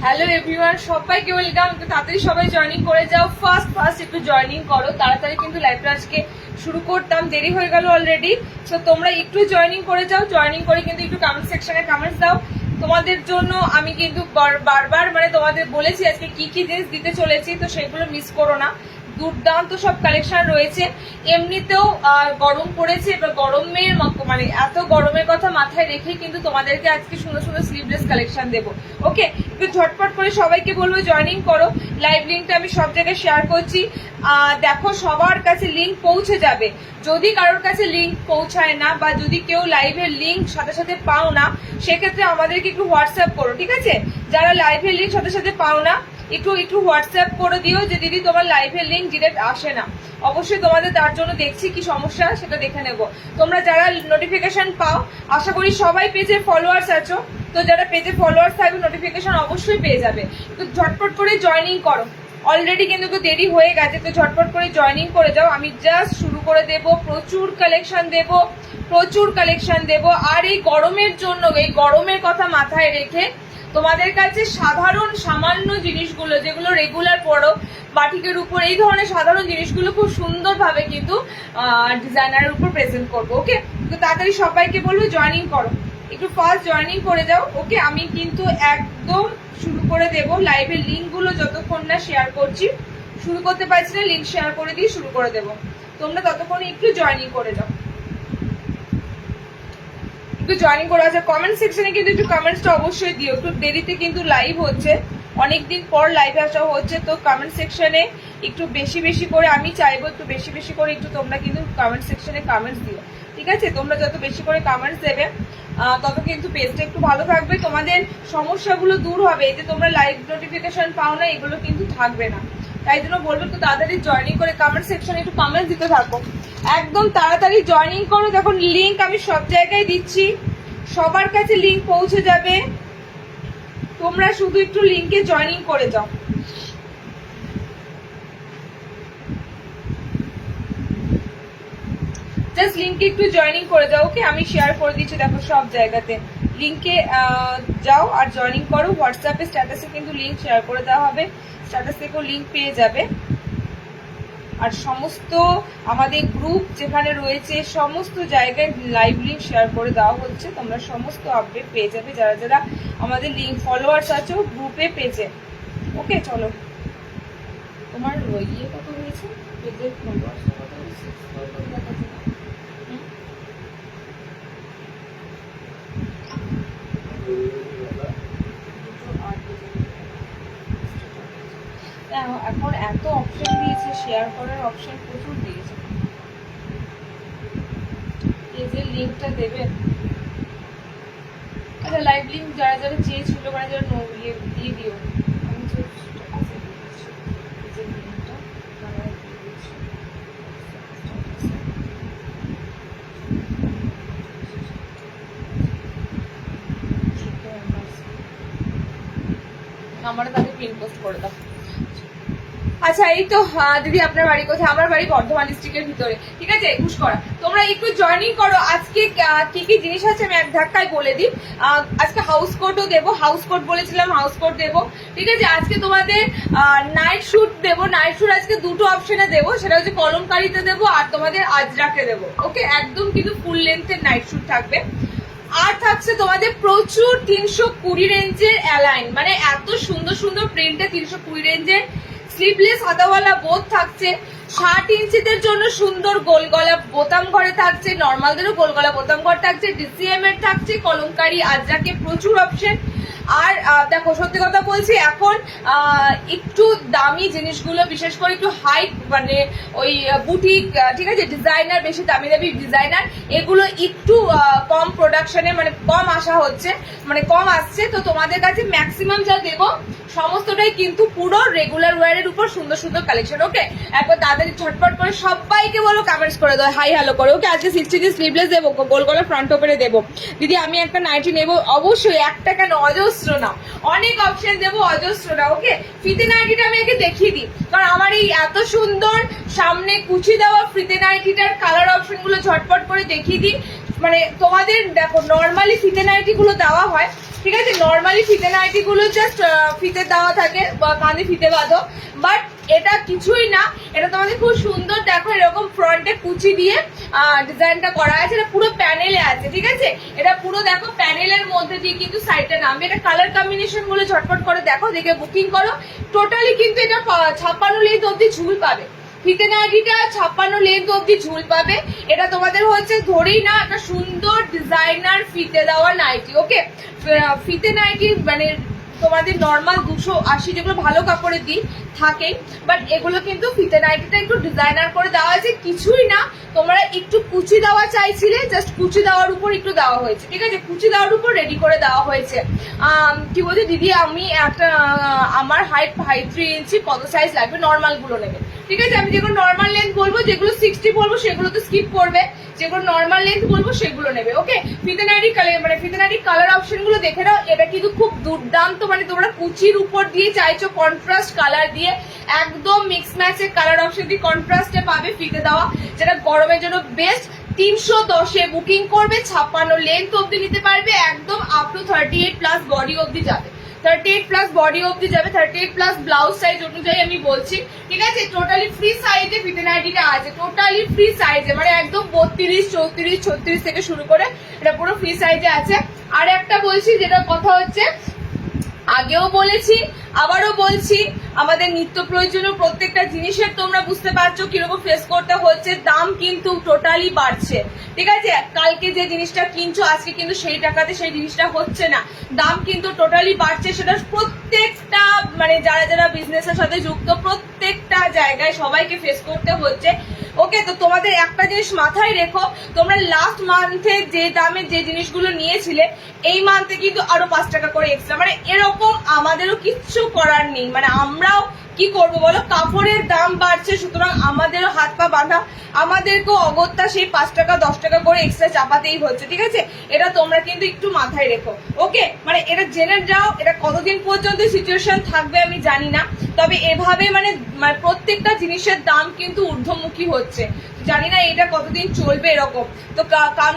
Hello everyone, সবাইকে welcome. একটু তাড়াতাড়ি সবাই জয়েনিং করে যাও, ফার্স্ট একটু জয়েনিং করো তাড়াতাড়ি, কিন্তু লাইভটা আজকে শুরু করতাম, দেরি হয়ে গেল অলরেডি। সো তোমরা একটু জয়েনিং করে যাও, জয়েনিং করে কিন্তু একটু কমেন্ট সেকশনে কমেন্টস দাও। তোমাদের জন্য আমি কিন্তু বারবার মানে তোমাদের বলেছি আজকে কি কি জিনিস দিতে চলেছি, তো সেগুলো মিস করো না। দুর্দান্ত সব কালেকশন রয়েছে। এমনিতেও গরম পড়েছে, এবার গরমের মানে এত গরমের কথা মাথায় রেখে কিন্তু তোমাদেরকে আজকে সুন্দর সুন্দর স্লিভলেস কালেকশন দেবো। ওকে, একটু ঝটপট করে সবাইকে বলবো জয়েনিং করো। লাইভ লিঙ্কটা আমি সব জায়গায় শেয়ার করছি। দেখো সবার কাছে লিঙ্ক পৌঁছে যাবে। যদি কারোর কাছে লিঙ্ক পৌঁছায় না বা যদি কেউ লাইভের লিঙ্ক সাথে সাথে পাও না, সেক্ষেত্রে আমাদেরকে একটু হোয়াটসঅ্যাপ করো, ঠিক আছে? যারা লাইভের লিঙ্ক সাথে সাথে পাও না একটু হোয়াটসঅ্যাপ করে দিও যে দিদি তোমার লাইভের লিঙ্ক ডিরেক্ট আসে না। অবশ্যই তোমাদের তার জন্য দেখছি কি সমস্যা সেটা দেখে নেব। তোমরা যারা নোটিফিকেশন পাও, আশা করি সবাই পেজে ফলোয়ার্স আছো, তো যারা পেজে ফলোয়ার্স থাকবে নোটিফিকেশন অবশ্যই পেয়ে যাবে। তো ঝটপট করে জয়েনিং করো, অলরেডি কিন্তু একটু দেরি হয়ে গেছে, তো ঝটপট করে জয়েনিং করে যাও। আমি জাস্ট শুরু করে দেব, প্রচুর কালেকশন দেব। আর এই গরমের জন্য, এই গরমের কথা মাথায় রেখে তোমাদের কাছে সাধারণ সামান্য জিনিসগুলো যেগুলো রেগুলার পড়ো বাটিকের উপর, এই ধরনের সাধারণ জিনিসগুলো খুব সুন্দরভাবে কিন্তু ডিজাইনারের উপর প্রেজেন্ট করবো। ওকে, তো তাড়াতাড়ি সবাইকে বলবো জয়েনিং করো, একটু ফার্স্ট জয়েনিং করে যাও। ওকে, আমি কিন্তু একদম শুরু করে দেব। লাইভের লিঙ্কগুলো যতক্ষণ না শেয়ার করছি, শুরু করতে পারছি না, লিঙ্ক শেয়ার করে দিয়ে শুরু করে দেব। তোমরা ততক্ষণে একটু জয়েনিং করে যাও, একটু জয়েনিং করে আছে। কমেন্ট সেকশনে কিন্তু একটু কমেন্টসটা অবশ্যই দিও, একটু দেরিতে কিন্তু লাইভ হচ্ছে, অনেকদিন পর লাইভে আসা হচ্ছে, তো কমেন্ট সেকশনে একটু বেশি করে আমি চাইবো একটু বেশি করে একটু তোমরা কিন্তু কমেন্ট সেকশনে কমেন্টস দিও, ঠিক আছে? তোমরা যত বেশি করে কমেন্টস দেবে তত কিন্তু পেজটা একটু ভালো থাকবে, তোমাদের সমস্যাগুলো দূর হবে। এই যে তোমরা লাইভ নোটিফিকেশন পাও না, এগুলো কিন্তু থাকবে না। তাই জন্য বলবো একটু তাড়াতাড়ি জয়েনিং করে কমেন্ট সেকশনে একটু কমেন্টস দিতে থাকো, একদম তাড়াতাড়ি জয়েনিং করো। দেখো লিঙ্ক আমি সব জায়গায় দিচ্ছি, সবার কাছে লিঙ্ক পৌঁছে যাবে, তোমরা শুধু একটু লিঙ্কে জয়েনিং করে যাও। জাস্ট লিঙ্কে একটু জয়েনিং করে যাও। ওকে, আমি শেয়ার করে দিচ্ছি, দেখো সব জায়গাতে লিঙ্কে যাও আর জয়েনিং করো। হোয়াটসঅ্যাপে স্ট্যাটাসে কিন্তু লিঙ্ক শেয়ার করে দেওয়া হবে, স্ট্যাটাস থেকেও লিঙ্ক পেয়ে যাবে। আর সমস্ত আমাদের গ্রুপ যেখানে রয়েছে সমস্ত জায়গায় লাইভ লিঙ্ক শেয়ার করে দেওয়া হচ্ছে, তোমরা সমস্ত আপডেট পেয়ে যাবে যারা যারা আমাদের লিঙ্ক ফলোয়ার্স আছো গ্রুপে পেজে। ওকে, চলো তোমার ইয়ে কত হয়েছে, পেজের ফলোয়ার্স কত হয়েছে? এখন এত অপশন দিয়েছে, শেয়ার করার অপশন প্রচুর দিয়েছে। পেজের লিঙ্কটা দেবে। আচ্ছা, লাইভ লিঙ্ক যারা যারা চেয়েছিল মানে যারা দিয়ে দিও। আমি যে পেজের লিঙ্কটা আমার তাকে পিন পোস্ট করে দাও। আচ্ছা, এই তো দিদি আপনার বাড়ি কোথায়? আমার বাড়ি বর্ধমান ডিস্ট্রিক্টের ভিতরে, ঠিক আছে? একুশ করা। তোমরা একটু জয়েনিং করো। আজকে কি কি জিনিস আছে আমি এক ধাক্কায় বলে দিই। আজকে হাউস কোটও দেবো, হাউস কোট বলেছিলাম, হাউস কোট দেবো, ঠিক আছে? আজকে তোমাদের নাইট শুট দেবো। নাইট শুট আজকে দুটো অপশনে দেবো, সেটা হচ্ছে কলমকারিতে দেবো আর তোমাদের আজরাকে দেবো। ওকে, একদম কিন্তু ফুল লেন্থের নাইট শুট থাকবে। আর থাকছে তোমাদের প্রচুর 320 রেঞ্জের অ্যালাইন, মানে এত সুন্দর সুন্দর প্রিন্টে 320 রেঞ্জের স্লিভলেস হাতাওয়ালা বোথ থাকছে। 60 ইঞ্চিদের জন্য সুন্দর গোল গলা বোতাম ঘরে থাকছে, নর্মালদেরও গোল গলা বোতাম ঘর থাকছে, ডিসিএম এর থাকছে, কলমকারি আজরাকে প্রচুর অপশন। আর দেখো সত্যি কথা বলছি, এখন একটু দামি জিনিসগুলো বিশেষ করে একটু হাই মানে ওই বুটিক, ঠিক আছে, ডিজাইনার, বেশি দামি দামি ডিজাইনার, এগুলো একটু কম প্রোডাকশনে মানে কম আসা হচ্ছে, মানে কম আসছে। তো তোমাদের কাছে ম্যাক্সিমাম যা দেবো সমস্তটাই কিন্তু পুরো রেগুলার ওয়ারের উপর সুন্দর সুন্দর কালেকশন। ওকে, একবার তাড়াতাড়ি ঝটপট করে সবাইকে বলো কমেন্টস করে দাও, হাই হ্যালো করে। ওকে, আজকে 60 স্লিভলেস দেবো, গোল গলা ফ্রন্ট ওপেনে দেবো। দিদি আমি একটা নাইটি নেবো, অবশ্যই একটা কেন অজস্র অজস্র না, অনেক অপশন দেবো, অজস্র না। ওকে, ফিতে নাইটিটা আমি আগে দেখিয়ে দিই, কারণ আমার এই এত সুন্দর সামনে কুচি দেওয়া ফিতে নাইটিটার কালার অপশন গুলো ঝটপট করে দেখিয়ে দিই। মানে তোমাদের দেখো নর্মালি ফিতে নাইটি গুলো দেওয়া হয়, ঠিক আছে, নর্মালি ফিতে নাইটি গুলো জাস্ট ফিতে দেওয়া থাকে বা কাঁধে ফিতে বাঁধো, বাট এটা কিছুই না, এটা তোমাদের খুব সুন্দর দেখো এরকম ফ্রন্টে কুচি দিয়ে ডিজাইনটা করা আছে, এটা পুরো প্যানেলে আছে, ঠিক আছে, এটা পুরো দেখো প্যানেলের মধ্যে দিয়ে কিন্তু সাইডটা নামবে। এটা কালার কম্বিনেশন গুলো ঝটপট করে দেখো, দেখে বুকিং করো। টোটালি কিন্তু এটা 56 লেন্থ অব্দি ঝুল পাবে, ফিতে নাইটিটা 56 লেন্থ অব্দি ঝুল পাবে। এটা তোমাদের হচ্ছে ধরেই না একটা সুন্দর ডিজাইনার ফিতে দেওয়া নাইটি। ওকে, ফিতে নাইটি মানে তোমাদের নর্মাল 280 যেগুলো ভালো কাপড়ে দিই থাকেই, বাট এগুলো কিন্তু ফিতে নাইটিটা একটু ডিজাইনার করে দেওয়া আছে, কিছুই না। তোমরা একটু কুচি দেওয়া চাইছিলে, জাস্ট কুচি দেওয়ার উপর একটু দেওয়া হয়েছে, ঠিক আছে, কুচি দেওয়ার উপর রেডি করে দেওয়া হয়েছে। কি বলছে দিদি, আমি একটা আমার হাইট 3 ইঞ্চি, কত সাইজ লাগবে? নর্মাল গুলো নেবে, ঠিক আছে, আমি যেগুলো নর্মাল লেন্থ বলবো, যেগুলো 60 বলবো সেগুলো তো স্কিপ করবে, যেগুলো নর্মাল লেন্থ বলবো সেগুলো নেবে। ওকে, ফিতে নাইটি কালার মানে ফিতে নাইটি কালার অপশন গুলো দেখে নাও। এটা কিন্তু খুব দুর্দান্ত, মানে তোমরা কুচির উপর দিয়ে চাইছো কন্ট্রাস্ট কালার দিয়ে, একদম মিক্স ম্যাচের কালার অপশন দিয়ে কন্ট্রাস্টে পাবে ফিতে দেওয়া, যেটা গরমের জন্য বেস্ট। 310-এ বুকিং করবে, 56 লেন্থ অব্দি নিতে পারবে, একদম আপ টু 38 প্লাস বডি অব্দি যাবে, 38 প্লাস বডি অব্দি যাবে, 38 প্লাস ব্লাউজ সাইজ অনুযায়ী আমি বলছি, ঠিক আছে। টোটালি ফ্রি সাইজে ফিতে নাইটিটা আছে, টোটালি ফ্রি সাইজে, মানে একদম 32, 34, 36 থেকে শুরু করে এটা পুরো ফ্রি সাইজে আছে। আর একটা বলছি, যেটা কথা হচ্ছে আগেও বলেছি আবারও বলছি, আমাদের নিত্য প্রয়োজনীয় প্রত্যেকটা জিনিসের তোমরা বুঝতে পারছো কিরকম ফেস করতে হচ্ছে, দাম কিন্তু টোটালি বাড়ছে, ঠিক আছে। কালকে যে জিনিসটা কিনছো আজকে কিন্তু সেই টাকাতে সেই জিনিসটা হচ্ছে না, দাম কিন্তু টোটালি বাড়ছে। সেটা প্রত্যেকটা মানে যারা যারা বিজনেসের সাথে যুক্ত প্রত্যেকটা জায়গায় সবাইকে ফেস করতে হচ্ছে। ওকে, তো তোমাদের একটা জিনিস মাথায় রেখো, তোমরা লাস্ট মান্থে যে দামে যে জিনিসগুলো নিয়েছিলে এই মান্থে কিন্তু আরো 5 টাকা করে এক্সট্রা, মানে এরকম আমাদেরও কিচ্ছু করার নেই, মানে আমরাও কি করবো বলো, কাপড়ের দাম বাড়ছে, সুতরাং আমাদেরও হাত পা বাঁধা, আমাদেরকেও অগত্যা সেই 5 টাকা 10 টাকা করে এক্সট্রা চাপাতেই হচ্ছে, ঠিক আছে, এটা তোমরা কিন্তু একটু মাথায় রেখো। ওকে, মানে এটা জেনে যাও, এটা কতদিন পর্যন্ত সিচুয়েশন থাকবে আমি জানি না, তবে এভাবে মানে প্রত্যেকটা জিনিসের দাম কিন্তু ঊর্ধ্বমুখী হচ্ছে, জানি না এটা কতদিন চলবে এরকম। তো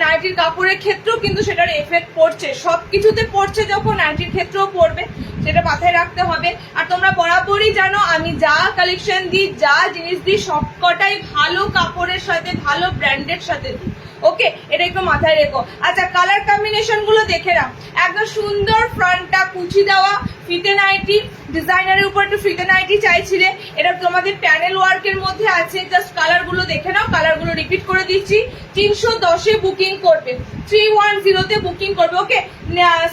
নাইটির কাপড়ের ক্ষেত্রেও কিন্তু সেটার এফেক্ট পড়ছে, সবকিছুতে পড়ছে, যখন নাইটির ক্ষেত্রেও পড়বে, সেটা মাথায় রাখতে হবে। আর তোমরা বরাবরই জানো আমি যা কালেকশন দিই, যা জিনিস দিই, সবকটাই ভালো কাপড়ের সাথে ভালো ব্র্যান্ডের সাথে দিই। ওকে, এটা একটু মাথায় রেখো। আচ্ছা, কালার কম্বিনেশন গুলো দেখে নাও, একদম সুন্দর ফ্রন্টটা কুচি দেওয়া ফিতে নাইটি, ডিজাইনারের উপর একটু ফিতে নাইটি চাইছিলে, এটা তোমাদের প্যানেল ওয়ার্কের মধ্যে আছে, জাস্ট কালার গুলো দেখে নাও। কালার গুলো রিপিট করে দিচ্ছি, 310-এ বুকিং করবে, 310-তে বুকিং করবে। ওকে,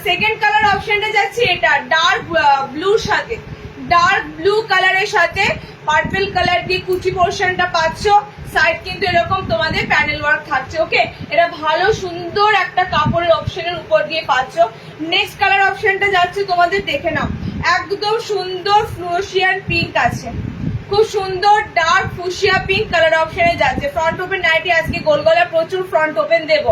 সেকেন্ড কালার অপশনটা যাচ্ছে এটা ডার্ক ব্লুর সাথে, ডার্ক ব্লু কালারের সাথে পার্পল কালার দিয়ে কুচি পোর্শনটা পাচ্ছ, সাইড কিন্তু এরকম তোমাদের প্যানেল ওয়ার্ক থাকছে। ওকে, এটা ভালো সুন্দর একটা কাপড়ের অপশনের উপর দিয়ে পাচ্ছ। নেক্সট কালার অপশনটা যাচ্ছে তোমাদের দেখে নাও, একদম সুন্দর ফ্লোশিয়ান পিঙ্ক আছে, খুব সুন্দর ডার্ক ফুশিয়া পিঙ্ক কালার অপশনে যাচ্ছে। ফ্রন্ট ওপেন নাইটি, আজকে গোলগলা প্রচুর ফ্রন্ট ওপেন দেবো,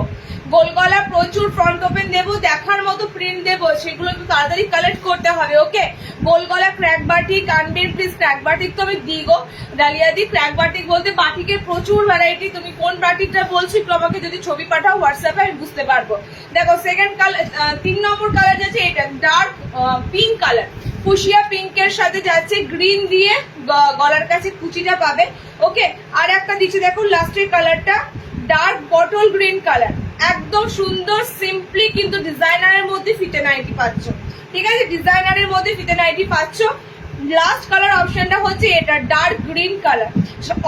গোলগলা প্রচুর ফ্রন্ট ওপেন দেবো, দেখার মতো প্রিন্ট দেবো, সেগুলো একটু তাড়াতাড়ি কালেক্ট করতে হবে। ওকে, গোলগলা ক্র্যাক বাটিক, আনবেন প্লিজ, ক্র্যাক বাটিক তো আমি দিই গো, ডালিয়া দি, ক্র্যাক বাটিক বলতে বাটিকের প্রচুর ভ্যারাইটি, তুমি কোন বাটিকটা বলছো একটু আমাকে যদি ছবি পাঠাও হোয়াটসঅ্যাপে, আমি বুঝতে পারবো। দেখো সেকেন্ড কালার, 3 নম্বর কালার যাচ্ছে এটা ডার্ক পিঙ্ক কালার, ফুশিয়া পিঙ্কের সাথে যাচ্ছে গ্রিন দিয়ে গলার কাছে কুচিটা পাবে। ওকে, আর একটা দিচ্ছে দেখো লাস্টের কালারটা ডার্ক বটল গ্রিন কালার, একদম সুন্দর সিম্পলি কিন্তু ডিজাইনারের মধ্যে ফিতে নাইটি পাচ্ছ, ঠিক আছে, ডিজাইনারের মধ্যে ফিতে নাইটি পাচ্ছ। লাস্ট কালার অপশনটা হচ্ছে এটা dark green colour,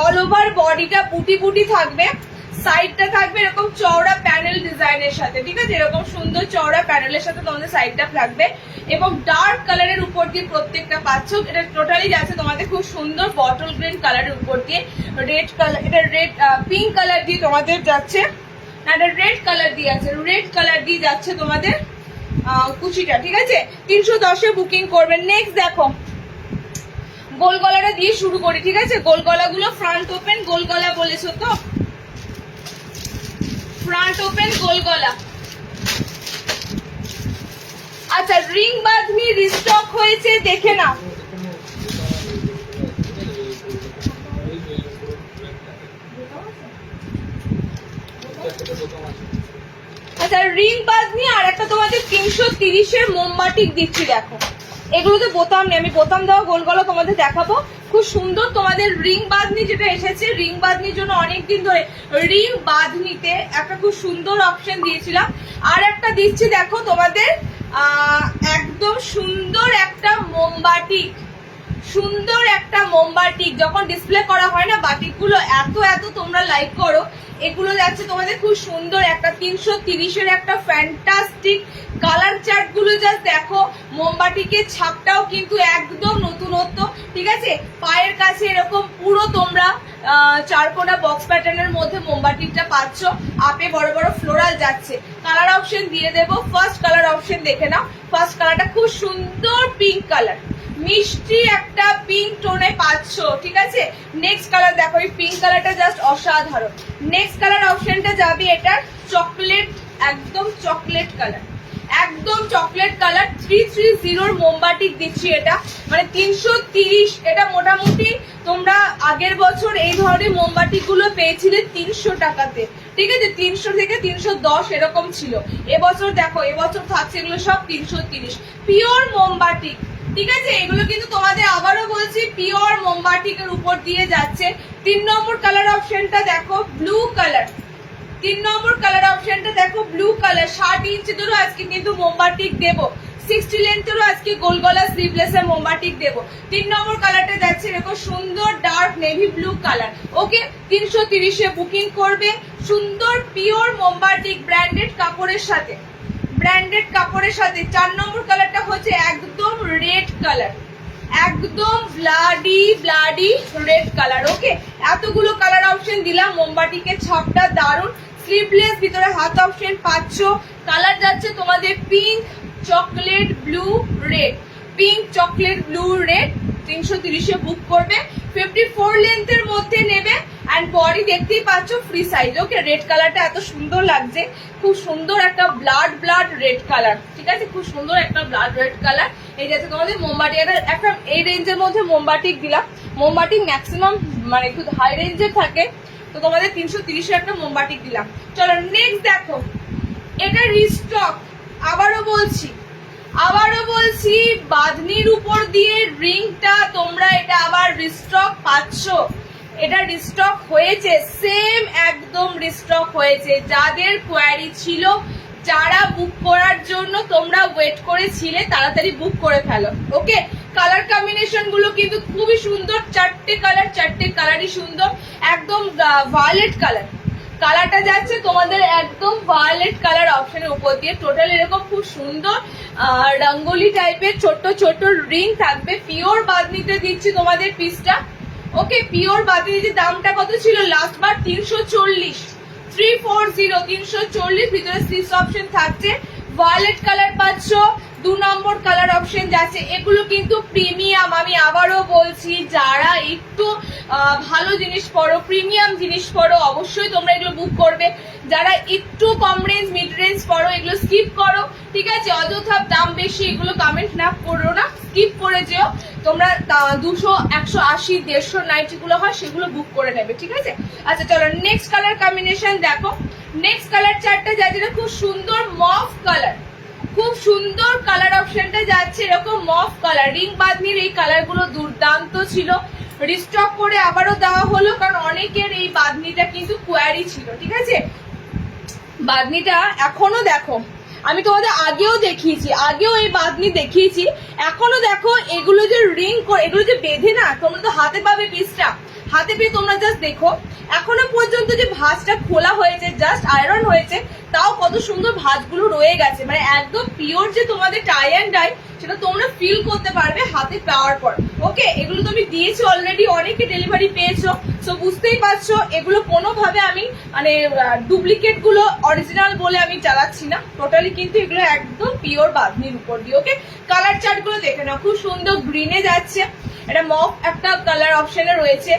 all over বডিটা বুটি বুটি থাকবে, সাইডটা থাকবে এরকম চওড়া প্যানেল ডিজাইনের সাথে, ঠিক আছে, এরকম সুন্দর চওড়া প্যানেলের সাথে তোমাদের সাইডটা থাকবে, এবং ডার্ক কালারের উপর দিয়ে প্রত্যেকটা পাচ্ছ। এটা টোটালি যাচ্ছে তোমাদের খুব সুন্দর বটল গ্রিন কালারের উপর দিয়ে, রেড কালার, এটা রেড পিঙ্ক কালার দিয়ে তোমাদের যাচ্ছে, না এটা রেড কালার দিয়ে আছে, রেড কালার দিয়ে যাচ্ছে তোমাদের কুচিটা, ঠিক আছে। 310-এ বুকিং করবেন। নেক্সট দেখো গোল গলাটা দিয়ে শুরু করি, ঠিক আছে, গোল গলাগুলো ফ্রন্ট ওপেন গোল গলা বলেছো তো, ফ্রন্ট ওপেন গোল গলা। আচ্ছা রিং বাঁধনি রিস্টক হয়েছে, দেখে নাও। আচ্ছা রিং বাঁধনি আর একটা তোমাদের 330-এর মোমবাটিক দিচ্ছি, দেখো এগুলোতে বোতাম নেই, আমি বোতাম দেওয়া গোল গলা তোমাদের দেখাবো। খুব সুন্দর তোমাদের রিং বাঁধনি যেটা এসেছে, রিং বাঁধনির জন্য অনেকদিন ধরে রিং বাঁধনিতে একটা খুব সুন্দর অপশন দিয়েছিলাম। আর একটা দিচ্ছি দেখো তোমাদের একদম সুন্দর একটা মোমবাটিক, সুন্দর একটা মোমবাটিক। যখন ডিসপ্লে করা হয় না বাটিকগুলো, এত এত তোমরা লাইক করো, এগুলো যাচ্ছে তোমাদের খুব সুন্দর একটা 330-এর একটা ফ্যান্টাস্টিক কালার চার্ট গুলো জাস্ট দেখো। মোমবাটিকের ছাপটাও কিন্তু একদম নতুনত্ব, ঠিক আছে। পায়ের কাছে এরকম পুরো তোমরা চারকোনা বক্স প্যাটার্নের মধ্যে মোমবাটিকটা পাচ্ছ, আপে বড় বড় ফ্লোরাল যাচ্ছে। কালার অপশন দিয়ে দেবো, ফার্স্ট কালার অপশন দেখে নাও। ফার্স্ট কালারটা খুব সুন্দর পিঙ্ক কালার, মিষ্টি একটা পিঙ্ক টোনে পাচ্ছ, ঠিক আছে। নেক্সট কালার দেখো, এই পিঙ্ক কালারটা জাস্ট অসাধারণ। নেক্সট কালার অপশনটা যাবে এটার চকলেট, একদম চকলেট কালার, একদম চকলেট কালার। 330-র মোমবাটিক দিচ্ছি এটা, মানে 330। এটা মোটামুটি তোমরা আগের বছর এই ধরনের মোমবাটিক গুলো পেয়েছিলে 300 টাকাতে, ঠিক আছে। 300 থেকে 310 এরকম ছিল। এবছর দেখো, এবছর থাকছে এগুলো সব 330 পিওর মোমবাটিক, ঠিক আছে। এগুলো কিন্তু তোমাদের আবারও বলছি পিওর মোমবাটিকের উপর দিয়ে যাচ্ছে। 3 নম্বর কালার অপশনটা দেখো, ব্লু কালার। 3 নম্বর কালার অপশনটা দেখো, ব্লু কালার। 60 ইঞ্চি ধরো আজকে কিন্তু মোমবাটিক দেবো, 60 লেন্থেরও আজকে গোল গলা স্লিভলেসের মোমবাটিক দেবো। 3 নম্বর কালারটা যাচ্ছে এরকম সুন্দর ডার্ক নেভি ব্লু কালার। ওকে, 330-এ বুকিং করবে। সুন্দর পিওর মোমবাটিক ব্র্যান্ডেড কাপড়ের সাথে, ব্র্যান্ডেড কাপড়ের সাথে। 4 নম্বর কালারটা হচ্ছে একদম রেড কালার, একদম ব্লাডি ব্লাডি রেড কালার। ওকে, এতগুলো কালার অপশন দিলাম। মোমবাটিকের ছাপটা দারুন, স্লিভলেস, ভিতরে হাত অপশন পাচ্ছ। কালার যাচ্ছে তোমাদের pink, chocolate, blue, red. Pink, chocolate, blue, red. 330-এ বুক করবে। 54 লেন্থের মধ্যে নেবে। অ্যান্ড বডি দেখতেই পাচ্ছ ফ্রি সাইজ। ওকে, রেড কালারটা এত সুন্দর লাগছে, খুব সুন্দর একটা ব্লাড রেড কালার, ঠিক আছে। খুব সুন্দর একটা ব্লাড রেড কালার। এই যাচ্ছে তোমাদের মোমবাটিক, একটা এই রেঞ্জের মধ্যে মোমবাটিক দিলাম। মোমবাটিক ম্যাক্সিমাম মানে একটু হাই রেঞ্জের থাকে, তো তোমাদের 330-এর একটা মোমবাটিক দিলাম। চলো নেক্সট দেখো, এটা রিস্টক। আবারও বলছি বাঁধনির উপর দিয়ে রিংটা তোমরা এটা আবার রিস্টক পাচ্ছ। এটা রিস্টক হয়েছে, সেম একদম রিস্টক হয়েছে। যাদের কোয়ারি ছিল, যারা বুক করার জন্য তোমরা ওয়েট করেছিলে, তাড়াতাড়ি বুক করে ফেলো। ওকে, কালার কম্বিনেশন গুলো কিন্তু খুবই সুন্দর। 4টে কালার, 4টে কালারই সুন্দর। একদম ভায়োলেট কালার, কালারটা যাচ্ছে তোমাদের একদম ভায়োলেট কালার অপশনের উপর দিয়ে। টোটাল এরকম খুব সুন্দর রঙ্গোলি টাইপের ছোট ছোট রিং থাকবে। পিওর বাঁধনিতে দিচ্ছি তোমাদের পিসটা। ওকে, পিওর বাঁধনিতে দামটা কত ছিল লাস্ট বার? 340, 340, ভিতরে সিক্স অপশন থাকছে। ভায়োলেট কালার পাচ্ছ। 2 নম্বর কালার অপশন যাচ্ছে। এগুলো কিন্তু প্রিমিয়াম, আমি আবারও বলছি, যারা একটু ভালো জিনিস পড়ো, প্রিমিয়াম জিনিস পড়ো, অবশ্যই তোমরা এগুলো বুক করবে। যারা একটু কম রেঞ্জ মিড রেঞ্জ পড়ো, এগুলো স্কিপ করো, ঠিক আছে। অযথা দাম বেশি এগুলো কমেন্ট না করো না, স্কিপ করে যেও তোমরা। 200, 180, 150 নাইটি গুলো হয় সেগুলো বুক করে নেবে, ঠিক আছে। আচ্ছা চলো নেক্সট কালার কম্বিনেশন দেখো। নেক্সট কালার চারটা যাচ্ছে খুব সুন্দর মফ কালার, খুব সুন্দর কালার অপশনটা যাচ্ছে এরকম মফ কালার। রিং বাঁধনির এই কালার গুলো দুর্দান্ত ছিল, রিস্টক করে আবারও দেওয়া হলো, কারণ অনেকের এই বাঁধনিটা কিন্তু কোয়ারি ছিল, ঠিক আছে। বাঁধনিটা এখনো দেখো, আমি তোমাদের আগেও দেখিয়েছি, আগেও এই বাঁধনি দেখিয়েছি, এখনো দেখো এগুলো যে রিং করে, এগুলো যে বেঁধে না, তোমরা তো হাতে পাবে পিসটা, হাতে পেয়ে তোমরা জাস্ট দেখো এখনো পর্যন্ত যে ভাঁজটা খোলা হয়েছে, জাস্ট আয়রন হয়েছে, তাও কত সুন্দর ভাঁজগুলো রয়ে গেছে। মানে একদম পিওর যে তোমাদের টাই অ্যান্ড ডাই, সেটা তোমরা ফিল করতে পারবে হাতে পাওয়ার পর। ওকে, এগুলো তো আমি দিয়েছি অলরেডি, অনেকে ডেলিভারি পেয়েছো, সো বুঝতেই পারছো এগুলো কোনোভাবে আমি মানে ডুপ্লিকেট গুলো অরিজিনাল বলে আমি চালাচ্ছি না, টোটালি কিন্তু এগুলো একদম পিওর বাঁধনির উপর দিয়ে। ওকে, কালার চার্ট গুলো দেখে নাও, খুব সুন্দর গ্রিনে যাচ্ছে, এটা মফ একটা কালার অপশনে রয়েছে,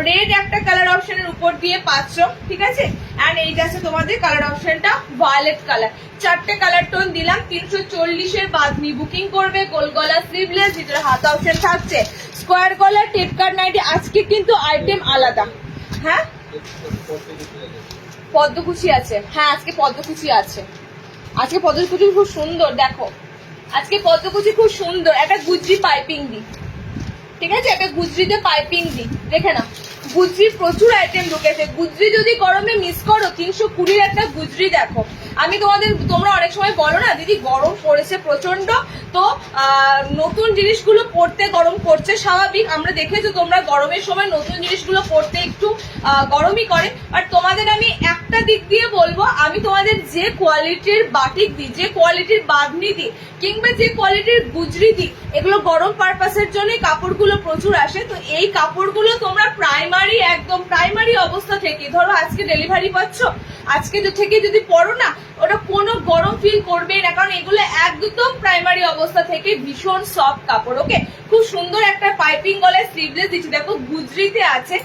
রেড একটা কালার অপশনের উপর দিয়ে পাচ্ছ, ঠিক আছে। এন্ড এই যাচ্ছে তোমাদের কালার অপশনটা ভায়োলেট কালার। চারটে কালার টোন দিলাম। 340 বাঁধনি বুকিং করবে। গোল গলা স্লিভলেস, ভিতরে হাত অপশন থাকছে। স্কোয়ার গলা টেপকাট নাইটি। আজকে কিন্তু আইটেম আলাদা। হ্যাঁ পদ্মকুচি আছে, হ্যাঁ আজকে পদ্মকুচি আছে। আজকে পদ্মকুচি খুব সুন্দর, দেখো আজকে পদ্মকুচি খুব সুন্দর। একটা গুজরি পাইপিং দি, ঠিক আছে, একটা গুজরিতে পাইপিং দি, দেখে না গুজরির প্রচুর আইটেম ঢুকেছে। গুজরি যদি গরমে মিস করো, 320 একটা গুজরি দেখো। আমি তোমরা অনেক সময় বলো না দিদি গরম পড়েছে প্রচন্ড, তো নতুন জিনিসগুলো পড়তে গরম পড়ছে স্বাভাবিক। আমরা দেখেছো তোমরা গরমের সময় নতুন জিনিসগুলো পড়তে একটু গরমই করে। আর তোমাদের আমি একটা দিক দিয়ে বলবো, আমি তোমাদের যে কোয়ালিটির বাটিক দিই, যে কোয়ালিটির বাঁধনি দিই, কিংবা যে কোয়ালিটির গুজরি দিই, এগুলো গরম পারপাসের জন্য কাপড়গুলো প্রচুর আসে। তো এই কাপড়গুলো তোমরা প্রাইমারি, একদম প্রাইমারি অবস্থা থেকে, ধরো আজকে ডেলিভারি পাচ্ছ, আজকে থেকে যদি পরো না, ওটা কোনো গরম ফিল করবে না, কারণ এগুলো একদম প্রাইমারি অবস্থা থেকে ভীষণ সফট কাপড়। ওকে, খুব সুন্দর একটা পাইপিং গলায় স্লিভলেস দিচ্ছি, দেখো গুজরিতে আছে।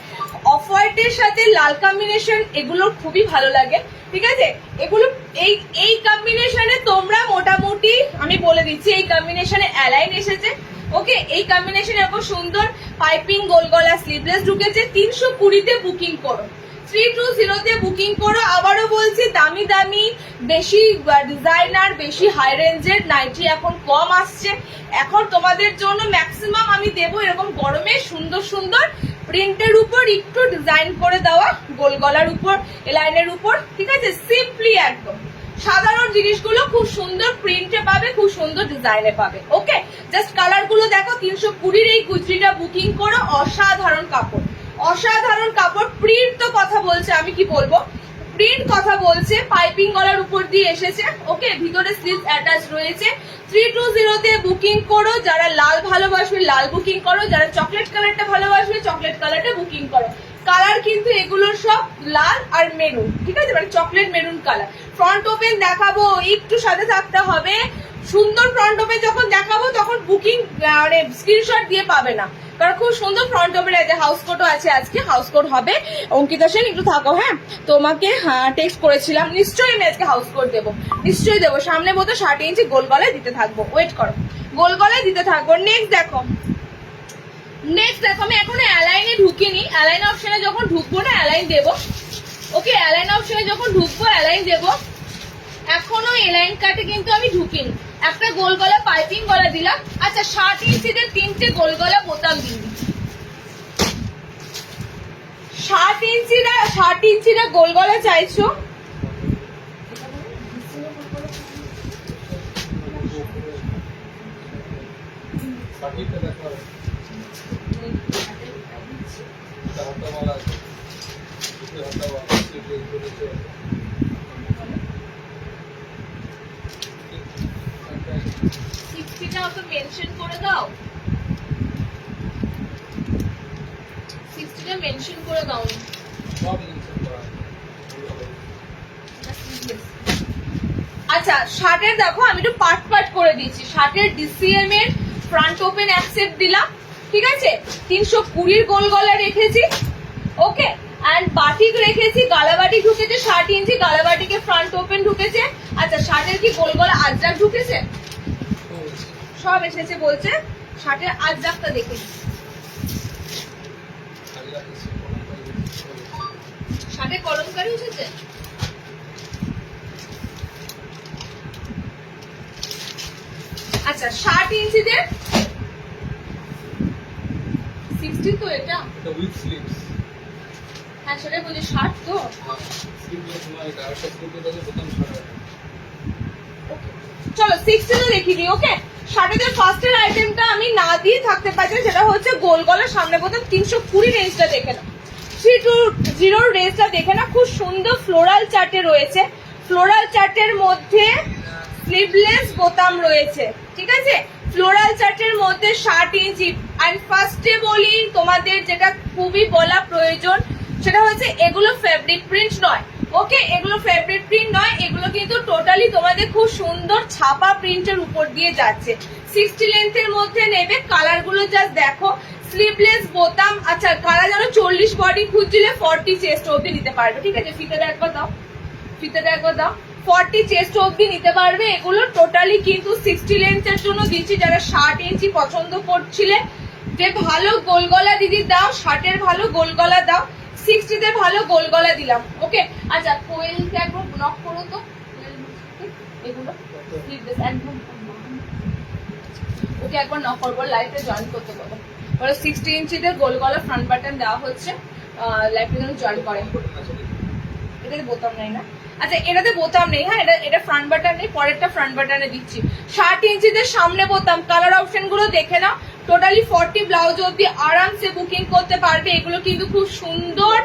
অফ হোয়াইটের সাথে লাল কম্বিনেশন, এগুলো খুবই ভালো লাগে, ঠিক আছে। এগুলো এই কম্বিনেশনে তোমরা মোটামুটি আমি বলে দিচ্ছি, এই কম্বিনেশনে অ্যালাইন এসেছে। ওকে, এই কম্বিনেশনে এরকম সুন্দর পাইপিং গোল গলা স্লিভলেস ঢুকেছে। 320-তে বুকিং করো, 320-তে বুকিং করো। আবারও বলছি, দামি দামি বেশি ডিজাইনার, বেশি হাই রেঞ্জের নাইটি এখন কম আসছে। এখন তোমাদের জন্য ম্যাক্সিমাম আমি দেবো এরকম গরমে সুন্দর সুন্দর প্রিন্টের উপর একটু ডিজাইন করে দেওয়া, গোল গলার উপর, এলাইনের উপর, ঠিক আছে। সিম্পলি একদম সাধারণ জিনিসগুলো খুব সুন্দর প্রিন্টে পাবে, খুব সুন্দর ডিজাইনে পাবে। ওকে, জাস্ট কালার গুলো দেখো। 320-র এই গুজরিটা বুকিং করো। অসাধারণ কাপড়, অসাধারণ কাপড়। প্রিন্ট তো কথা বলছে, আমি কি বলবো, প্রিন্ট কথা বলছে। পাইপিং গলার উপর দিয়ে এসেছে। ওকে, ভিতরে স্লিভ অ্যাটাচ রয়েছে। 320-তে বুকিং করো। যারা লাল ভালোবাসবে লাল বুকিং করো, যারা চকলেট কালারটা ভালোবাসবে চকলেট কালারটা বুকিং করো। কালার কিন্তু এগুলোর সব লাল আর মেরুন, ঠিক আছে, মানে chocolate maroon colour. Front open দেখাবো, একটু সাথে থাকতে হবে। সুন্দর ফ্রন্ট ওপেন যখন দেখাবো তখন বুকিং মানে স্ক্রিনশট দিয়ে পাবে না, কারণ খুব সুন্দর ফ্রন্ট ওপেন আছে। হাউস কোটও আছে, আজকে হাউস কোট হবে। অঙ্কিতা সেন একটু থাকো, হ্যাঁ তোমাকে টেক্সট করেছিলাম, নিশ্চয়ই আমি আজকে হাউস কোট দেবো, নিশ্চয়ই দেবো। সামনে বোধ 60 ইঞ্চি গোল গলায় দিতে থাকবো, ওয়েট করো, গোল গলায় দিতে থাকবো। নেক্সট দেখো, নেক্সট দেখো, আমি এখনো অ্যালাইনে ঢুকিনি। অ্যালাইন অপশনে যখন ঢুকবো না অ্যালাইন দেবো। ওকে, অ্যালাইন অপশনে যখন ঢুকবো অ্যালাইন দেবো। এখনো এলাইন কাটে কিন্তু আমি ঢুকিনি। একটা গোল গলা পাইপিং গলা দিলাম। আচ্ছা, 60 ইঞ্চিদের 3টে গোল গলা বোতাম দিন। 60 ইঞ্চিরা গোল গলা চাইছো? মেনশন করে দাও, 60টা মেনশন করে দাও। আচ্ছা, 60-এর দেখো আমি একটু পার্ট পার্ট করে দিচ্ছি। 60-এর ডিসিএম এর ফ্রন্ট ওপেন অ্যাকসেপ্ট দিলাম, ঠিক আছে। 320-র গোল গলা রেখেছি। ওকে, এন্ড বাটিক রেখেছি, গালাবাটি ঢুকেছে 60 ইঞ্চি, গালাবাটিকে ফ্রন্ট ওপেন ঢুকেছে। আচ্ছা, 60-এর কি গোল গলা আজরাক ঢুকেছে? সব এসেছে বলছে। 60-এর আজরাকটা দেখে, 60-এর কলমকারি এসেছে। আচ্ছা, 60 ইঞ্চিদের 60 তো এটা উইথ স্লিভস, হ্যাঁ সেটা বলি 60 তো স্লিভলেস নয়, এটা একটা স্লিভলেস বোতাম 60। চলো 60 তো দেখিয়ে দিই। ওকে, 60-এর ফার্স্টের আইটেমটা আমি না দিয়ে থাকতে পারছি, সেটা হচ্ছে গোল গলার সামনে বোতাম। 320 রেঞ্জটা দেখে না, 320 রেঞ্জটা দেখে না। খুব সুন্দর ফ্লোরাল চার্টে রয়েছে। ফ্লোরাল চার্টের মধ্যে স্লিভলেস বোতাম রয়েছে, ঠিক আছে। ফ্লোরাল চার্টের মধ্যে 60 ইঞ্চি। এন্ড ফার্স্টে বলি তোমাদের যেটা খুবই বলা প্রয়োজন, সেটা হচ্ছে এগুলো ফেব্রিক প্রিন্ট নয়। ওকে, এগুলো ফেব্রিক প্রিন্ট নয়, এগুলো কিন্তু টোটালি তোমাদের খুব সুন্দর ছাপা প্রিন্টের উপর দিয়ে যাচ্ছে। 60 লেন্থের মধ্যে নেবে। কালার গুলো জাস্ট দেখো, স্লিভলেস বোতাম। আচ্ছা, কারা যেন 40 বডি খুঁজছিলে 40 চেস্ট অব্দি নিতে পারবে, ঠিক আছে। ফিতেটা একবার দাও, ফিতেটা একবার দাও। 40 চেস্ট অবধি নিতে পারবে। এগুলো টোটালি কিন্তু 60 লেন্থের জন্য দিচ্ছি, যারা 60 ইঞ্চি পছন্দ করছিলে যে ভালো গোল গলা দিদি দাও, 60-এর ভালো গোল গলা দাও, 60-তে ভালো গোল গলা দিলাম। ওকে, আচ্ছা কোয়েলকে একবার ব্লক করো তো, এগুলো একদম ওকে একবার নক করবো, লাইভে জয়েন করতে বলো। 60 ইঞ্চিতে গোল গলা ফ্রন্ট বাটন দেওয়া হচ্ছে, লাইভে যেন জয়েন করে। এটাতে বোতাম নেই না? আচ্ছা এটাতে বোতাম নেই, হ্যাঁ এটা ফ্রন্ট বাটন নেই, পরেরটা ফ্রন্ট বাটনে দিচ্ছি। 60 ইঞ্চিতে সামনে বোতাম, কালার অপশন গুলো দেখে নাও। টোটালি 40 ব্লাউজ অব্দি আরামসে বুকিং করতে পারবে। এগুলো কিন্তু খুব সুন্দর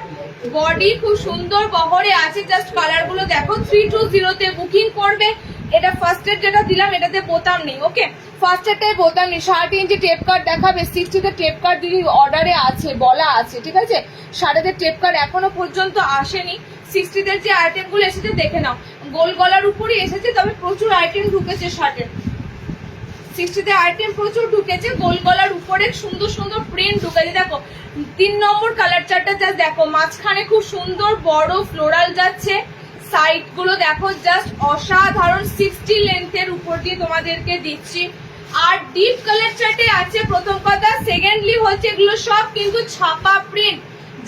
বডি, খুব সুন্দর বহরে আছে, জাস্ট কালার গুলো দেখো। 320 তে বুকিং করবে। এটা ফার্স্টের যেটা দিলাম এটাতে বোতাম নেই। ওকে, ফার্স্টেরটাই বোতাম নেই। 60 ইঞ্চি টেপ কার্ড দেখাবে, 60-তে টেপ কার্ড দিদি অর্ডারে আছে, বলা আছে, ঠিক আছে। 60-তে টেপ কার্ড এখনো পর্যন্ত আসেনি। 60-তে যে আইটেম গুলো এসেছে দেখে নাও, গোল গলার উপরই এসেছে, তবে প্রচুর আইটেম ঢুকেছে 60-এর। 60-তে আইটেম প্রচুর ঢুকেছে, গোল গলার উপরে সুন্দর সুন্দর প্রিন্ট ঢুকেছে। দেখো 3 নম্বর কালার চার্টটা জাস্ট দেখো, মাঝখানে খুব সুন্দর বড় ফ্লোরাল যাচ্ছে, সাইড গুলো দেখো জাস্ট অসাধারণ। 60 লেন্থের উপর দিয়ে তোমাদেরকে দিচ্ছি। আর ডিপ কালার চার্টে আছে প্রথম কথা, সেকেন্ডলি হচ্ছে এগুলো সব কিন্তু ছাপা প্রিন্ট,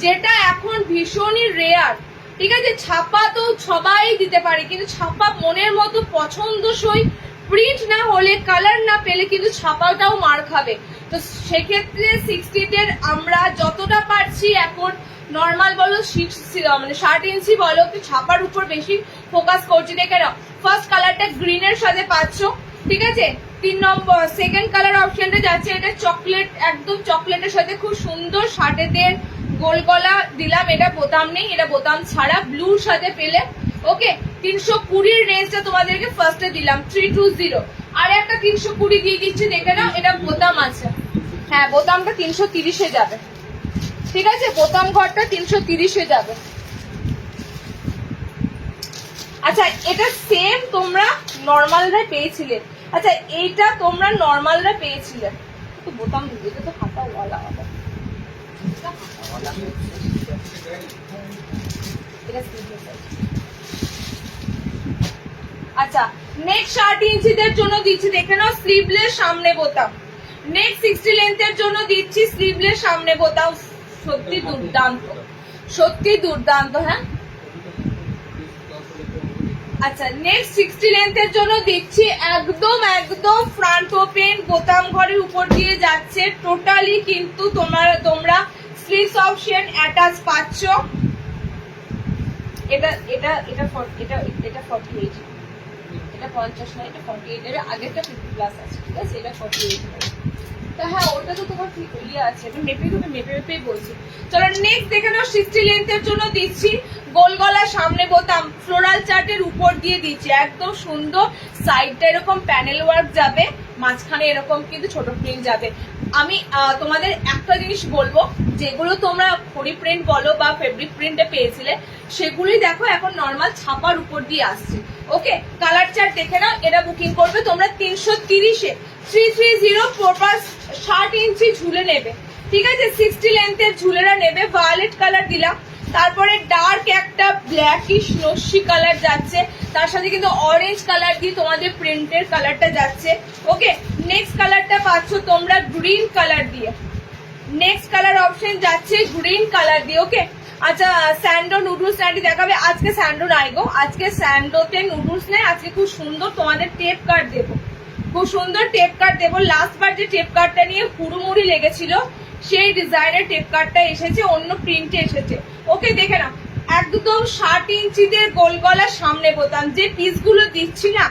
যেটা এখন ভীষণই রেয়ার, ঠিক আছে। ছাপা তো সবাই দিতে পারে, কিন্তু ছাপা মনের মতো পছন্দসই প্রিন্ট না হলে, কালার না পেলে কিন্তু ছাপাটাও মার খাবে। তো সেক্ষেত্রে 60-তে আমরা যতটা পারছি এখন নর্মাল বলো, মানে 60 ইঞ্চি বলো, তো ছাপার উপর বেশি ফোকাস করছি। দেখে নাও ফার্স্ট কালারটা গ্রিনের সাথে পাচ্ছ, ঠিক আছে। 3 নম্বর সেকেন্ড কালার অপশনটা যাচ্ছে, এটা চকলেট, একদম চকলেটের সাথে খুব সুন্দর 60-তে গোল গলা দিলাম। এটা বোতাম নেই, এটা বোতাম ছাড়া, ব্লুর সাথে পেলে। ওকে, 320 রেঞ্জটা তোমাদেরকে ফার্স্টে দিলাম, 320। আর একটা 320 দিয়ে দিচ্ছি, দেখে নাও, এটা বোতাম আছে, হ্যাঁ বোতামটা 330-এ যাবে, ঠিক আছে। বোতাম ঘরটা 330-এ যাবে। আচ্ছা এটা সেম তোমরা নর্মালরা পেয়েছিলে, আচ্ছা এইটা তোমরা নর্মালরা পেয়েছিলে, তো বোতাম দিবে, এটা তো হাতা ওয়ালা হবে, আচ্ছা নেক্সট 60 ইঞ্চিদের জন্য দিচ্ছি, দেখে নাও, স্লিভলেস সামনে বোতাম। নেক্সট 60 লেন্থের জন্য দিচ্ছি স্লিভলেস সামনে বোতাম। সত্যি দুর্দান্ত, সত্যি দুর্দান্ত, হ্যাঁ। আচ্ছা নেক্সট 60 লেন্থের জন্য দিচ্ছি একদম একদম ফ্রন্ট ওপেন, বোতাম ঘরের উপর দিয়ে যাচ্ছে। টোটালি কিন্তু তোমরা স্লিভস অপশন অ্যাটাচ পাচ্ছ। এটা এটা এটা এটা এটা 48, এটা 50 না, এটা 48, এর আগেরটা 50 প্লাস আছে, ঠিক আছে। এটা 48, তো হ্যাঁ ওটা তো তোমার ঠিক ইয়ে আছে, আমি মেপে বলছি। চলো নেক্সট দেখে নাও, 60 লেন্থের জন্য দিচ্ছি গোল গলা সামনে বোতাম, ফ্লোরাল চার্টের উপর দিয়ে দিচ্ছি, একদম সুন্দর। সাইডটা এরকম প্যানেল ওয়ার্ক যাবে, মাঝখানে এরকম কিন্তু ছোট প্রিন্ট যাবে। আমি তোমাদের একটা জিনিস বলবো, যেগুলো তোমরা খড়ি প্রিন্ট বলো বা ফেব্রিক প্রিন্টে পেয়েছিলে, সেগুলোই দেখো এখন নর্মাল ছাপার উপর দিয়ে আসছে। ওকে, কালার চার্ট দেখে নাও, এটা বুকিং করবে তোমরা 330-এ, 330 প্রপার 60 ইঞ্চি ঝুলে নেবে, ঠিক আছে। 60 লেন্থের ঝুলেরা নেবে। ভায়োলেট কালার দিলাম, তারপরে ডার্ক একটা ব্ল্যাকিশ নস্যি কালার যাচ্ছে, তার সাথে কিন্তু অরেঞ্জ কালার দিয়ে তোমাদের প্রিন্টের কালারটা যাচ্ছে। ওকে, নেক্সট কালারটা পাচ্ছ তোমরা গ্রিন কালার দিয়ে, নেক্সট কালার অপশন যাচ্ছে গ্রিন কালার দিয়ে। ওকে, আচ্ছা স্যান্ডো নুডলস নাইটি দেখাবে, আজকে স্যান্ডো নাই গো, আজকে স্যান্ডোতে নুডলস নেই, আজকে খুব সুন্দর তোমাদের টেপ কার্ড দেবো, খুব সুন্দর টেপ কার্ড দেবো। লাস্ট বার যে টেপ কার্ডটা নিয়ে হুড়ুমুড়ি লেগেছিল, সেই ডিজাইনের টেপ কার্ডটা এসেছে, অন্য প্রিন্টে এসেছে। ওকে দেখে নাও, একদম 60 ইঞ্চিদের গোল গলা সামনে বোতাম। যে পিসগুলো দিচ্ছি না,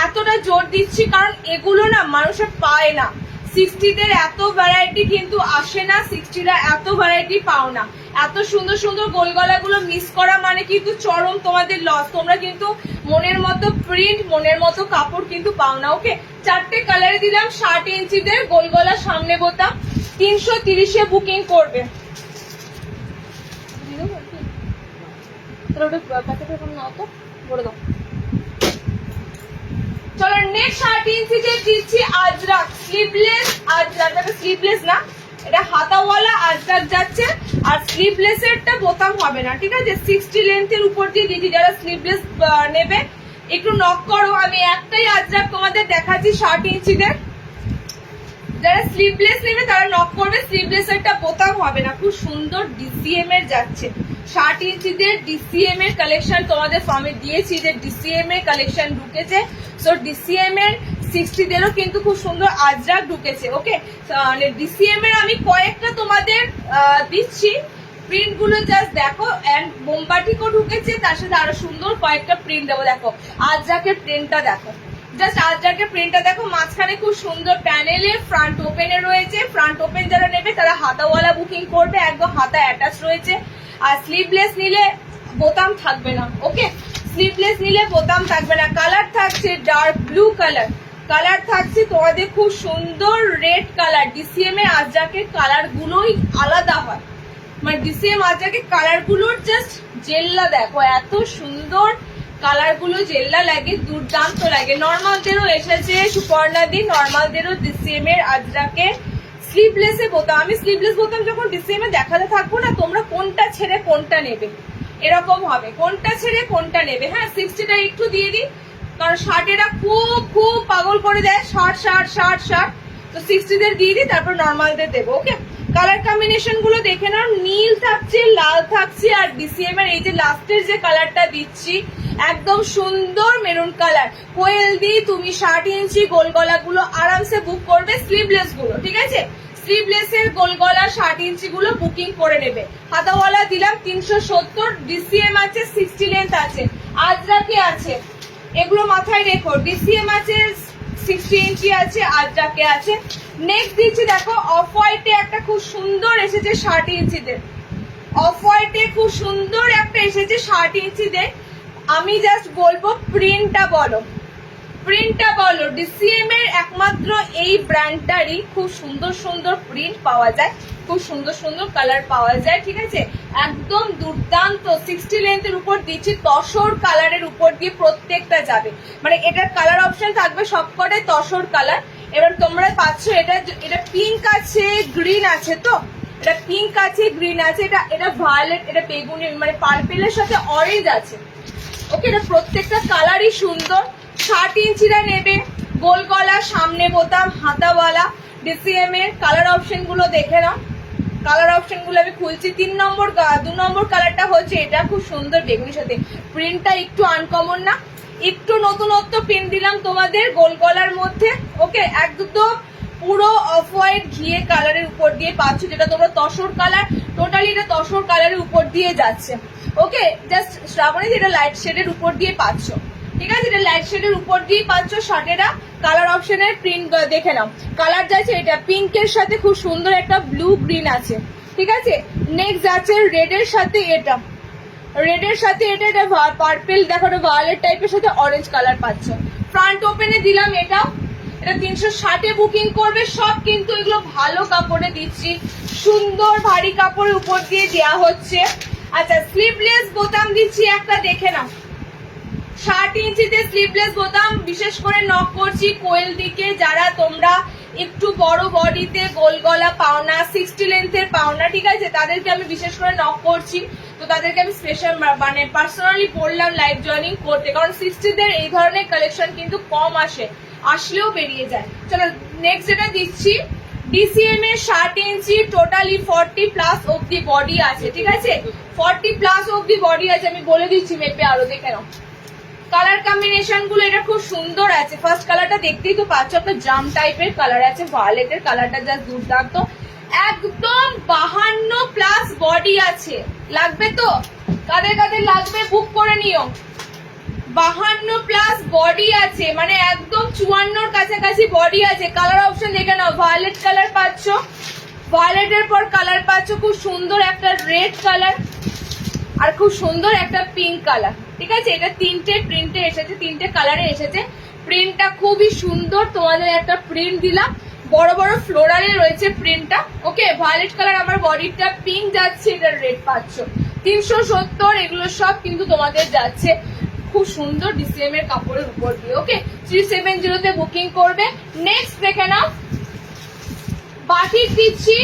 এতটা জোর দিচ্ছি কারণ এগুলো না মানুষের পায় না। 60-দের এত ভ্যারাইটি কিন্তু আসে না, 60-রা এত ভ্যারাইটি পাও না। এত সুন্দর সুন্দর গোল গলাগুলো মিস করা মানে কিন্তু চরম তোমাদের লস। তোমরা কিন্তু মনের মতো প্রিন্ট, মনের মতো কাপড় কিন্তু পাও না। ওকে, 4টে কালারে দিলাম 60 ইঞ্চিদের গোল গলা সামনে বোতাম, 330-এ বুকিং করবে। চলো নেক্সট 60 ইঞ্চিতে দিচ্ছি আজরাক স্লিভলেস, আজরাক স্লিভলেস না, এটা হাতাওয়ালা আজরাক যাচ্ছে, আর স্লিভলেস এরটা বোতাম হবে না, ঠিক আছে। 60 লেন্থের উপর দিয়ে দিচ্ছি, যারা স্লিভলেস নেবে একটু নক করো। আমি একটাই আজরাক তোমাদের দেখাচ্ছি 60 ইঞ্চিদের, যারা স্লিভলেস নেবে তারা নক করবে। স্লিভলেস একটা বোতাম হবে না, খুব সুন্দর ডিসিএম এর যাচ্ছে। 60 ইঞ্চিদের ডিসিএম এর কালেকশন তোমাদের ফর্মে দিয়েছি যে ডিসিএম এর কালেকশন ঢুকেছে। সো ডিসিএম এর 60 দেরও কিন্তু খুব সুন্দর আজরাক ঢুকেছে। ওকে, মানে ডিসিএম এর আমি কয়েকটা তোমাদের দিচ্ছি, প্রিন্ট গুলো জাস্ট দেখো। এন্ড বোমবাটিকও ঢুকেছে, তার সাথে আরো সুন্দর কয়েকটা প্রিন্ট দেবো। দেখো আজরাকের প্রিন্টটা দেখো, জাস্ট আজরাকের প্রিন্টটা দেখো। মাঝখানে খুব সুন্দর প্যানেলে ফ্রন্ট ওপেনে রয়েছে। ফ্রন্ট ওপেন যারা নেবে তারা হাতাওয়ালা বুকিং করবে, একদম হাতা অ্যাটাচ রয়েছে। আর স্লিভলেস নিলে বোতাম থাকবে না। ওকে, স্লিভলেস নিলে বোতাম থাকবে না। কালার থাকছে ডার্ক ব্লু কালার, কালার থাকছে তোমাদের খুব সুন্দর রেড কালার। ডিসিএম এ আজরাকের কালার গুলোই আলাদা হয়, মানে ডিসিএম আজরাকের কালার গুলোর জাস্ট জেল্লা দেখো, এত সুন্দর কালার গুলো জেল্লা লাগে, দুর্দান্ত লাগে। নর্মালদেরও এসেছে সুপর্ণাদি, নর্মালদেরও ডিসিএম এর আজরাকে স্লিভলেস এ বোতাম। আমি স্লিভলেস বোতাম যখন ডিসিএম এ দেখাতে থাকবো না, তোমরা কোনটা ছেড়ে কোনটা নেবে এরকম হবে, কোনটা ছেড়ে কোনটা নেবে। হ্যাঁ, 60টা একটু দিয়ে দিই, কারণ 60-এরা খুব খুব পাগল করে দেয় 60। তো 60দের দিয়ে দিই, তারপর নর্মালদের দেবো। ওকে, কালার কম্বিনেশন গুলো দেখে নাও। নীল থাকছে, লাল থাকছে, আর ডিসিএম এর এই যে লাস্টের যে কালারটা দিচ্ছি একদম সুন্দর মেরুন কালার। কোয়েল দি তুমি 60 ইঞ্চি গোল গলা গুলো আরামসে বুক করবে, স্লিভলেস গুলো, ঠিক আছে? স্লিভলেস এর গোল গলা 60 ইঞ্চি গুলো বুকিং করে নেবে। হাতাওয়ালা দিলাম 370, ডিসিএম আছে 60 লেন্থ আছে, আজরাকে আছে, এগুলো মাথায় রেখো। ডিসিএম আছে 60 ইঞ্চি আছে, আজরাকে আছে। নেক্সট দিচ্ছি দেখো, অফ হোয়াইটে একটা খুব সুন্দর এসেছে 60 ইঞ্চিদের। অফ হোয়াইটে খুব সুন্দর একটা এসেছে 60 ইঞ্চিদের। আমি জাস্ট বলবো প্রিন্টটা বলো, প্রিন্টটা বলো। ডিসিএম এর একমাত্র এই ব্র্যান্ডটারই খুব সুন্দর সুন্দর প্রিন্ট পাওয়া যায়, খুব সুন্দর সুন্দর কালার পাওয়া যায়, ঠিক আছে? একদম দুর্দান্ত। 60 লেন্থের উপর দিচ্ছি, তসর কালারের উপর দিয়ে প্রত্যেকটা যাবে, মানে এটার কালার অপশন থাকবে সবকটাই তসর কালার। এবার তোমরা পাচ্ছ এটা পিঙ্ক আছে, গ্রিন আছে, তো এটা পিঙ্ক আছে, গ্রিন আছে, এটা ভায়োলেট, এটা বেগুনি, মানে পার্পেলের সাথে অরেঞ্জ আছে। ওকে, এটা প্রত্যেকটা কালারই সুন্দর। 60 ইঞ্চিরা নেবে, গোল গলা, সামনে বোতাম, হাতাওয়ালা। ডিসিএম এর কালার অপশন গুলো দেখে নাও, কালার অপশন গুলো আমি খুলছি। 2 নম্বর কালারটা হচ্ছে এটা, খুব সুন্দর বেগুনির সাথে। প্রিন্টটা একটু আনকমন না, একটু নতুনত্ব প্রিন্ট দিলাম তোমাদের গোল গলার মধ্যে। ওকে, একদম পুরো অফ হোয়াইট ঘিয়ে কালারের উপর দিয়ে পাচ্ছ, যেটা তোমরা তসর কালার, টোটালি এটা তসর কালারের উপর দিয়ে যাচ্ছে। ওকে, জাস্ট শ্রাবণী এটা লাইট শেডের উপর দিয়ে পাচ্ছ, ঠিক আছে? এটা লাইট শেডের উপর দিয়ে পাচ্ছ 60-এরা। কালার অপশনের প্রিন্ট দেখে নাও, কালার যাচ্ছে এটা পিঙ্কের সাথে খুব সুন্দর একটা ব্লু গ্রিন আছে, ঠিক আছে? নেক্সট আছে রেডের সাথে এটা, রেডের সাথে এটা পার্পেল, দেখো ভায়োলেট টাইপের সাথে অরেঞ্জ কালার পাচ্ছ। ফ্রন্ট ওপেনে দিলাম এটা 360-এ বুকিং করবে। সব কিন্তু এগুলো ভালো কাপড়ে দিচ্ছি, সুন্দর ভারী কাপড়ের উপর দিয়ে দেওয়া হচ্ছে। আচ্ছা, স্লিভলেস বোতাম দিচ্ছি একটা, দেখে নাও। 60 ইঞ্চিতে স্লিভলেস বোতাম বিশেষ করে নক করছি কোয়েল দিকে, যারা তোমরা একটু বড় বডিতে গোল গলা পাওনা, 60 লেন্থের পাওনা, ঠিক আছে? তাদেরকে আমি বিশেষ করে নক করছি। তো তাদেরকে আমি স্পেশাল মানে পার্সোনালি বললাম লাইভ জয়েনিং করতে, কারণ 60-দের এই ধরনের কালেকশন কিন্তু কম আসে, আসলেও বেরিয়ে যায়। চলো নেক্সট যেটা দিচ্ছি, ডিসিএম এর 60 ইঞ্চি, টোটালি 40+ অব্দি বডি আছে, ঠিক আছে? 40+ অব্দি বডি আছে, আমি বলে দিচ্ছি মেপে আরো, দেখে নাও। কালার কম্বিনেশন গুলো এটা খুব সুন্দর আছে। ফার্স্ট কালারটা দেখতেই তো পাচ্ছ, একটা জাম টাইপের কালার আছে, ভায়োলেটের কালারটা জাস্ট দুর্দান্ত। একদম 52+ বডি আছে, লাগবে তো? কাদের কাদের লাগবে বুক করে নিও। 52+ বডি আছে, মানে একদম 54-র কাছাকাছি বডি আছে। কালার অপশন দেখে নাও, ভায়োলেট কালার পাচ্ছ, ভায়োলেটের পর কালার পাচ্ছ খুব সুন্দর একটা রেড কালার, আর খুব সুন্দর একটা পিঙ্ক কালার, ঠিক আছে? এটা 3টে প্রিন্টে এসেছে, 3টে কালারে এসেছে। প্রিন্টটা খুবই সুন্দর, তোমাদের একটা প্রিন্ট দিলাম, বড় বড় ফ্লোরালে রয়েছে প্রিন্টটা। ওকে, ভায়োলেট কালার আমার বডিটা, পিঙ্ক যাচ্ছে, এটা রেড পাচ্ছ। 370 এগুলো সব কিন্তু তোমাদের যাচ্ছে খুব সুন্দর ডিসিএম এর কাপড়ের উপর দিয়ে। ওকে, 370-তে বুকিং করবে। নেক্সট দেখে নাও, বাটিক দিচ্ছি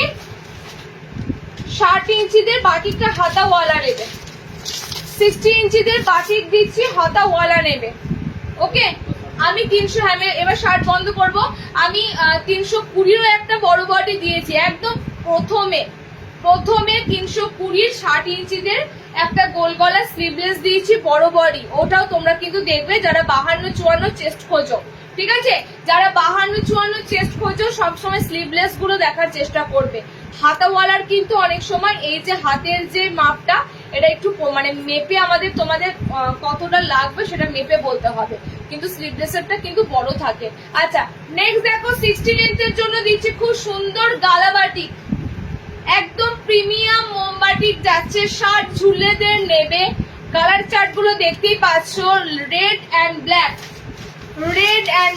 60 ইঞ্চিদের, বাটিকটা হাতাওয়ালা নেবে। 60 ইঞ্চিদের বাটিক দিচ্ছি, হাতাওয়ালা নেবে। ওকে আমি 300, হ্যাঁ এবার শার্ট বন্ধ করব। আমি 320-ও একটা বড় বডি দিয়েছি একদম প্রথমে 320 60 ইঞ্চিদের একটা গোল গলা স্লিভলেস দিয়েছি বড় বডি। ওটাও তোমরা কিন্তু দেখবে যারা 52-54 চেস্ট খোঁজো, ঠিক আছে? যারা 52-54 চেস্ট খোঁজো সবসময় স্লিভলেস গুলো দেখার চেষ্টা করবে। হাতাওয়ালার কিন্তু অনেক সময় এই যে হাতের যে মাপটা এটা একটু মানে মেপে আমাদের তোমাদের কতটা লাগবে সেটা মেপে বলতে হবে, কিন্তু স্লিভলেসেরটা কিন্তু বড় থাকে। আচ্ছা নেক্সট দেখো 60 লেন্থের জন্য দিচ্ছি খুব সুন্দর গালাবাটি, একদম প্রিমিয়াম মোমবাটিক যাচ্ছে। শার্ট ঝুলেদের নেবে, কালার চার্ট গুলো দেখতেই পাচ্ছ, রেড অ্যান্ড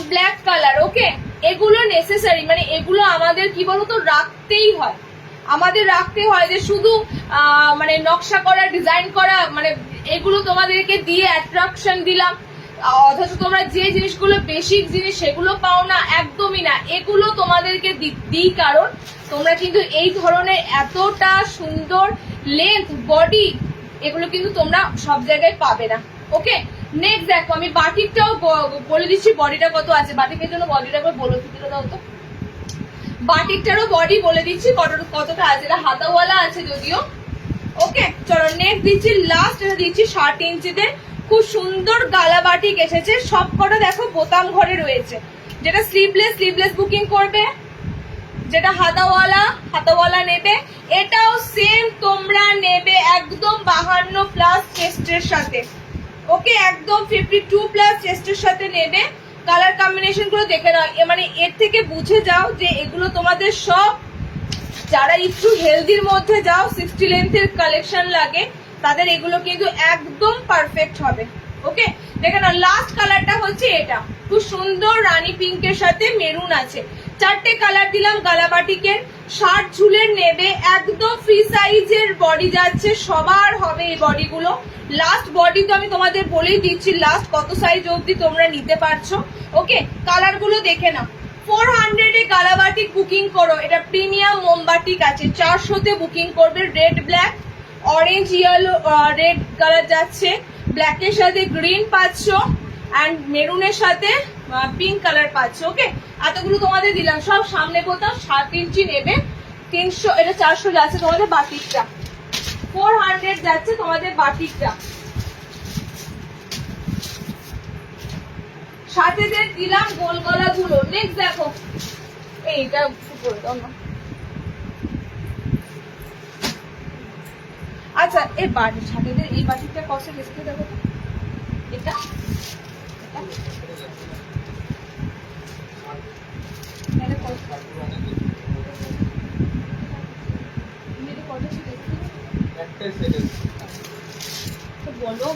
ব্ল্যাক কালার। ওকে এগুলো নেসেসারি, মানে এগুলো আমাদের কি বলতো রাখতেই হয়, যে শুধু মানে নকশা করা ডিজাইন করা মানে এগুলো তোমাদেরকে দিয়ে অ্যাট্রাকশন দিলাম, অথচ তোমরা যে জিনিসগুলো বেসিক জিনিস সেগুলো পাও না, একদমই না। এগুলো তোমাদেরকে দিই কারণ তোমরা কিন্তু এই ধরনের এতটা সুন্দর লেন্থ বডি এগুলো কিন্তু তোমরা সব জায়গায় পাবে না। ওকে নেক্সট দেখো আমি বাটিকটাও বলে দিচ্ছি বডিটা কত আছে। বাটিকের জন্য বডিটা একবার বলে দিতে দাও তো, বাটিকটারও বডি বলে দিচ্ছি কতটা আছে। এটা হাতাওয়ালা আছে যদিও। ওকে চলো নেক্সট দিচ্ছি লাস্ট, এটা দিচ্ছি 60 ইঞ্চিতে খুব সুন্দর গালা বাটিক এসেছে। সব কটা দেখো বোতাম ঘরে রয়েছে। যেটা স্লিভলেস বুকিং করবে, যেটা হাতাওয়ালা নেবে, এটাও সেম তোমরা নেবে একদম 52+ চেস্টের সাথে। ওকে একদম 52+ চেস্টের সাথে নেবে। কালার কম্বিনেশন গুলো দেখে নাও, মানে এর থেকে বুঝে যাও যে এগুলো তোমাদের সব যারা একটু হেলদির মধ্যে যাও 60 লেন্থের কালেকশন লাগে তাদের এগুলো কিন্তু একদম পারফেক্ট হবে। ওকে দেখে নাও লাস্ট কালারটা হচ্ছে এটা, খুব সুন্দর রানী পিঙ্কের সাথে মেরুন আছে। 4টে কালার দিলাম গালাবাটিকের। শার্ট ঝুলের নেবে, একদম ফ্রি সাইজের বডি যাচ্ছে, সবার হবে এই বডিগুলো। লাস্ট বডি তো আমি তোমাদের বলেই দিচ্ছি লাস্ট কত সাইজ অবধি তোমরা নিতে পারছো। ওকে কালার গুলো দেখে নাও। 400-এ গালাবাটিক বুকিং করো, এটা প্রিমিয়াম মোমবাটিক আছে। 400-তে বুকিং করবে। Red black orange yellow red colour যাচ্ছে, ব্ল্যাকের সাথে গ্রিন পাচ্ছ অ্যান্ড মেরুনের সাথে পিঙ্ক কালার পাচ্ছ। ওকে এতগুলো তোমাদের দিলাম, সব সামনে বোতাম। 7 ইঞ্চি নেবে 300, এটা 400 যাচ্ছে তোমাদের বাটিকটা, 400 যাচ্ছে তোমাদের বাটিকটা। সাথে দিলাম গোল গলা গুলো। নেক্সট দেখো এইটা করে দাও না। আচ্ছা এই বাটি সাথে এই বাটিকটা কষ্ট দেখতে দেখো তো, এটা বলো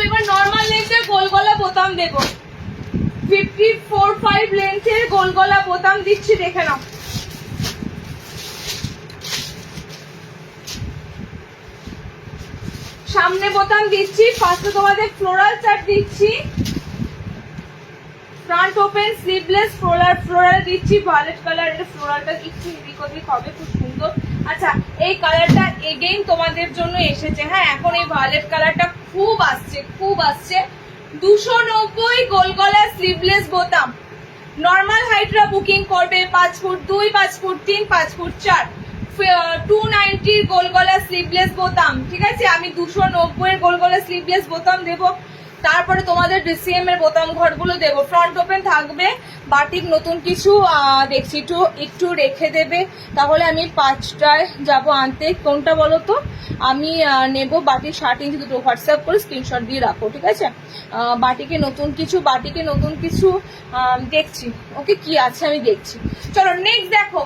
এবার নরমাল লেন্থের গোল গলা বোতাম দেবো। 54-5 লেন্থের গোল গলা বোতাম দিচ্ছি, দেখে নাও। সামনে বোতাম দিচ্ছি, ফার্স্টে তোমাদের ফ্লোরাল চার্ট দিচ্ছি, ফ্রন্ট ওপেন স্লিভলেস ফ্লোরাল দিচ্ছি, ভায়োলেট কালার। এটা ফ্লোরালটা একটু এদিক ওদিক হবে, খুব সুন্দর। আচ্ছা এই কালারটা এগেইন তোমাদের জন্য এসেছে। হ্যাঁ এখন এই ভায়োলেট কালারটা খুব আসছে। 290 গোল গলা স্লিভলেস বোতাম। নর্মাল হাইটরা বুকিং করবে 5 ফুট 2, 5 ফুট 3, 5 ফুট 4। 290 গোল গলা স্লিভলেস বোতাম, ঠিক আছে? আমি 290 গোল গলা স্লিভলেস বোতাম দেবো। তারপরে তোমাদের ডিসিএম এর বোতাম ঘরগুলো দেবো। ফ্রন্ট ওপেন থাকবে, বাটিক নতুন কিছু দেখছি একটু রেখে দেবে, তাহলে আমি 5টায় যাব আনতে। কোনটা বলো তো? আমি নেব বাটিক 60 ইঞ্চি দুটো। হোয়াটসঅ্যাপ করে স্ক্রিনশট দিয়ে রাখো, ঠিক আছে? বাটিকে নতুন কিছু দেখছি। ওকে, কি আছে আমি দেখছি। চলো নেক্সট দেখো।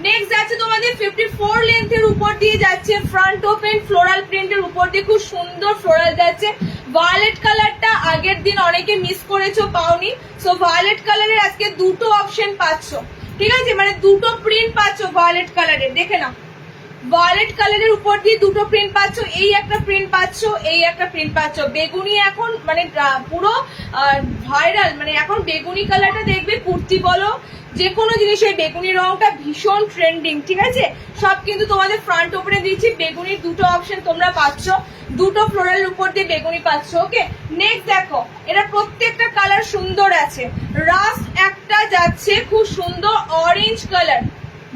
নেক্সট যাচ্ছে তোমাদের 54 লেন্থের উপর দিয়ে যাচ্ছে, ফ্রন্ট ওপেন ফ্লোরাল প্রিন্টের উপর দিয়ে খুব সুন্দর ফ্লোরাল যাচ্ছে। ভায়োলেট কালারটা আগের দিন অনেকে মিস করেছো, পাওনি। সো ভায়োলেট কালারের আজকে দুটো অপশন পাচ্ছ, ঠিক আছে? মানে দুটো প্রিন্ট পাচ্ছ ভায়োলেট কালারের, দেখে নাও। ভায়োলেট কালারের উপর দিয়ে দুটো প্রিন্ট পাচ্ছ, এই একটা প্রিন্ট পাচ্ছ, এই একটা প্রিন্ট পাচ্ছ। বেগুনি এখন মানে পুরো ভাইরাল, মানে এখন বেগুনি কালারটা দেখবে, কুর্তি বলো যে কোনো জিনিসের বেগুনি রংটা ভীষণ ট্রেন্ডিং, ঠিক আছে? সব কিন্তু তোমাদের ফ্রন্ট ওপেনে দিচ্ছি। বেগুনির দুটো অপশন তোমরা পাচ্ছ, দুটো ফ্লোরালের উপর দিয়ে বেগুনি পাচ্ছ। ওকে, নেক্সট দেখো, এটা প্রত্যেকটা কালার সুন্দর আছে। রাস্ট একটা যাচ্ছে খুব সুন্দর অরেঞ্জ কালার,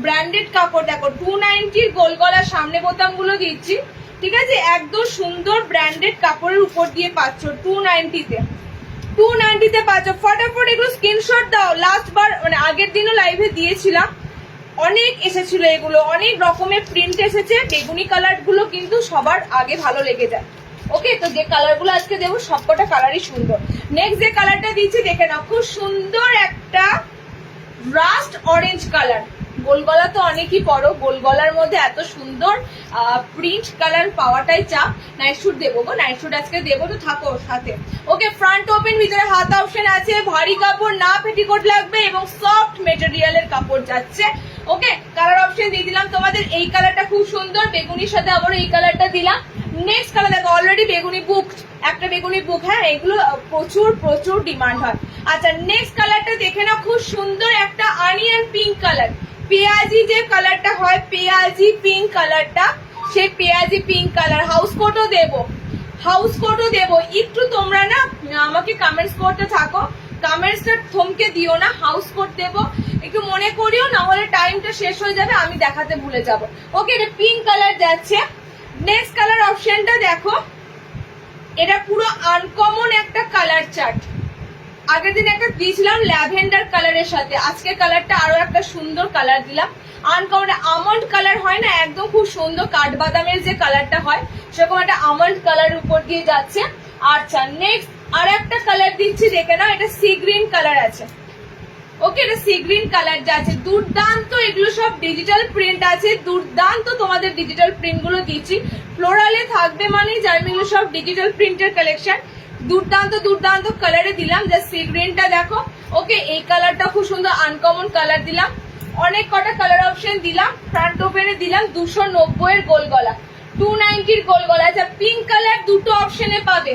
ব্র্যান্ডেড কাপড়। দেখো 290 গোল গলার সামনে বোতামগুলো দিচ্ছি, ঠিক আছে? একদম সুন্দর ব্র্যান্ডেড কাপড়ের উপর দিয়ে পাচ্ছ 290 পাচ্ছ। ফটাফট এগুলো স্ক্রিনশট দাও। লাস্ট বার মানে আগের দিনও লাইভে দিয়েছিলাম, অনেক এসেছিল এগুলো, অনেক রকমের প্রিন্ট এসেছে। বেগুনি কালার গুলো কিন্তু সবার আগে ভালো লেগে যায়। ওকে, তো যে কালার গুলো আজকে দেবো সবকটা কালারই সুন্দর। নেক্সট যে কালারটা দিচ্ছি দেখে নাও, খুব সুন্দর একটা রাস্ট অরেঞ্জ কালার। গোলগলা তো অনেকই পরো, গোলগলার মধ্যে এত সুন্দর প্রিন্ট কালার পাওয়াটাই চাপ। নাইট শুট দেবো গো, নাইট শুট আজকে দেবো, তো থাকো সাথে। ওকে, ফ্রন্ট ওপেন, ভিতরে হাত অপশন আছে। ভারী কাপড় না, পেটিকোট লাগবে এবং সফট মেটেরিয়ালের কাপড় যাচ্ছে। ওকে, কালার অপশন দিয়ে দিলাম তোমাদের। এই কালারটা খুব সুন্দর, বেগুনির সাথে আবার এই কালারটা দিলাম। নেক্সট কালার দেখো, অলরেডি বেগুনি বুক, একটা বেগুনি বুক। হ্যাঁ, এগুলো প্রচুর ডিমান্ড হয়। আচ্ছা, নেক্সট কালারটা দেখে না, খুব সুন্দর একটা অনিয়ন পিঙ্ক কালার। পেঁয়াজি যে কালারটা হয়, পেঁয়াজি পিঙ্ক কালারটা, সেই পেঁয়াজি পিঙ্ক কালার। হাউস কোটও দেবো। একটু তোমরা না আমাকে কমেন্টস করতে থাকো, কমেন্টসটা থমকে দিও না। হাউস কোট দেবো, একটু মনে করিও, না হলে টাইমটা শেষ হয়ে যাবে, আমি দেখাতে ভুলে যাব। ওকে, এটা পিঙ্ক কালার যাচ্ছে। নেক্সট কালার অপশনটা দেখো, এটা পুরো আনকমন একটা কালার চার্ট। আগের দিন একটা দিয়েছিলাম ল্যাভেন্ডার কালারের সাথে, আজকে কালারটা আরো একটা সুন্দর কালার দিলাম। আনকমন আমন্ড কালার হয় না, একদম খুব সুন্দর কাঠবাদামের যে কালারটা হয় সেরকম একটা আমন্ড কালার উপর দিয়ে যাচ্ছে। আচ্ছা, নেক্সট আর একটা কালার দিচ্ছি, দেখে নাও, এটা সি গ্রিন কালার আছে। ওকে, এটা সি গ্রিন কালার যাচ্ছে, দুর্দান্ত। এগুলো সব ডিজিটাল প্রিন্ট আছে, দুর্দান্ত তোমাদের ডিজিটাল প্রিন্ট গুলো দিচ্ছি। ফ্লোরালে থাকবে মানে জানবে এগুলো সব ডিজিটাল প্রিন্টের কালেকশন। দুর্দান্ত কালারে দিলাম, যা সি গ্রিনটা দেখো। ওকে, এই কালারটা খুব সুন্দর আনকমন কালার দিলাম। অনেক কটা কালার অপশন দিলাম। ফ্রন্ট ওপেনে দিলাম 290 এর গোল গলা, 290 গোল গলা। আচ্ছা, পিঙ্ক কালার দুটো অপশনে পাবে,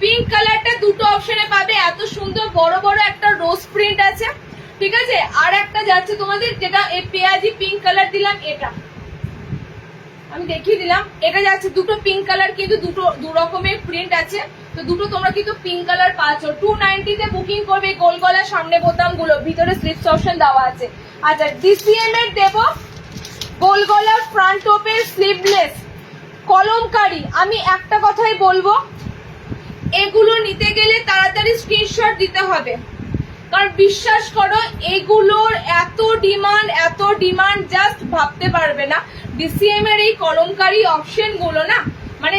পিঙ্ক কালারটা দুটো অপশনে পাবে। এত সুন্দর বড় বড় একটা রোজ প্রিন্ট আছে, ঠিক আছে? আর একটা যাচ্ছে তোমাদের, যেটা এই পেঁয়াজি পিঙ্ক কালার দিলাম, এটা আমি দেখিয়ে দিলাম। এটা যাচ্ছে দুটো পিঙ্ক কালার, কিন্তু দু রকমের প্রিন্ট আছে, তো দুটো তোমরা কিন্তু পিঙ্ক কালার পাচ্ছ। 290 তে বুকিং করবে। গোল গলার সামনে বোতাম গুলো, ভিতরে স্লিপস অপশন দেওয়া আছে। আচ্ছা, ডিসিএম এর দেবো গোল গলার ফ্রন্ট ওপেন স্লিভলেস কলমকারি। আমি একটা কথাই বলবো, এগুলো নিতে গেলে তাড়াতাড়ি স্ক্রিনশট দিতে হবে, কারণ বিশ্বাস করো এগুলোর এত ডিমান্ড জাস্ট ভাবতে পারবে না। ডিসিএম এর এই কলমকারি অপশন গুলো না, মানে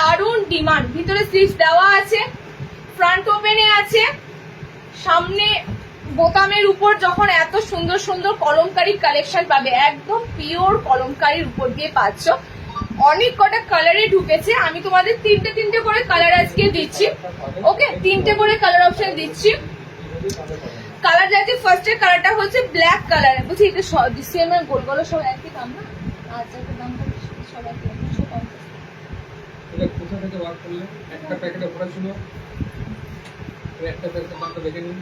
দারুণ ডিমান্ড। ভিতরে স্লিভস দেওয়া আছে, ফ্রন্ট ওপেনে আছে, সামনে বোতামের উপর যখন এত সুন্দর কলমকারি কালেকশন পাবে, একদম পিওর কলমকারির উপর দিয়ে পাচ্ছ। অনেক কটা কালারে ঢুকেছে, আমি তোমাদের তিনটে করে কালার আজকে দিচ্ছি। ওকে, তিনটে করে কালার অপশন দিচ্ছি। কালার যাচ্ছে, ফার্স্টের কালারটা হচ্ছে ব্ল্যাক কালার। বুঝছি, এটা ডিসিএম এর গোলগুলো সব একই দাম না? আচ্ছা, এটা দামটা সব একই, 250। এটা কোথা থেকে বার করলে? একটা প্যাকেটে ভরা ছিল, একটা প্যাকেটের দামটা দেখে নিন।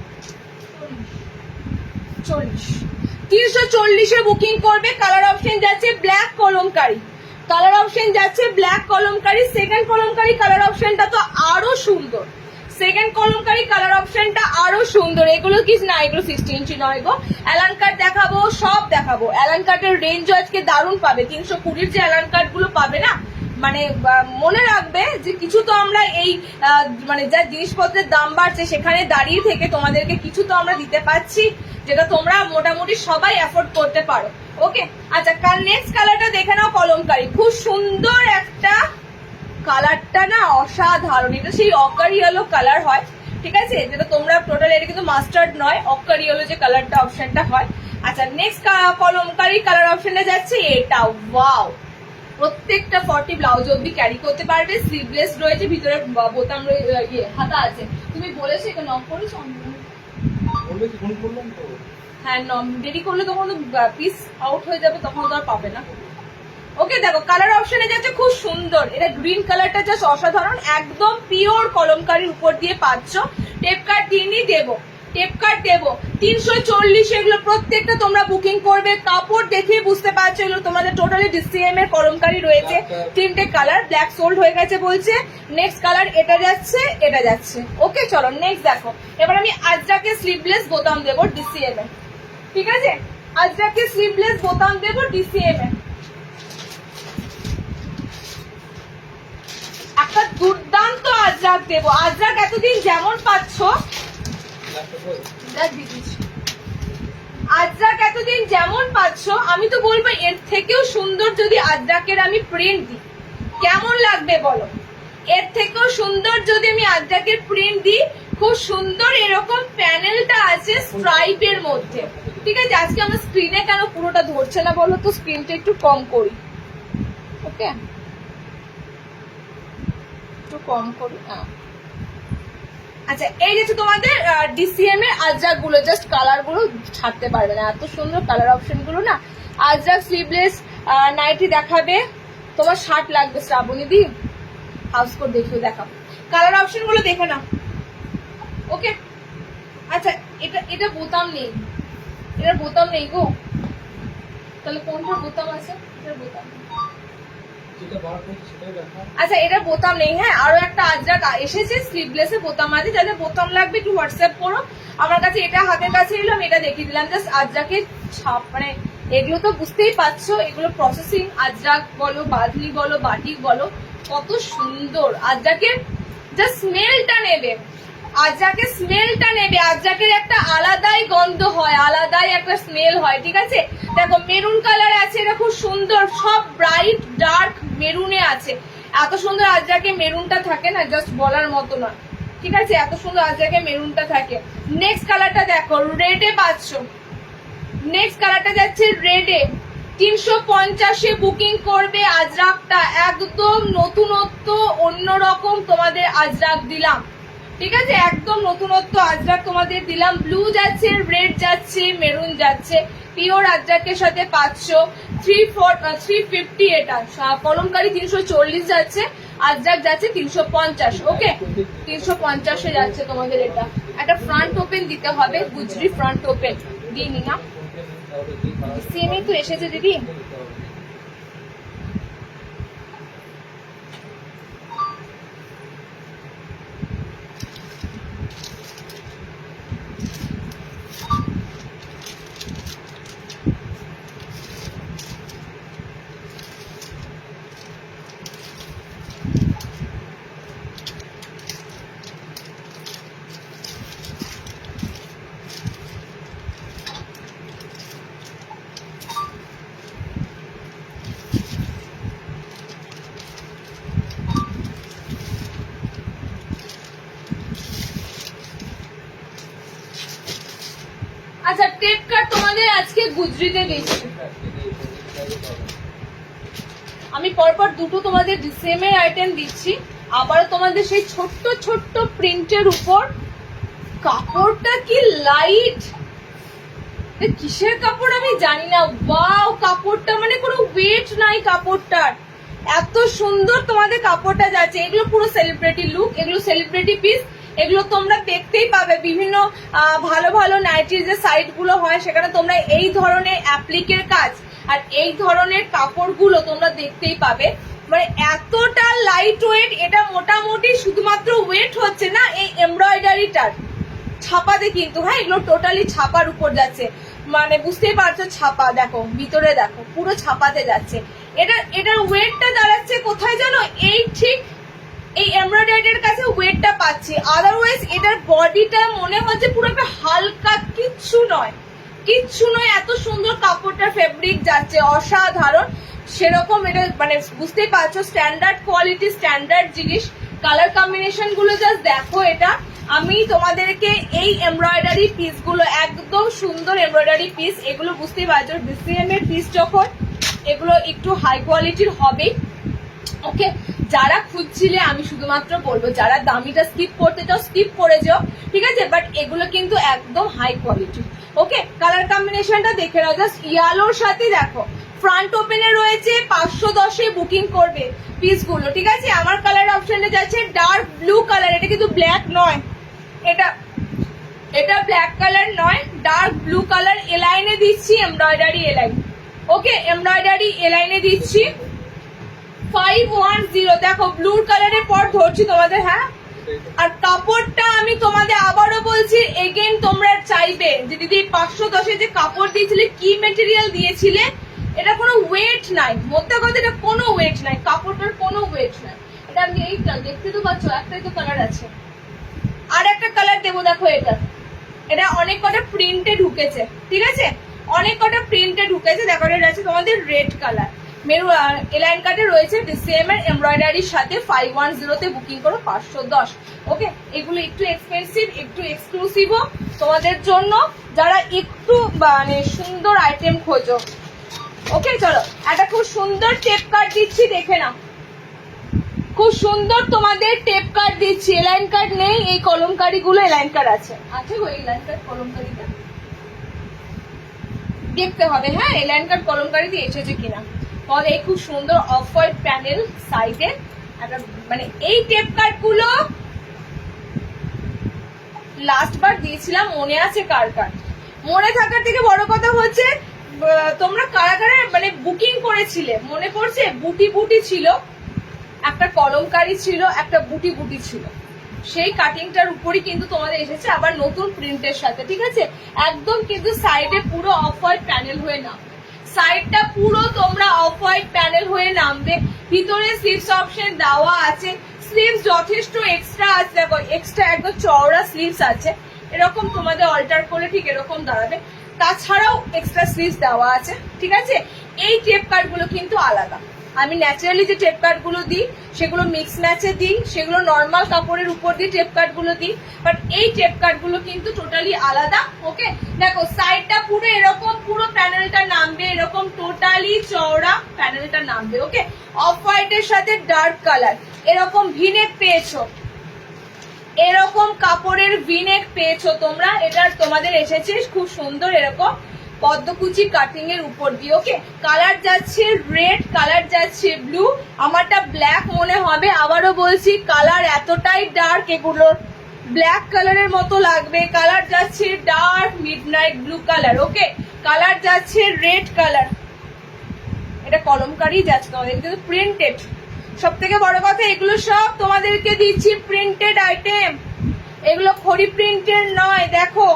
340 এ বুকিং করবে। কালার অপশন যাচ্ছে ব্ল্যাক কলমকারি, কালার অপশন যাচ্ছে black kalamkari. Second kalamkari colour অপশনটা তো আরো সুন্দর, সেকেন্ড কলমকারি কালার অপশনটা আরো সুন্দর। এগুলো কি না, এগুলো 60 ইঞ্চি নয় গো। অ্যালান কাট দেখাবো, সব দেখাবো। অ্যালান কাটের রেঞ্জ আজকে দারুণ পাবে। 320 যে অ্যালান কাট গুলো পাবে না, মানে মনে রাখবে যে কিছু তো আমরা এই মানে যা জিনিসপত্রের দাম বাড়ছে সেখানে দাঁড়িয়ে থেকে তোমাদেরকে কিছু তো আমরা দিতে পারছি, যেটা তোমরা মোটামুটি সবাই অ্যাফোর্ড করতে পারো। ওকে, আচ্ছা নেক্সট কালারটা দেখে নাও, কলমকারি। খুব সুন্দর একটা কালারটা না, অসাধারণ। এটা সেই অকার ইয়েলো কালার হয়, ঠিক আছে, যেটা তোমরা টোটাল, এটা কিন্তু মাস্টার্ড নয়, অকার ইয়েলো যে কালারটা অপশনটা হয়। আচ্ছা নেক্সট কলমকারি কালার অপশনটা যাচ্ছে এটা। ওয়াও, প্রত্যেকটা 40 ব্লাউজ অব্দি ক্যারি করতে পারবে, স্লিভলেস রয়েছে, ভিতরে বোতাম হাতা আছে। তুমি বলেছো এটা নক করেছো? হ্যাঁ, দেরি করলে তখন পিস আউট হয়ে যাবে, তখন তো আর পাবে না। ওকে, দেখো কালার অপশনে যাচ্ছে খুব সুন্দর, এটা গ্রিন কালারটা জাস্ট অসাধারণ, একদম পিওর কলমকারির উপর দিয়ে পাচ্ছ। টেপ কার্ড দিয়ে দেবো, টেপ কার্ড দেবো 340। এগুলো প্রত্যেকটা তোমরা বুকিং করবে, কাপড় দেখে বুঝতে পারছো এগুলো তোমাদের টোটালি ডিসিএম এর কলমকারি রয়েছে। তিনটে কালার, ব্ল্যাক সোল্ড হয়ে গেছে বলছে। নেক্সট কালার এটা যাচ্ছে, এটা যাচ্ছে। ওকে চলো নেক্সট দেখো, এবার আমি আজরাকে স্লিভলেস বোতাম দেবো ডিসিএম এ, ঠিক আছে, আজরাকে স্লিভলেস বোতাম দেবো ডিসিএম এ। একটা দুর্দান্ত আজরাক দেবো। আজরাক এতদিন যেমন পাচ্ছ, আজরাক এতদিন যেমন পাচ্ছ, আমি তো বলবো এর থেকেও সুন্দর যদি আজরাকের আমি প্রিন্ট দিই কেমন লাগবে বলো? এর থেকেও সুন্দর যদি আমি আজরাকের প্রিন্ট দিই, খুব সুন্দর এরকম প্যানেলটা আছে স্ট্রাইপের মধ্যে, ঠিক আছে। আজকে আমার স্ক্রিনে কেন পুরোটা ধরছে না বলো তো, স্ক্রিনটা একটু কম করি। ওকে, একটু কম করি। আচ্ছা, এই যে তোমাদের ডিসিএম এর আজরাক গুলো, জাস্ট কালার গুলো ছাড়তে পারবে না, এত সুন্দর কালার অপশন গুলো না। আজরাক স্লিভলেস নাইটি দেখাবে, তোমার শার্ট লাগবে শ্রাবণী দি, হাউস কোট দেখিও, দেখাও কালার অপশন গুলো দেখে নাও। ওকে, আচ্ছা এটা বোতাম নেই, এটার বোতাম নেই গো, তাহলে কোনটার বোতাম আছে? এটার বোতাম, আচ্ছা এটা বোতাম নেই। হ্যাঁ, আরো একটা আজরাক এসেছে স্লিভলেসে বোতাম আছে, যাদের বোতাম লাগবে একটু হোয়াটসঅ্যাপ করো আমার কাছে। এটা হাতের কাছে এলাম, এটা দেখিয়ে দিলাম জাস্ট আজরাকের ছাপ, মানে এগুলো তো বুঝতেই পারছো, এগুলো প্রসেসিং আজরাক বলো, বাঁধনি বলো, বাটিক বলো, কত সুন্দর। আজরাকের জাস্ট স্মেলটা নেবে, আজরাকের স্মেলটা নেবে, আজরাকের একটা আলাদাই গন্ধ হয়, আলাদাই একটা স্মেল হয়, ঠিক আছে। দেখো মেরুন কালার আছে, এটা খুব সুন্দর, সব ব্রাইট ডার্ক মেরুনে আছে। এত সুন্দর আজরাকে মেরুনটা থাকে না, জাস্ট বলার মতো না, ঠিক আছে, এত সুন্দর আজরাকে মেরুনটা থাকে। নেক্সট কালারটা দেখো, রেডে পাচ্ছ, নেক্সট কালারটা যাচ্ছে রেডে। 350-এ বুকিং করবে আজরাকটা, একদম নতুনত্ব অন্যরকম তোমাদের আজরাক দিলাম, ঠিক আছে, একদম নতুনত্ব আজরাক তোমাদের দিলাম। ব্লু যাচ্ছে, রেড যাচ্ছে, মেরুন যাচ্ছে, পিওর আজরাকের সাথে পাচ্ছ। 350 এটা কলমকারি 340 যাচ্ছে, আজরাক যাচ্ছে 350। ওকে, 350-এ যাচ্ছে তোমাদের এটা। একটা ফ্রন্ট ওপেন দিতে হবে, গুজরি ফ্রন্ট ওপেন দিইনি না, সেমই তো এসেছে দিদি। আচ্ছা টেপ কার্ড তোমাদের আজকে গুজরিতে দিচ্ছি আমি, পরপর দুটো তোমাদের ডিসেম এর আইটেম দিচ্ছি। আবার তোমাদের সেই ছোট্ট ছোট্ট প্রিন্টের উপর, কাপড়টা কি লাইট, কিসের কাপড় আমি জানি না, ওয়াও কাপড়টা মানে কোনো ওয়েট নাই কাপড়টার, এত সুন্দর তোমাদের কাপড়টা যাচ্ছে। এগুলো পুরো সেলিব্রিটি লুক, এগুলো সেলিব্রিটি পিস, এগুলো তোমরা দেখতেই পাবে বিভিন্ন ভালো ভালো নাইটির যে সাইট গুলো হয় সেখানে তোমরা এই ধরনের অ্যাপ্লিকের কাজ আর এই ধরনের কাপড়গুলো তোমরা দেখতেই পাবে। মানে এতটা লাইট ওয়েট, এটা মোটামুটি শুধুমাত্র ওয়েট হচ্ছে না এই এমব্রয়ডারিটার ছাপাতে কিন্তু, হ্যাঁ এগুলো টোটালি ছাপার উপর যাচ্ছে, মানে বুঝতেই পারছো ছাপা, দেখো ভিতরে দেখো পুরো ছাপাতে যাচ্ছে। এটার ওয়েটটা দাঁড়াচ্ছে কোথায় জানো, এই ঠিক এই এমব্রয়ডারির কাছে ওয়েটটা পাচ্ছি। আদারওয়াইজ এটার বডিটা মনে হচ্ছে পুরো একটা হালকা, কিচ্ছু নয়, এত সুন্দর কাপড়টার ফেব্রিক যাচ্ছে, অসাধারণ। সেরকম এটা মানে বুঝতেই পারছো, স্ট্যান্ডার্ড কোয়ালিটি, স্ট্যান্ডার্ড জিনিস। কালার কম্বিনেশন গুলো জাস্ট দেখো। এটা আমি তোমাদেরকে এই এমব্রয়ডারি পিস গুলো, একদম সুন্দর এমব্রয়ডারি পিস, এগুলো বুঝতেই পারছো BCM এর পিস যখন, এগুলো একটু হাই কোয়ালিটির হবেই। ওকে, যারা খুঁজছিলে আমি শুধুমাত্র বলবো, যারা দামিটা স্কিপ করতে চাও স্কিপ করে যাও, ঠিক আছে, বাট এগুলো কিন্তু একদম হাই কোয়ালিটি। ওকে, কালার কম্বিনেশনটা দেখে নাও, জাস্ট ইয়ালোর সাথে দেখো ফ্রন্ট ওপেনে রয়েছে, 510-এ বুকিং করবে পিসগুলো, ঠিক আছে। আমার কালার অপশনে যাচ্ছে ডার্ক ব্লু কালার, এটা কিন্তু ব্ল্যাক নয়, এটা ব্ল্যাক কালার নয়, ডার্ক ব্লু কালার। এলাইনে দিচ্ছি এমব্রয়ডারি এলাইন। ওকে, এমব্রয়ডারি এলাইনে দিচ্ছি 510। দেখো ব্লু কালারের পর ধরছি তোমাদের, হ্যাঁ। আর কাপড়টা আমি তোমাদের আবারও বলছি, এগেন তোমরা চাইবে যে দিদি 510-এ যে কাপড় দিয়েছিলে কি মেটেরিয়াল দিয়েছিলে, এটা কোনো ওয়েট নাই, মধ্যে কথা এটা কোনো ওয়েট নাই, কাপড়টার কোনো ওয়েট নাই। এটা আমি এইটা দেখতে তো পাচ্ছ, একটাই তো কালার আছে, আর একটা কালার দেবো দেখো। এটা অনেক কটা প্রিন্টে ঢুকেছে, ঠিক আছে, অনেক কটা প্রিন্টে ঢুকেছে। দেখো এটা আছে তোমাদের রেড কালার, মেরু এলাইন কাটে রয়েছে BCM এর এমব্রয়ডারির সাথে। 510-তে বুকিং করো 510। ওকে, এগুলো একটু এক্সপেন্সিভ, একটু এক্সক্লুসিভও তোমাদের জন্য, যারা একটু মানে সুন্দর আইটেম খোঁজো। ওকে, চলো একটা খুব সুন্দর টেপ কাট দিচ্ছি, দেখে নাও, খুব সুন্দর তোমাদের টেপ কাট দিচ্ছি। এলাইন কাট নেই, এই কলমকারি গুলো এলাইন কাট আছে গো, এলাইন কাট কলমকারিটা দেখতে হবে, হ্যাঁ, এলাইন কাট কলমকারিতে এসেছে কিনা। তাহলে এই খুব সুন্দর অফ হোয়াইট প্যানেল সাইডে একটা, মানে এই টেপ কাট গুলো লাস্ট বার দিয়েছিলাম, মনে আছে কার কার? মনে থাকার থেকে বড় কথা হচ্ছে তোমরা কারা কারা মানে বুকিং করেছিলে, মনে পড়ছে? বুটি বুটি ছিল, একটা কলমকারি ছিল, একটা বুটি বুটি ছিল, সেই কাটিংটার উপরই কিন্তু তোমাদের এসেছে আবার নতুন প্রিন্টের সাথে, ঠিক আছে। একদম কিন্তু সাইডে পুরো অফ হোয়াইট প্যানেল হয়ে নামবে, সাইডটা পুরো তোমরা অফ হোয়াইট প্যানেল হয়ে নামবে। ভিতরে স্লিভস অপশন দেওয়া আছে, স্লিভস যথেষ্ট এক্সট্রা আছে, দেখো এক্সট্রা একদম চওড়া স্লিভস আছে, এরকম তোমাদের অল্টার করে ঠিক এরকম দাঁড়াবে। তাছাড়াও এক্সট্রা স্লিভস দেওয়া আছে, ঠিক আছে। এই টেপ কাট গুলো কিন্তু আলাদা, আমি ন্যাচারালি যে টেপ কাট গুলো দিই সেগুলো মিক্স ম্যাচে দিই, সেগুলো নর্মাল কাপড়ের উপর দিয়ে টেপ কাট গুলো দিই, বাট এই টেপ কাট গুলো কিন্তু টোটালি আলাদা। ওকে, দেখো সাইডটা পুরো এরকম, পুরো প্যানেলটা নামবে এরকম, টোটালি চওড়া প্যানেলটা নামবে। ওকে, অফ হোয়াইটের সাথে ডার্ক কালার, এরকম ভিনেক পেয়েছো, এরকম কাপড়ের ভিনেক পেয়েছো তোমরা। এটার তোমাদের এসেছে খুব সুন্দর এরকম পদ্মকুচি কাটিং এর উপর দিয়ে। ওকে, কালার যাচ্ছে রেড, কালার যাচ্ছে ব্লু, আমারটা ব্ল্যাক মনে হবে, আবারও বলছি কালার এতটাই ডার্ক, এগুলোর ব্ল্যাক কালারের মতো লাগবে। কালার যাচ্ছে ডার্ক মিডনাইট ব্লু কালার। ওকে, কালার যাচ্ছে রেড কালার, এটা কলমকারি যাচ্ছে তোমাদের, কিন্তু প্রিন্টেড। সব থেকে বড় কথা এগুলো সব তোমাদেরকে দিচ্ছি প্রিন্টেড আইটেম, এগুলো খড়ি প্রিন্টের নয়। দেখো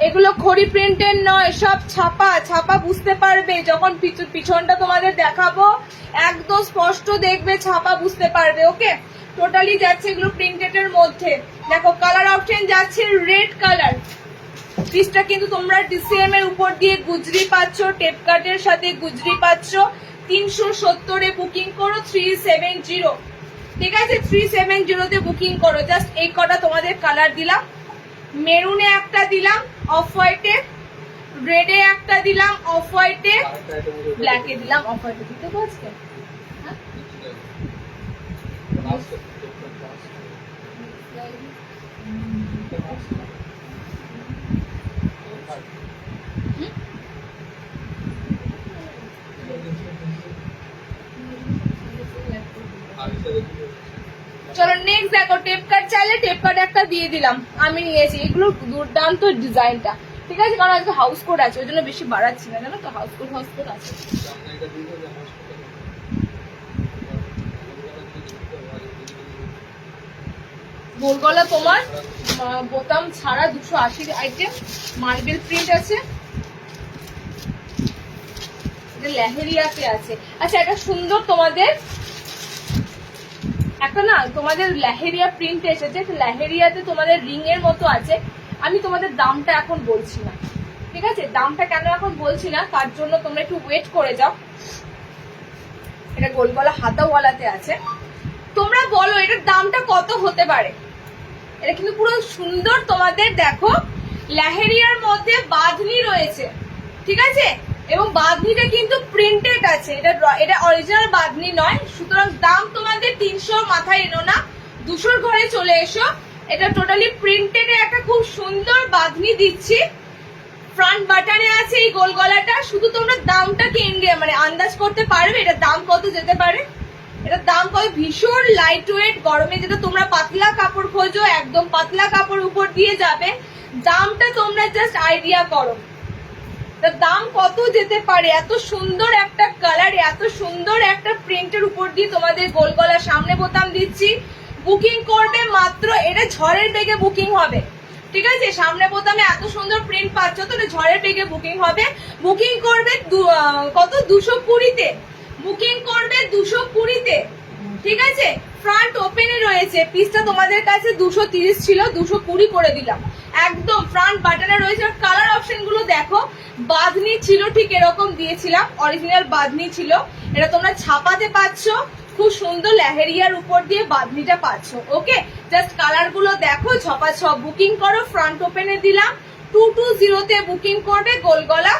এগুলো খড়ি প্রিন্টের নয়, সব ছাপা, ছাপা বুঝতে পারবে যখন পিছনটা তোমাদের দেখাবো, একদম স্পষ্ট দেখবে, ছাপা বুঝতে পারবে। ওকে, টোটালি যাচ্ছে এগুলো প্রিন্টেড এর মধ্যে। দেখো কালার অপশন যাচ্ছে রেড কালার, পিসটা কিন্তু তোমরা DCM এর উপর দিয়ে গুজরি পাচ্ছ, টেপ কাটের সাথে গুজরি পাচ্ছ। 370-এ বুকিং করো 370, ঠিক আছে, 370-তে বুকিং করো। জাস্ট এই কটা তোমাদের কালার দিলাম, মেরুনে একটা দিলাম, অফ হোয়াইটে, রেডে একটা দিলাম, অফ হোয়াইটে, ব্ল্যাকে দিলাম, অফ হোয়াইটে। দিতে পারছো? চলো নেক্সট দেখো, টেপ কাট চাইলে টেপ কাট একটা দিয়ে দিলাম, আমি নিয়েছি। এগুলো দুর্দান্ত ডিজাইনটা, ঠিক আছে, কারণ আজকে হাউস কোড আছে ওই জন্য বেশি বাড়াচ্ছি না, জানো তো, হাউস কোড আছে। গোল গলা তোমার বোতাম ছাড়া 280 আইটেম, মার্বেল প্রিন্ট আছে, এটা লেহেরিয়াতে আছে। আচ্ছা এটা সুন্দর তোমাদের একটা না তোমাদের লেহেরিয়া প্রিন্ট এসেছে, লেহেরিয়াতে তোমাদের রিং এর মতো আছে। আমি তোমাদের দামটা এখন বলছি না, ঠিক আছে? দামটা কেন এখন বলছি না, তার জন্য তোমরা একটু ওয়েট করে যাও। এটা গোল গলা হাতাওয়ালাতে আছে। তোমরা বলো এটার দামটা কত হতে পারে? এটা কিন্তু পুরো সুন্দর তোমাদের দেখো লেহেরিয়ার মধ্যে বাঁধনি রয়েছে, ঠিক আছে? এবং বাঁধনিটা কিন্তু প্রিন্টেড আছে, এটা অরিজিনাল বাঁধনি নয়। সুতরাং দাম তোমাদের 300 মাথায় এনো না, 200 ঘরে চলে এসো। এটা টোটালি প্রিন্টেড একটা খুব সুন্দর বাঁধনি দিচ্ছি। ফ্রন্ট বাটনে আছে এই গোল গলাটা। শুধু তোমরা দামটা মানে আন্দাজ করতে পারবে এটার দাম কত যেতে পারে। এটার দাম কত? ভীষণ লাইট ওয়েট, গরমে যেটা তোমরা পাতলা কাপড় খোঁজো একদম পাতলা কাপড় উপর দিয়ে যাবে। দামটা তোমরা জাস্ট আইডিয়া করো তার দাম কত যেতে পারে। এত সুন্দর একটা কালার, এত সুন্দর একটা প্রিন্টের উপর দিয়ে তোমাদের গোল গলা সামনে বোতাম দিচ্ছি। বুকিং করবে মাত্র, এটা ঝড়ের বেগে বুকিং হবে, ঠিক আছে? সামনে বোতামে এত সুন্দর প্রিন্ট পাচ্ছ তো এটা ঝড়ের বেগে বুকিং হবে। বুকিং করবে কত? 220-তে বুকিং করবে, 220-তে, ঠিক আছে? ফ্রন্ট ওপেনে রয়েছে, পিসটা তোমাদের কাছে 230 ছিল, 220 করে দিলাম। একদম ফ্রন্ট বাটনে রয়েছে। কালার অপশন গুলো দেখো, বাঁধনি ছিল ঠিক এরকম দিয়েছিলাম, অরিজিনাল বাঁধনি ছিল। এটা তোমরা ছাপাতে পাচ্ছ, খুব সুন্দর লেহেরিয়ার উপর দিয়ে বাঁধনিটা পাচ্ছ। ওকে, জাস্ট কালার গুলো দেখো, ছপাছপ বুকিং করো। ফ্রন্ট ওপেনে দিলাম, 220-তে বুকিং করবে গোল গলা।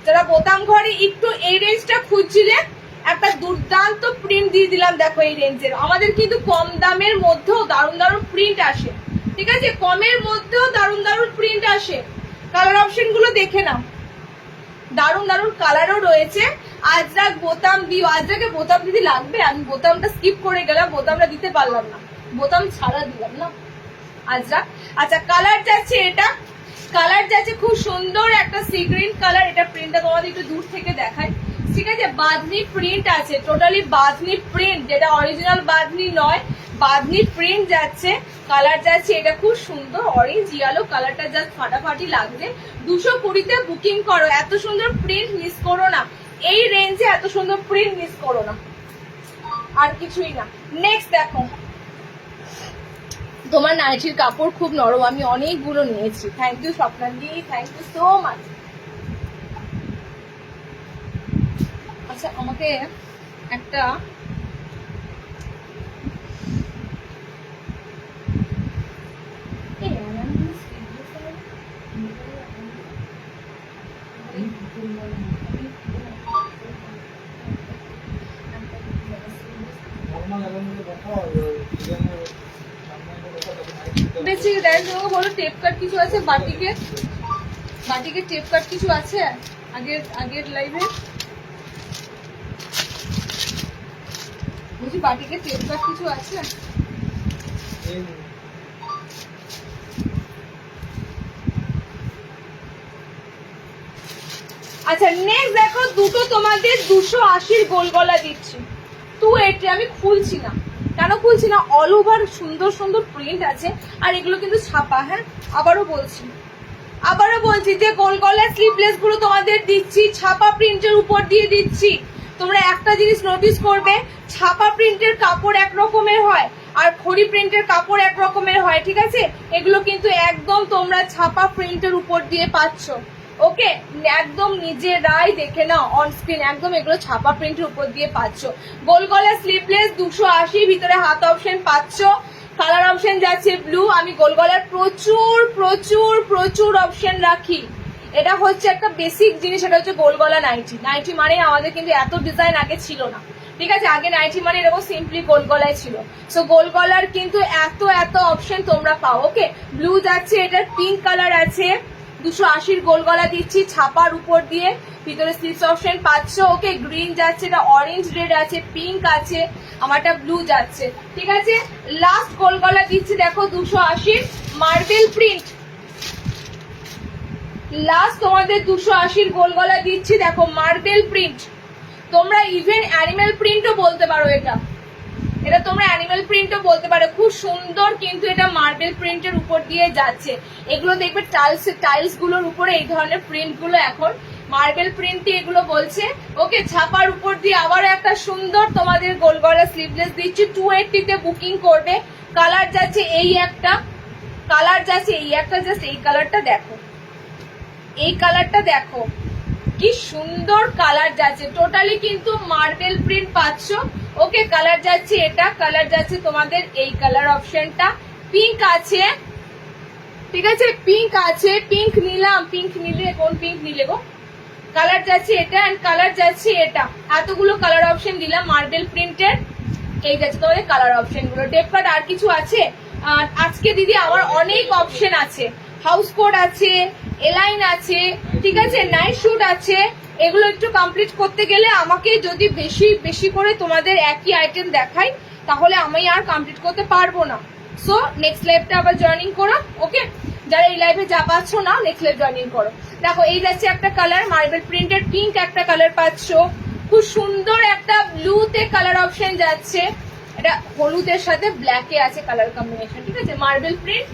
যারা বোতাম ঘরে একটু এই রেঞ্জটা খুঁজছিলে, একটা দুর্দান্ত প্রিন্ট দিয়ে দিলাম। দেখো এই রেঞ্জের আমাদের কিন্তু কম দামের মধ্যেও দারুণ দারুণ প্রিন্ট আসে, ঠিক আছে? কমের মধ্যেও দারুণ দারুণ প্রিন্ট আসে। কালার অপশন গুলো দেখে নাও, দারুণ দারুণ কালারও রয়েছে। আজরাক বোতাম দিও, আজরাকে বোতাম দিদি লাগবে, আমি বোতামটা স্কিপ করে গেলাম, বোতামটা দিতে পারলাম না, বোতাম ছাড়া দিলাম না আজরাক। আচ্ছা কালার যাচ্ছে, এটা কালার যাচ্ছে খুব সুন্দর একটা সি গ্রিন কালার। এটা প্রিন্টটা তোমাদের একটু দূর থেকে দেখায়, ঠিক আছে? বাঁধনি প্রিন্ট আছে, টোটালি বাঁধনি প্রিন্ট, যেটা অরিজিনাল বাঁধনি নয়, বাঁধনি প্রিন্ট যাচ্ছে। কালার যাচ্ছে এটা খুব সুন্দর অরেঞ্জ ইয়েলো কালারটা, জাস্ট ফাটাফাটি লাগবে। 220-তে বুকিং করো। এত সুন্দর প্রিন্ট মিস করো না, এই রেঞ্জে এত সুন্দর প্রিন্ট মিস করো না, আর কিছুই না। নেক্সট দেখো, তোমার নাইটির কাপড় খুব নরম, আমি অনেকগুলো নিয়েছি। থ্যাংক ইউ স্বপ্নাদি, থ্যাংক ইউ সো মাচ। আচ্ছা আমাকে একটা বেশি দেখ, তোমাকে বলো টেপ কাট কিছু আছে বাটিকের, বাটিকের টেপ কাট কিছু আছে আগের লাইভে বুঝি, বাটিকের টেপ কাট কিছু আছে? আচ্ছা নেক্সট দেখো, দুটো তোমাদের 280 গোল গলা দিচ্ছি, 280। আমি খুলছি না, কেন খুলছি না? অল ওভার সুন্দর সুন্দর প্রিন্ট আছে, আর এগুলো কিন্তু ছাপা। হ্যাঁ আবারও বলছি যে গোল গলার স্লিভলেস গুলো তোমাদের দিচ্ছি ছাপা প্রিন্টের উপর দিয়ে দিচ্ছি। তোমরা একটা জিনিস নোটিস করবে, ছাপা প্রিন্টের কাপড় এক রকমের হয় আর খড়ি প্রিন্টের কাপড় এক রকমের হয়, ঠিক আছে? এগুলো কিন্তু একদম তোমরা ছাপা প্রিন্টের উপর দিয়ে পাচ্ছ। ওকে, একদম নিজেরাই দেখে নাও অন স্ক্রিন, একদম এগুলো ছাপা প্রিন্টের উপর দিয়ে পাচ্ছ। গোল গলা স্লিভলেস 280, ভিতরে হাত অপশন পাচ্ছ। কালার অপশন যাচ্ছে ব্লু। আমি গোল গলার প্রচুর প্রচুর প্রচুর অপশন রাখি, এটা হচ্ছে একটা বেসিক জিনিস। এটা হচ্ছে গোল গলা নাইটি। নাইটি মানে আমাদের কিন্তু এত ডিজাইন আগে ছিল না, ঠিক আছে? আগে নাইটি মানে এরকম সিম্পলি গোল গলায় ছিল। সো গোল গলার কিন্তু এত এত অপশন তোমরা পাও। ওকে, ব্লু যাচ্ছে, এটার পিঙ্ক কালার আছে, 280 গোল গলা দিচ্ছি ছাপার উপর দিয়ে, ভিতরে স্লিভস অপশন পাচ্ছ। ওকে, গ্রিন যাচ্ছে, এটা অরেঞ্জ রেড আছে, পিঙ্ক আছে, আমারটা ব্লু যাচ্ছে, ঠিক আছে? লাস্ট গোল গলা দিচ্ছি দেখো 280 মার্বেল প্রিন্ট। লাস্ট তোমাদের 280 গোল গলা দিচ্ছি দেখো মার্বেল প্রিন্ট। তোমরা ইভেন অ্যানিমেল প্রিন্টও বলতে পারো, এটা তোমরা অ্যানিমেল প্রিন্টও বলতে পারো। খুব সুন্দর, কিন্তু এটা মার্বেল প্রিন্টের উপর দিয়ে যাচ্ছে। এগুলো দেখবে টাইলস গুলোর উপরে এই ধরনের প্রিন্ট গুলো এখন মার্বেল প্রিন্টে এগুলো বলছে। ওকে, ছাপার উপর দিয়ে আবার একটা সুন্দর তোমাদের গোল গলা স্লিভলেস দিচ্ছি। 280 তে বুকিং করবে। কালার যাচ্ছে এই একটা, কালার যাচ্ছে এই একটা, জাস্ট এই কালারটা দেখো, এই কালারটা দেখো কি সুন্দর কালার যাচ্ছে। টোটালি কিন্তু মার্বেল প্রিন্ট পাচ্ছ। ওকে, কালার যাচ্ছে এটা, কালার যাচ্ছে তোমাদের এই কালার অপশনটা, পিঙ্ক আছে, ঠিক আছে, পিঙ্ক আছে, পিঙ্ক নিলাম, পিঙ্ক নিলে কোন পিঙ্ক নিলে গো, কালার যাচ্ছে এটা এন্ড কালার যাচ্ছে এটা। এতগুলো কালার অপশন দিলাম মার্বেল প্রিন্টের, এই যাচ্ছে তোমাদের কালার অপশন গুলো। ডেপ কাট আর কিছু আছে আজকে দিদি? আমার অনেক অপশন আছে, হাউস কোড আছে, এলাইন আছে, ঠিক আছে, নাইট শুট আছে। এগুলো একটু কমপ্লিট করতে গেলে আমাকে যদি বেশি বেশি করে তোমাদের একই আইটেম দেখাই তাহলে আমি আর কমপ্লিট করতে পারবো না। সো নেক্সট লাইভটা আবার জয়েনিং করো। ওকে, যারা এই লাইভে যা পাচ্ছ না নেক্সট লাইভ জয়েনিং করো। দেখো এই যাচ্ছে একটা কালার মার্বেল প্রিন্টের, পিঙ্ক একটা কালার পাচ্ছ, খুব সুন্দর একটা ব্লুতে কালার অপশন যাচ্ছে, এটা হলুদের সাথে ব্ল্যাকে আছে কালার কম্বিনেশন, ঠিক আছে, মার্বেল প্রিন্ট।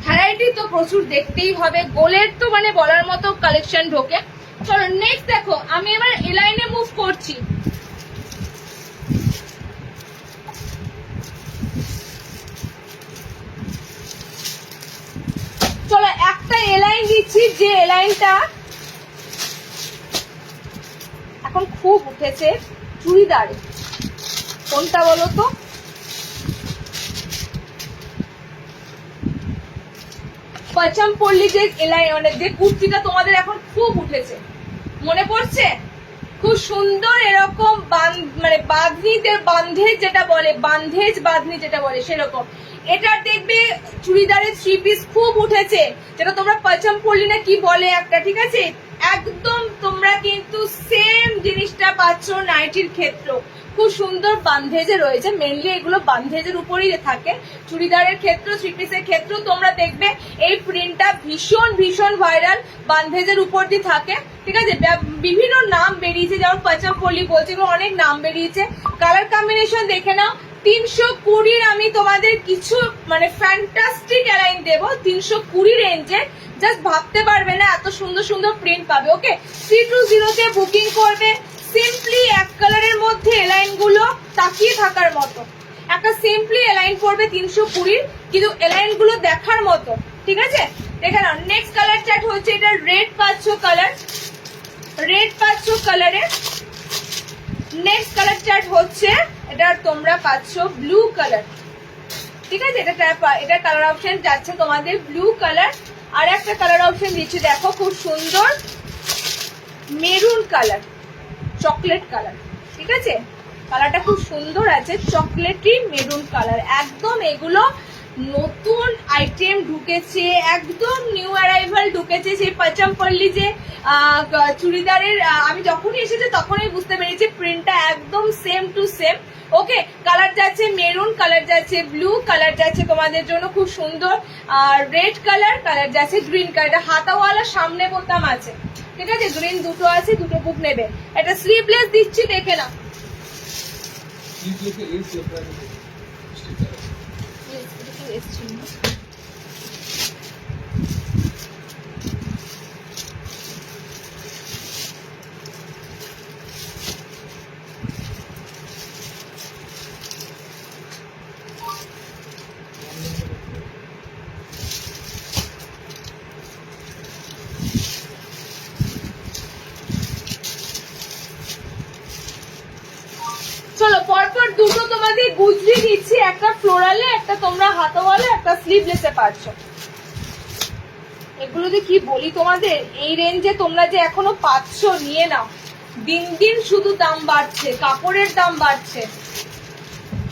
ভ্যারাইটি তো প্রচুর দেখতেই হবে, গোলের তো মানে বলার মতো কালেকশন ঢোকে। চলো নেক্সট দেখো, আমি এবার এলাইনে মুভ করছি। চলো একটা এলাইন দিচ্ছি, যে এলাইনটা এখন খুব উঠেছে চুড়িদারে, কোনটা বলো তো? পচম পল্লি যে এলাইন মানে যে কুর্তিটা তোমাদের এখন খুব উঠেছে, মনে পড়ছে? খুব সুন্দর এরকম মানে বাঁধনিতে বান্ধেজ যেটা বলে, বান্ধেজ বাঁধনি যেটা বলে সেরকম। এটা দেখবে চুড়িদারের 3 পিস খুব উঠেছে, যেটা তোমরা পচম পল্লি না কি বলে একটা, ঠিক আছে, একদম তোমরা কিন্তু সেম জিনিসটা পাচ্ছ নাইটির ক্ষেত্র। খুব সুন্দর বান্ধেজে রয়েছে, মেনলি এগুলো বান্ধেজের উপরেই থাকে। চুড়িদারের ক্ষেত্র, 3 পিসের ক্ষেত্র তোমরা দেখবে এই প্রিন্টটা ভীষণ ভীষণ ভাইরাল, বান্ধেজের উপর দিয়ে থাকে, ঠিক আছে। বিভিন্ন নাম বেরিয়েছে, যেমন পচম পল্লি বলছে, এগুলো অনেক নাম বেরিয়েছে। কালার কম্বিনেশন দেখে নাও। 320 আমি তোমাদের কিছু মানে ফ্যান্টাস্টিক অ্যালাইন দেবো 320 রেঞ্জে, জাস্ট ভাবতে পারবে না এত সুন্দর সুন্দর প্রিন্ট পাবে। ওকে, 320 তে বুকিং করবে। সিম্পলি এক কালারের মধ্যে এলাইন গুলো তাকিয়ে থাকার মতো, একটা সিম্পলি এলাইন করবে 320, কিন্তু এলাইন গুলো দেখার মতো, ঠিক আছে। দেখে নাও নেক্সট কালার চার্ট হচ্ছে এটা, রেড পাচ্ছ কালার, রেড পাচ্ছ কালারে। নেক্সট কালার চার্ট হচ্ছে এটা তোমরা পাচ্ছ ব্লু কালার, ঠিক আছে, এটা কালার অপশন যাচ্ছে তোমাদের ব্লু কালার। আর একটা কালার অপশন দিচ্ছি দেখো, খুব সুন্দর মেরুন কালার, চকলেট কালার, ঠিক আছে, কালারটা খুব সুন্দর আছে, চকলেটি মেরুন কালার। একদম এগুলো নতুন আইটেম ঢুকেছে, একদম নিউ অ্যারাইভাল ঢুকেছে। সেই পচম পল্লি যে চুড়িদারের আমি যখনই এসেছে তখনই বুঝতে পেরেছি প্রিন্টটা একদম same to same. Okay, colour যাচ্ছে মেরুন, কালার যাচ্ছে ব্লু, কালার যাচ্ছে তোমাদের জন্য খুব সুন্দর আর রেড কালার, কালার যাচ্ছে গ্রিন কালার। এটা হাতাওয়ালা, সামনে বোতাম আছে, ঠিক আছে, গ্রিন দুটো আছে, দুটো বুক নেবে। এটা স্লিভলেস দিচ্ছি, দেখে না চলো পরপর দুটো তোমাদের গুজরি দিচ্ছি, একটা ফ্লোরালে, একটা তোমরা হাতাওয়ালা, একটা স্লিভলেসে পাচ্ছ। এগুলো যে কি বলি তোমাদের, এই রেঞ্জে তোমরা যে এখনো পাচ্ছ, নিয়ে নাও। দিন দিন শুধু দাম বাড়ছে, কাপড়ের দাম বাড়ছে।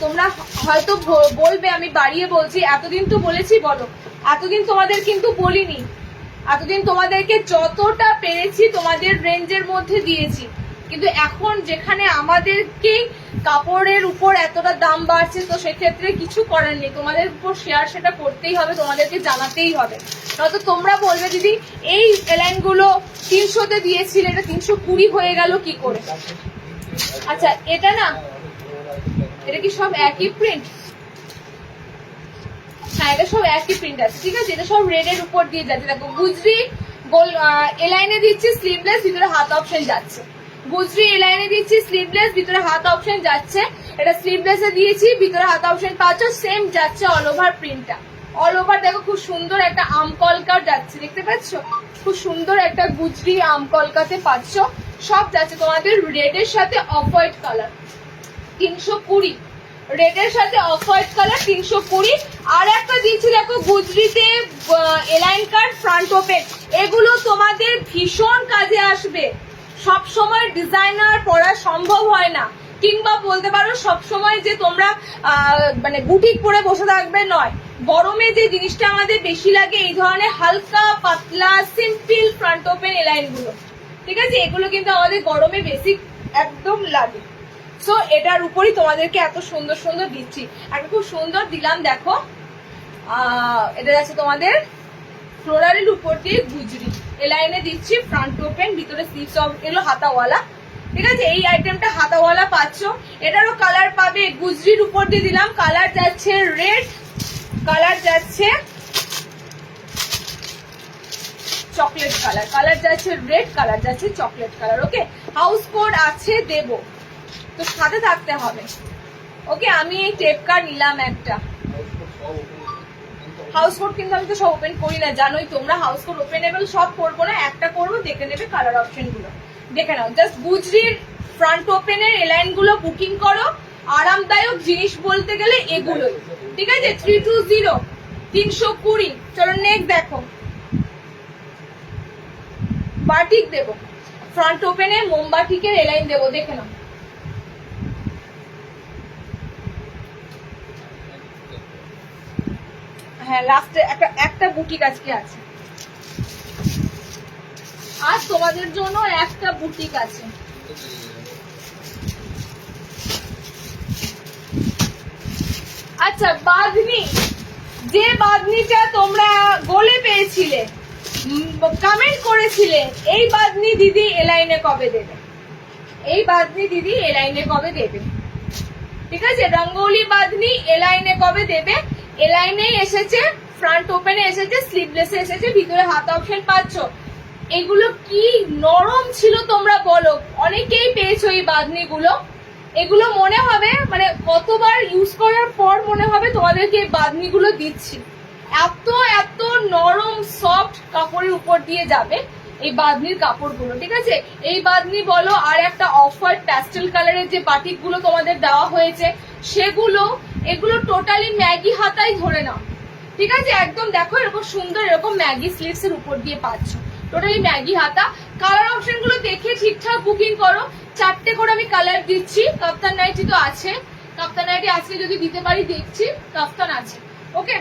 তোমরা হয়তো বলবে আমি বাড়িয়ে বলছি, এতদিন তো বলেছি, বলো এতদিন তোমাদের কিন্তু বলিনি, এতদিন তোমাদেরকে যতটা পেরেছি তোমাদের রেঞ্জের মধ্যে দিয়েছি, কিন্তু এখন যেখানে আমাদেরকে কাপড়ের উপর এতটা দাম বাড়ছে, তো সেক্ষেত্রে কিছু করার নেই, তোমাদের উপর শেয়ার সেটা করতেই হবে, তোমাদেরকে জানাতেই হবে। নয়তো তোমরা বলবে দিদি এই এলাইন গুলো 300-তে দিয়েছিলে, এটা 320 হয়ে গেল কি করে। আচ্ছা এটা না, এটা কি সব একই প্রিন্ট? হ্যাঁ, এটা সব একই প্রিন্ট আছে, ঠিক আছে, এটা সব রেড এর উপর দিয়ে যাচ্ছে। দেখো গুজরি গোল এলাইনে দিচ্ছি স্লিভলেস, ভিতরে হাত অপশন যাচ্ছে। গুজরি এলাইনে দিচ্ছি স্লিভলেস, ভিতরে হাত অপশন যাচ্ছে। এটা স্লিভলেসে দিয়েছি, ভিতরে হাত অপশন পাচ্ছ, সেম যাচ্ছে অল ওভার প্রিন্টটা। অল ওভার দেখো খুব সুন্দর একটা আমকলকার যাচ্ছে, দেখতে পাচ্ছ? খুব সুন্দর একটা গুজরি আমকলকাতে পাচ্ছ। সব যাচ্ছে তোমাদের রেডের সাথে অফ হোয়াইট কালার 320, রেডের সাথে অফ হোয়াইট কালার 320। আর একটা দিচ্ছি দেখো গুজরিতে এলাইন কাট ফ্রন্ট ওপেন, এগুলো তোমাদের ভীষণ কাজে আসবে। সব সময় ডিজাইনার পরা সম্ভব হয় না, কিংবা বলতে পারো সব সময় যে তোমরা মানে বুটিক পরে বসে থাকবে নয়। গরমে যে জিনিসটা আমাদের বেশি লাগে এই ধরনের হালকা পাতলা সিম্পল ফ্রন্ট ওপেন এলাইন গুলো, ঠিক আছে? এগুলো কিন্তু আমাদের গরমে বেশি একদম লাগে। সো এটার উপরই তোমাদেরকে এত সুন্দর সুন্দর দিচ্ছি। একটা খুব সুন্দর দিলাম দেখো, এটা আছে তোমাদের ফ্লোরালের উপর দিয়ে গুজরি এলাইনে দিচ্ছি ফ্রন্ট ওপেন, ভিতরে স্লিভস এগুলো হাতাওয়ালা, ঠিক আছে? এই আইটেমটা হাতাওয়ালা পাচ্ছ। এটারও কালার পাবে, গুজরির উপর দিয়ে দিলাম। কালার যাচ্ছে রেড, কালার যাচ্ছে চকলেট কালার, কালার যাচ্ছে রেড, কালার যাচ্ছে চকলেট কালার। ওকে, হাউস কোড আছে দেব, তো সাথে থাকতে হবে। ওকে, আমি এই টেপ কার্ড নিলাম একটা। হাউস কোড কিন্তু আমি তো সব ওপেন করি না, জানোই তোমরা। হাউস কোড ওপেনেবল সব করবো না, একটা করবো, দেখে নেবে কালার অপশন গুলো, দেখে নাও। জাস্ট গুজরির ফ্রন্ট ওপেনের এলাইন গুলো বুকিং করো। আরামদায়ক জিনিস বলতে গেলে এগুলোই, ঠিক আছে? 320 320। চলো নেক্সট দেখো, বাটিক দেবো ফ্রন্ট ওপেনে, মোমবাটিকের এলাইন দেবো, দেখে নাও। হ্যাঁ, লাস্টে একটা বুটিক আজকে আছে, আজ তোমাদের জন্য একটা বুটিক আছে। আচ্ছা, বাঁধনি, যে বাঁধনিটা তোমরা গোলে পেয়েছিলে, কমেন্ট করেছিলে, এই বাঁধনি দিদি এলাইনে কবে দেবে? এই বাঁধনি দিদি এলাইনে কবে দেবে? ঠিক আছে, রঙ্গোলি বাঁধনি এলাইনে কবে দেবে? এলাইনে এসেছে, ফ্রন্ট ওপেনে এসেছে, স্লিভলেসে এসেছে, ভিতরে হাত অপশন পাচ্ছ। এগুলো কি নরম ছিল তোমরা বলো, অনেকেই পেয়েছো এই বাঁধনি গুলো। এগুলো মনে হবে মানে কতবার ইউজ করার পর মনে হবে তোমাদেরকে এই বাঁধনি গুলো দিচ্ছি। এত এত নরম সফট কাপড়ের উপর দিয়ে যাবে এই বাঁধনির কাপড়গুলো, ঠিক আছে? এই বাঁধনি বলো, আর একটা অফ হোয়াইট প্যাস্টেল কালারের যে বাটিক গুলো তোমাদের দেওয়া হয়েছে সেগুলো, এগুলো টোটালি ম্যাগি হাতাই ধরে নাও, ঠিক আছে? একদম দেখো এরকম সুন্দর, এরকম ম্যাগি স্লিভস এর উপর দিয়ে পাচ্ছ, টোটালি ম্যাগি হাতা। কালার অপশন গুলো দেখে ঠিকঠাক বুকিং করো। 4টে করে আমি কালার দিচ্ছি। কাপ্তান নাইটি তো আছে, কাপ্তান নাইটি আজকে যদি দিতে পারি দেখছি, কাপ্তান আছে। ওকে,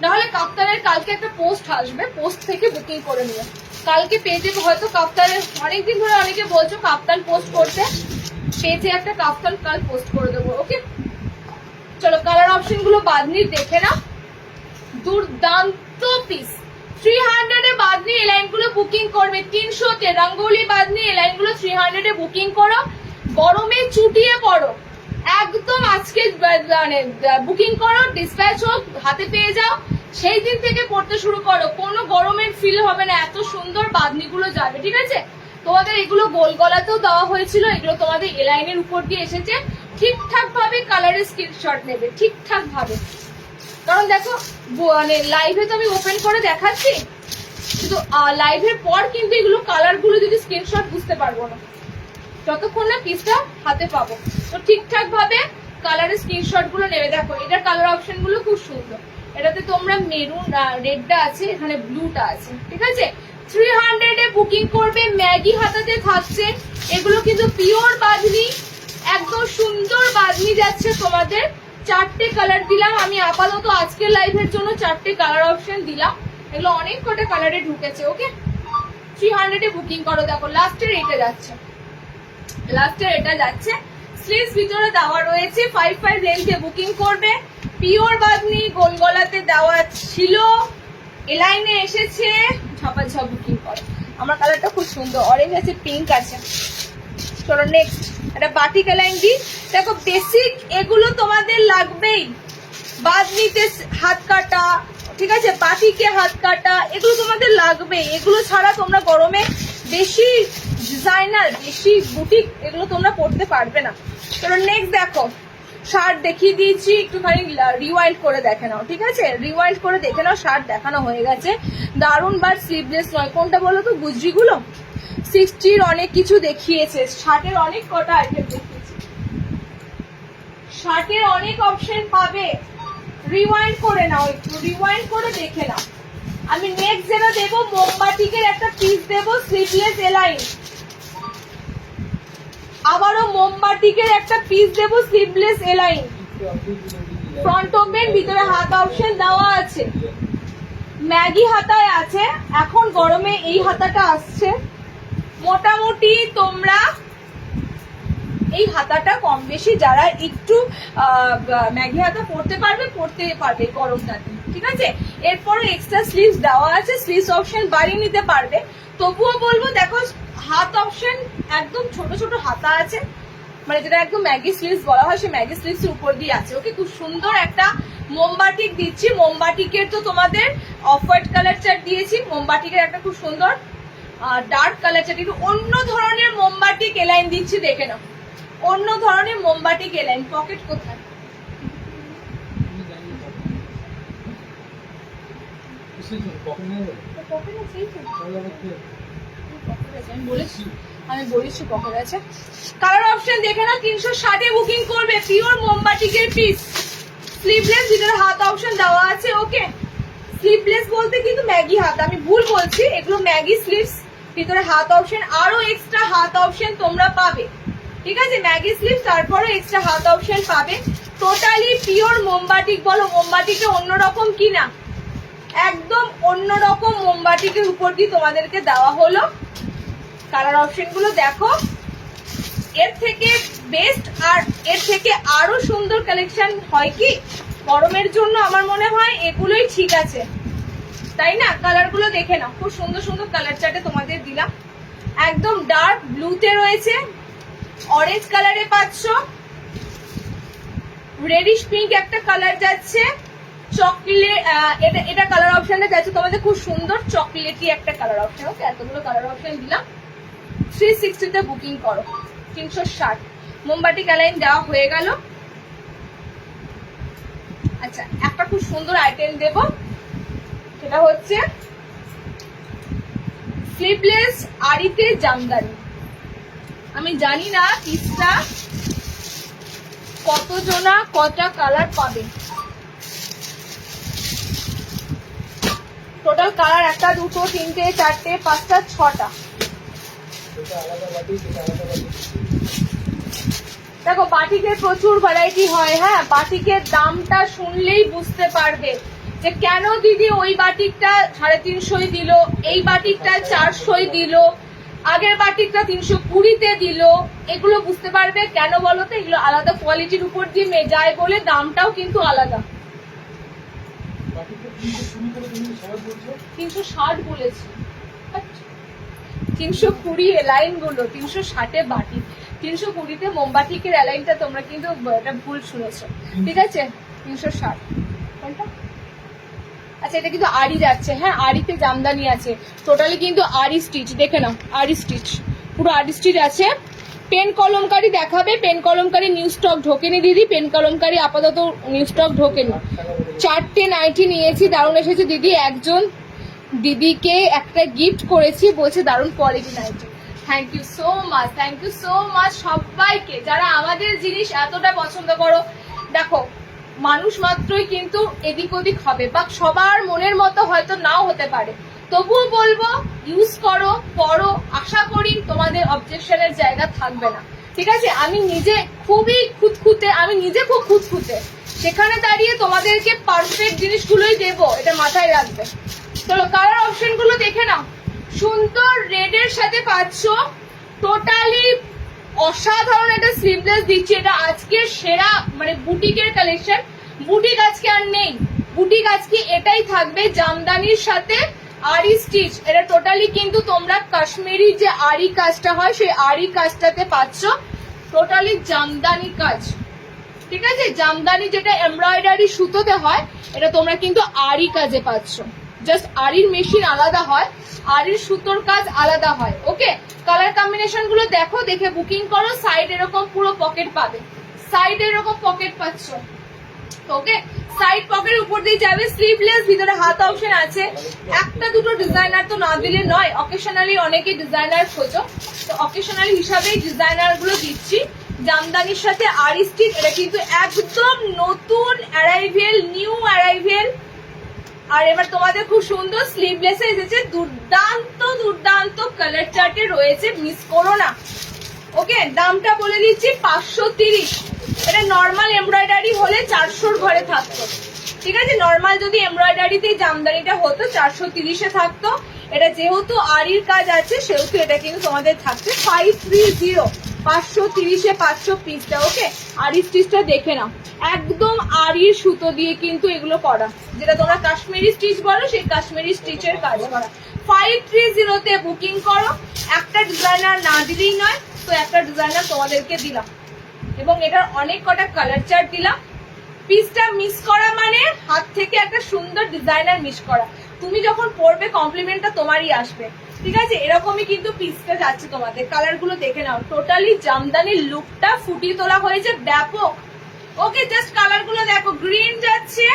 নাহলে কাপ্তানের কালকে একটা পোস্ট আসবে, পোস্ট থেকে বুকিং করে নিও। কালকে পেজে হয়তো কাপ্তানের, অনেকদিন ধরে অনেকে বলছো কাপ্তান পোস্ট করতে, পেজে একটা কাপ্তান কাল পোস্ট করে দেবো। ওকে, চলো কালার অপশন গুলো বাঁধনির দেখে নাও, দুর্দান্ত পিস। 300 এ বাঁধনি এলাইন গুলো বুকিং করবে, 300-তে রঙ্গোলি বাঁধনি এলাইন গুলো 300 এ বুকিং করো। গরমে চুটিয়ে পড়ো, একদম আজকে মানে বুকিং করো, ডিসপ্যাচ হোক, হাতে পেয়ে যাও, সেই দিন থেকে পড়তে শুরু করো। কোনো গরমের ফিল হবে না, এত সুন্দর বাঁধনি গুলো যাবে, ঠিক আছে? তোমাদের এগুলো গোল গলাতেও দেওয়া হয়েছিল, এগুলো তোমাদের এলাইনের উপর দিয়ে এসেছে। ঠিকঠাক ভাবে কালারের স্ক্রিনশট নেবে, ঠিকঠাক ভাবে, কারণ দেখো মানে লাইভে তো আমি ওপেন করে দেখাচ্ছি, কিন্তু লাইভের পর কিন্তু এগুলো কালার গুলো যদি স্ক্রিনশট বুঝতে পারবো না যতক্ষণ না পিসটা হাতে পাবো। তো ঠিকঠাক ভাবে কালারের স্ক্রিনশট গুলো নেবে। দেখো এটার কালার অপশন গুলো খুব সুন্দর, এটাতে তোমরা মেরুন, রেডটা আছে, এখানে ব্লুটা আছে, ঠিক আছে? 300 এ বুকিং করবে, ম্যাগি হাতাতে থাকছে। এগুলো কিন্তু পিওর বাঁধনি, একদম সুন্দর বাঁধনি যাচ্ছে তোমাদের। 4টে কালার দিলাম আমি আপাতত আজকের লাইভের জন্য, 4টে কালার অপশন দিলাম। এগুলো অনেক কটা কালারে ঢুকেছে। ওকে, 300 এ বুকিং করো। দেখো লাস্টের এটা যাচ্ছে, লাস্টের এটা যাচ্ছে, স্লিভস ভিতরে দেওয়া রয়েছে, 5 লেন্থে বুকিং করবে। পিওর বাঁধনি, গোল গলাতে দেওয়া ছিল, এলাইনে এসেছে, ঝাপাঝাপ বুকিং করো। আমার কালারটা খুব সুন্দর, অরেঞ্জ আছে, পিঙ্ক আছে। চলো নেক্সট একটা বাটিক এলাইন দিই। দেখো বেসিক এগুলো তোমাদের লাগবেই, বাঁধনিতে হাত কাটা, ঠিক আছে, বাটিকে হাত কাটা এগুলো তোমাদের লাগবে, এগুলো ছাড়া তোমরা গরমে বেশি ডিজাইনার বেশি বুটিক এগুলো তোমরা পড়তে পারবে না। চলো নেক্সট দেখো, শার্ট দেখিয়ে দিয়েছি, একটুখানি রিওয়াইন্ড করে দেখে নাও, ঠিক আছে, রিওয়াইন্ড করে দেখে নাও। শার্ট দেখানো হয়ে গেছে, দারুন, বাট স্লিভলেস নয়। কোনটা বলো তো, গুজরিগুলো 60-র অনেক কিছু দেখিয়েছে, শার্টের অনেক কটা আইটেম দেখিয়েছে, শার্টের অনেক অপশন পাবে। রিওয়াইন্ড করে নাও, একটু রিওয়াইন্ড করে দেখে নাও। আমি নেক্সট যেটা দেবো, মোমবাটিকের একটা পিস দেবো, স্লিভলেস এলাইন। আবারও মোমবাটিকের একটা পিস দেবো, স্লিভলেস এলাইন, ফ্রন্ট ওপেন, ভিতরে হাত অপশন দেওয়া আছে, ম্যাগি হাতায় আছে। এখন গরমে এই হাতাটা আসছে, মোটামুটি তোমরা এই হাতাটা কম বেশি যারা একটু ম্যাগি হাতা পরতে পারবে গরমটাতে, ঠিক আছে। এরপরে এক্সট্রা স্লিভস দেওয়া আছে, স্লিভস অপশন বাড়িয়ে নিতে পারবে। তবুও বলবো দেখো, হাত অপশন একদম ছোট ছোট হাতা আছে, মানে যেটা একদম ম্যাগি স্লিভস বলা হয়, সেই ম্যাগি স্লিভস এর উপর দিয়ে আছে। ওকে, খুব সুন্দর একটা মোমবাটিক দিচ্ছি। মোমবাটিকের তো তোমাদের অফ হোয়াইট কালার চার্ট দিয়েছি, মোমবাটিকের একটা খুব সুন্দর ডার্ক কালার চার্ট, একটু অন্য ধরনের মোমবাটিক এলাইন দিচ্ছি, দেখে নাও, অন্য ধরনের মোমবাটিক এলাইন। পকেট কোথায়? আমি বলেছি পকেট আছে। কালার অপশন দেখে নাও, 360-এ বুকিং করবে, পিওর মোমবাটিকের পিস, স্লিভলেস, ভিতরে হাত অপশন দেওয়া আছে। ওকে, স্লিভলেস বলতে কিন্তু ম্যাগি হাত, আমি ভুল বলছি, এগুলো ম্যাগি স্লিভস, ভিতরে হাত অপশন, আরো এক্সট্রা হাত অপশন তোমরা পাবে, ঠিক আছে, ম্যাগি স্লিভস, তারপরে এক্সট্রা হাত অপশন পাবে। টোটালি পিওর মোমবাটিক। বলো মোমবাটিকে অন্যরকম কি না, একদম অন্যরকম মোমবাটিকের উপর দিয়ে তোমাদেরকে দেওয়া হলো। কালার অপশন গুলো দেখো, এর থেকে বেস্ট আর এর থেকে আরো সুন্দর কালেকশন হয় কি গরমের জন্য? আমার মনে হয় এগুলোই ঠিক আছে, তাই না? কালার গুলো দেখে নাও, খুব সুন্দর সুন্দর কালার চার্টে তোমাদের দিলাম। একদম ডার্ক ব্লুতে রয়েছে, অরেঞ্জ কালারে পাচ্ছ, রেডিশ পিঙ্ক একটা কালার যাচ্ছে, চকলেট, এটা কালার অপশনটা যাচ্ছে তোমাদের খুব সুন্দর চকলেটি একটা কালার অপশন। ওকে, এতগুলো কালার অপশন দিলাম। 360-তে বুকিং করো, 360 মোমবাটি কালাইন দেওয়া হয়ে গেল। আচ্ছা, একটা খুব সুন্দর আইটেম দেব, সেটা হচ্ছে স্লিভলেস আরিতে জামদানি। আমি জানি না পিসটা কতজনা কটা কালার পাবে, টোটাল কালার 1 2 3 4 5 6টা। দেখো বাটিকের প্রচুর ভ্যারাইটি হয়, হ্যাঁ, বাটিকের দামটা শুনলেই বুঝতে পারবে যে কেন দিদি ওই বাটিকটা 350 দিল, এই বাটিকটা 400 দিল, আগের বাটিকটা 320-তে দিল। এগুলো বুঝতে পারবে কেন বলো তো, এগুলো আলাদা কোয়ালিটির উপর দিয়ে যায় বলে দামটাও কিন্তু আলাদা। 360 বলেছি, 320 এলাইন গুলো, 360-এ বাটি, 320-তে মোমবাটিকের এলাইনটা তোমরা কিন্তু এটা ভুল শুনেছো, ঠিক আছে, 360। আচ্ছা, এটা কিন্তু আড়ি যাচ্ছে, হ্যাঁ, আড়িতে জামদানি আছে, টোটালি কিন্তু আড়ি স্টিচ, দেখে নাও, আড়ি স্টিচ, পুরো আড়ি স্টিচ আছে। পেন কলমকারি দেখাবে, পেন কলমকারি নিউ স্টক ঢোকেনি দিদি, পেন কলমকারি আপাতত নিউ স্টক ঢোকেনি। 4টে নাইটি নিয়েছি, দারুণ এসেছে দিদি, একজন দিদিকে একটা গিফট করেছি, বলছে দারুণ quality nighty. Thank you so much, thank you so much সবাইকে যারা আমাদের জিনিস এতটা পছন্দ করো। দেখো, মানুষ মাত্রই কিন্তু এদিক ওদিক হবে, বা সবার মনের মতো হয়তো নাও হতে পারে, তবুও বলবো ইউজ করো, পড়ো, আশা করি তোমাদের অবজেকশনের জায়গা থাকবে না, ঠিক আছে। আমি নিজে খুবই খুঁতখুঁতে, আমি নিজে খুব খুঁতখুঁতে, সেখানে দাঁড়িয়ে তোমাদেরকে পারফেক্ট জিনিসগুলোই দেবো, এটা মাথায় রাখবে। চলো কালার অপশন গুলো দেখে নাও, সুন্দর রেডের সাথে পাচ্ছ, টোটালি অসাধারণ একটা স্লিভলেস দিচ্ছি, এটা আজকের সেরা, মানে বুটিকের কালেকশন। বুটিক আজকে আর নেই, বুটিক আজকে এটাই থাকবে, জামদানির সাথে আরি স্টিচ। এটা টোটালি কিন্তু তোমরা কাশ্মীরি যে আরি কাজটা হয় সেই আরি কাজটাতে পাচ্ছ, টোটালি জামদানি কাজ, ঠিক আছে, জামদানি যেটা এমব্রয়ডারি সুতোতে হয়, এটা তোমরা কিন্তু আরি কাজে পাচ্ছ। জাস্ট আরির মেশিন আলাদা হয়, আরির সুতোর কাজ আলাদা হয়। ওকে, কালার কম্বিনেশন গুলো দেখো, দেখে বুকিং করো। সাইড এরকম পুরো পকেট পাবে, সাইড এরকম পকেট পাচ্ছ। ওকে, সাইড পকেট উপর দিয়ে যাবে, স্লিভলেস, ভিতরে হাত অপশন আছে। একটা দুটো ডিজাইনার তো না দিলে নয়, অকেশনালি অনেকে ডিজাইনার খোঁজো, তো অকেশনালি হিসাবেই ডিজাইনার গুলো দিচ্ছি। জামদানির সাথে আরি স্টিচ, এটা কিন্তু একদম নতুন অ্যারাইভেল, নিউ অ্যারাইভেল। আর এবার তোমাদের খুব সুন্দর স্লিভলেসে এসেছে, দুর্দান্ত দুর্দান্ত কালার চার্টে রয়েছে, মিস করো না। ওকে, দামটা বলে দিচ্ছি 530। এটা নর্মাল এমব্রয়ডারি হলে 400-র ঘরে থাকতো। ঠিক আছে, নর্মাল যদি এমব্রয়ডারিতে জামদানিটা হতো 430-এ থাকতো। এটা যেহেতু আরির কাজ আছে সেহেতু এটা কিন্তু তোমাদের থাকছে 530, 530-এ 500 পিসটা। ওকে, আরি স্টিচটা দেখে নাও, একদম আরির সুতো দিয়ে কিন্তু এগুলো করা, যেটা তোমরা কাশ্মীরি স্টিচ বলো, সেই কাশ্মীরি স্টিচের কাজ করা। 530-তে বুকিং করো। একটা ডিজাইনার না দিলেই নয়, তো একটা ডিজাইনার তোমাদেরকে দিলাম, এবং এটার অনেক কটা কালার চার্ট দিলাম। পিসটা মিস করা মানে হাত থেকে একটা সুন্দর ডিজাইনার মিস করা। তুমি যখন পরবে কমপ্লিমেন্টটা তোমারই আসবে। ঠিক আছে, এরকমই কিন্তু পিসটা যাচ্ছে তোমাদের। কালার গুলো দেখে নাও, টোটালি জামদানির লুকটা ফুটিয়ে তোলা হয়েছে ব্যাপক। ওকে, জাস্ট কালার গুলো দেখো, গ্রিন যাচ্ছে,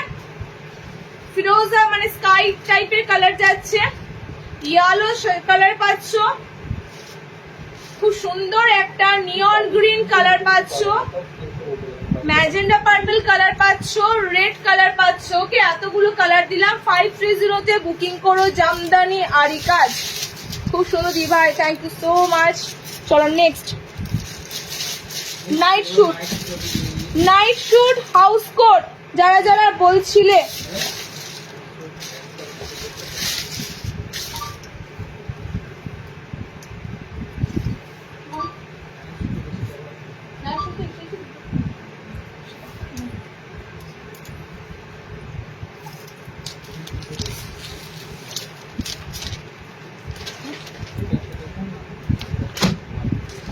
ফিরোজা মানে স্কাই টাইপের কালার যাচ্ছে, ইয়েলো কালার পাচ্ছ, খুব সুন্দর একটা নিয়ন গ্রিন কালার পাচ্ছ, ম্যাজেন্ডা পার্পল কালার পাচ্ছ, রেড কালার পাচ্ছ। ওকে, এতগুলো কালার দিলাম। 530-তে বুকিং করো জামদানি আরি কাজ। খুব সুন্দর দি ভাই, থ্যাংক ইউ সো মাচ। চলো next, night shoot, night shoot house coat, যারা যারা বলছিলে।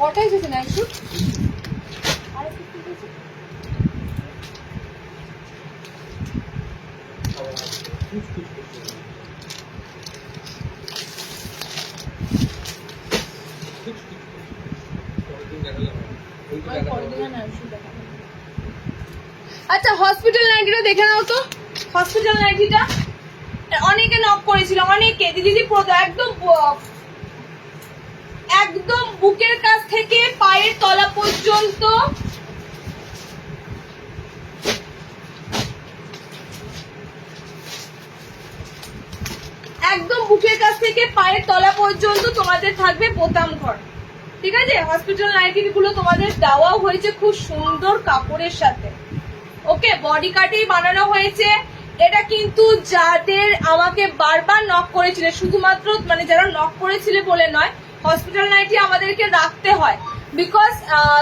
কটা এসেছে নাইট শুট? আচ্ছা, হসপিটাল নাইটিটা দেখে নাও তো। হসপিটাল নাইটিটা অনেকে নক করেছিল, অনেকে দিদি একদম একদম বুকের কাছ থেকে পায়ের তলা পর্যন্ত, একদম বুকের কাছ থেকে পায়ের তলা পর্যন্ত তোমাদের থাকবে বোতাম ঘর। ঠিক আছে, হসপিটাল নাইটি গুলো তোমাদের দেওয়াও হয়েছে খুব সুন্দর কাপড়ের সাথে। ওকে, বডি কাটেই বানানো হয়েছে। এটা কিন্তু যাদের আমাকে বারবার নক করেছিল, শুধুমাত্র মানে যারা নক করেছিলে বলে নয়, হসপিটাল নাইটি আমাদেরকে রাখতে হয়, বিকজ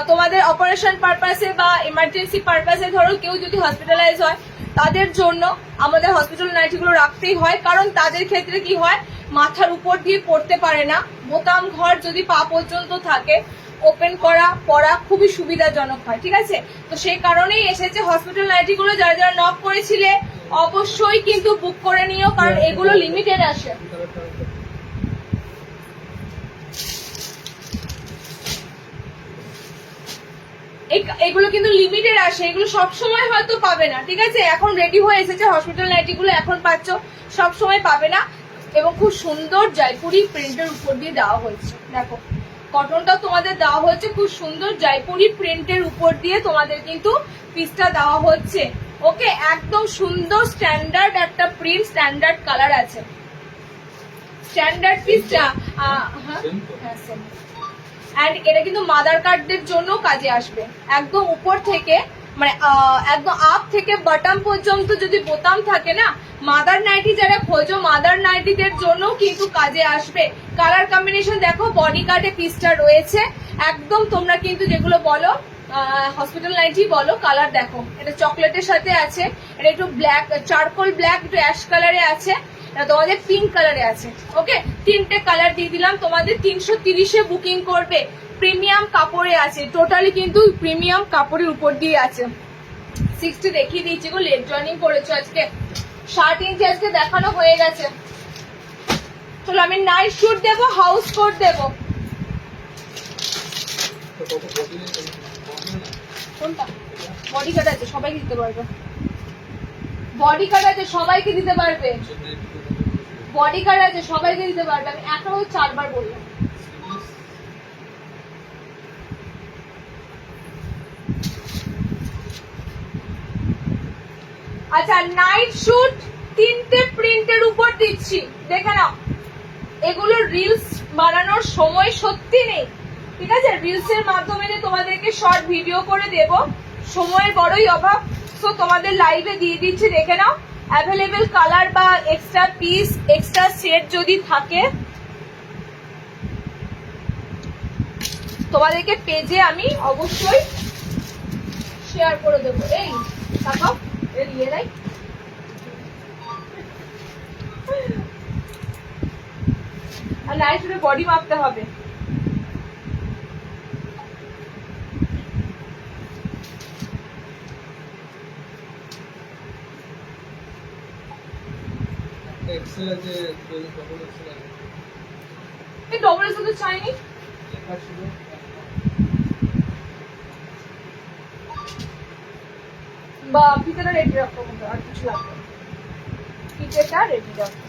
তোমাদের অপারেশন পারপাসে বা ইমার্জেন্সি পারপাসে, ধরো কেউ যদি হসপিটালাইজ হয়, তাদের জন্য আমাদের হসপিটাল নাইটিগুলো রাখতেই হয়। কারণ তাদের ক্ষেত্রে কি হয়, মাথার উপর দিয়ে পড়তে পারে না, বোতাম ঘর যদি পা পর্যন্ত থাকে, ওপেন করা পরা খুবই সুবিধাজনক হয়। ঠিক আছে, তো সেই কারণেই এসেছে হসপিটাল নাইটিগুলো। যারা যারা নক করেছিলে অবশ্যই কিন্তু বুক করে নিও, কারণ এগুলো লিমিটেড আসে। এগুলো কিন্তু লিমিটেড আসে, এগুলো সবসময় হয়তো পাবে না। ঠিক আছে, এখন রেডি হয়ে এসেছে হসপিটাল নাইটি গুলো, এখন পাচ্ছ, সবসময় পাবে না। এবং খুব সুন্দর জয়পুরি প্রিন্টের উপর দিয়ে দেওয়া হয়েছে। দেখো, কটনটা তোমাদের দেওয়া হচ্ছে খুব সুন্দর জয়পুরি প্রিন্টের উপর দিয়ে তোমাদের কিন্তু পিসটা দেওয়া হচ্ছে। ওকে, একদম সুন্দর স্ট্যান্ডার্ড একটা প্রিন্ট, স্ট্যান্ডার্ড কালার আছে, স্ট্যান্ডার্ড পিসটা। এন্ড এটা কিন্তু মাদার কার্ডদের জন্য কাজে আসবে। একদম উপর থেকে মানে একদম আপ থেকে বটম পর্যন্ত যদি বোতাম থাকে না, মাদার নাইটি যারা খোঁজো, মাদার নাইটিদের জন্য কিন্তু কাজে আসবে। কালার কম্বিনেশন দেখো, বডি কাটে পিসটা রয়েছে একদম। তোমরা কিন্তু যেগুলো বলো হসপিটাল নাইটি বলো, কালার দেখো, এটা চকলেটের সাথে আছে, এটা একটু ব্ল্যাক, চারকোল ব্ল্যাক, একটু অ্যাশ কালারে আছে, এটা তোমাদের পিঙ্ক কালারে আছে। ওকে, তিনটে কালার দিয়ে দিলাম তোমাদের। 330-এ বুকিং করবে, প্রিমিয়াম কাপড়ে আছে, টোটালি কিন্তু প্রিমিয়াম কাপড়ের উপর দিয়ে আছে। 60 দেখিয়ে দিয়েছি গো, লেট জয়েনিং করেছো আজকে। 60 ইঞ্চি আজকে দেখানো হয়ে গেছে। চলো আমি নাইট শুট দেবো, হাউস কোট দেবো। কোনটা? বডি কাট আছে, সবাইকে দিতে পারবে। বডি কাট আছে, সবাইকে দিতে পারবে। বডি কাট আছে, সবাইকে দিতে পারবে। আমি একটা 4বার বললাম। আচ্ছা, নাইট শুট 3টে প্রিন্টের উপর দিচ্ছি, দেখে নাও। এগুলো রিলস বানানোর সময় সত্যি নেই, ঠিক আছে? রিলস এর মাধ্যমে যে তোমাদেরকে শর্ট ভিডিও করে দেব, সময়ের বড়ই অভাব। সো তোমাদের লাইভে দিয়ে দিচ্ছি, দেখে নাও। অ্যাভেলেবেল কালার বা এক্সট্রা পিস, এক্সট্রা সেট যদি থাকে তোমাদেরকে পেজে আমি অবশ্যই শেয়ার করে দেবো। এই তাকাও, নিয়ে নাই। আর নাইট শুটে বডি মাপতে হবে। এক্সেল আছে, ডবল এক্সেল আছে। এই ডবল এক্সেল তো চাইনি। লেখা ছিল বা ফিতেটা রেডি রাখো, আর কিছু লাগবে না। ফিতেটা রেডি রাখো।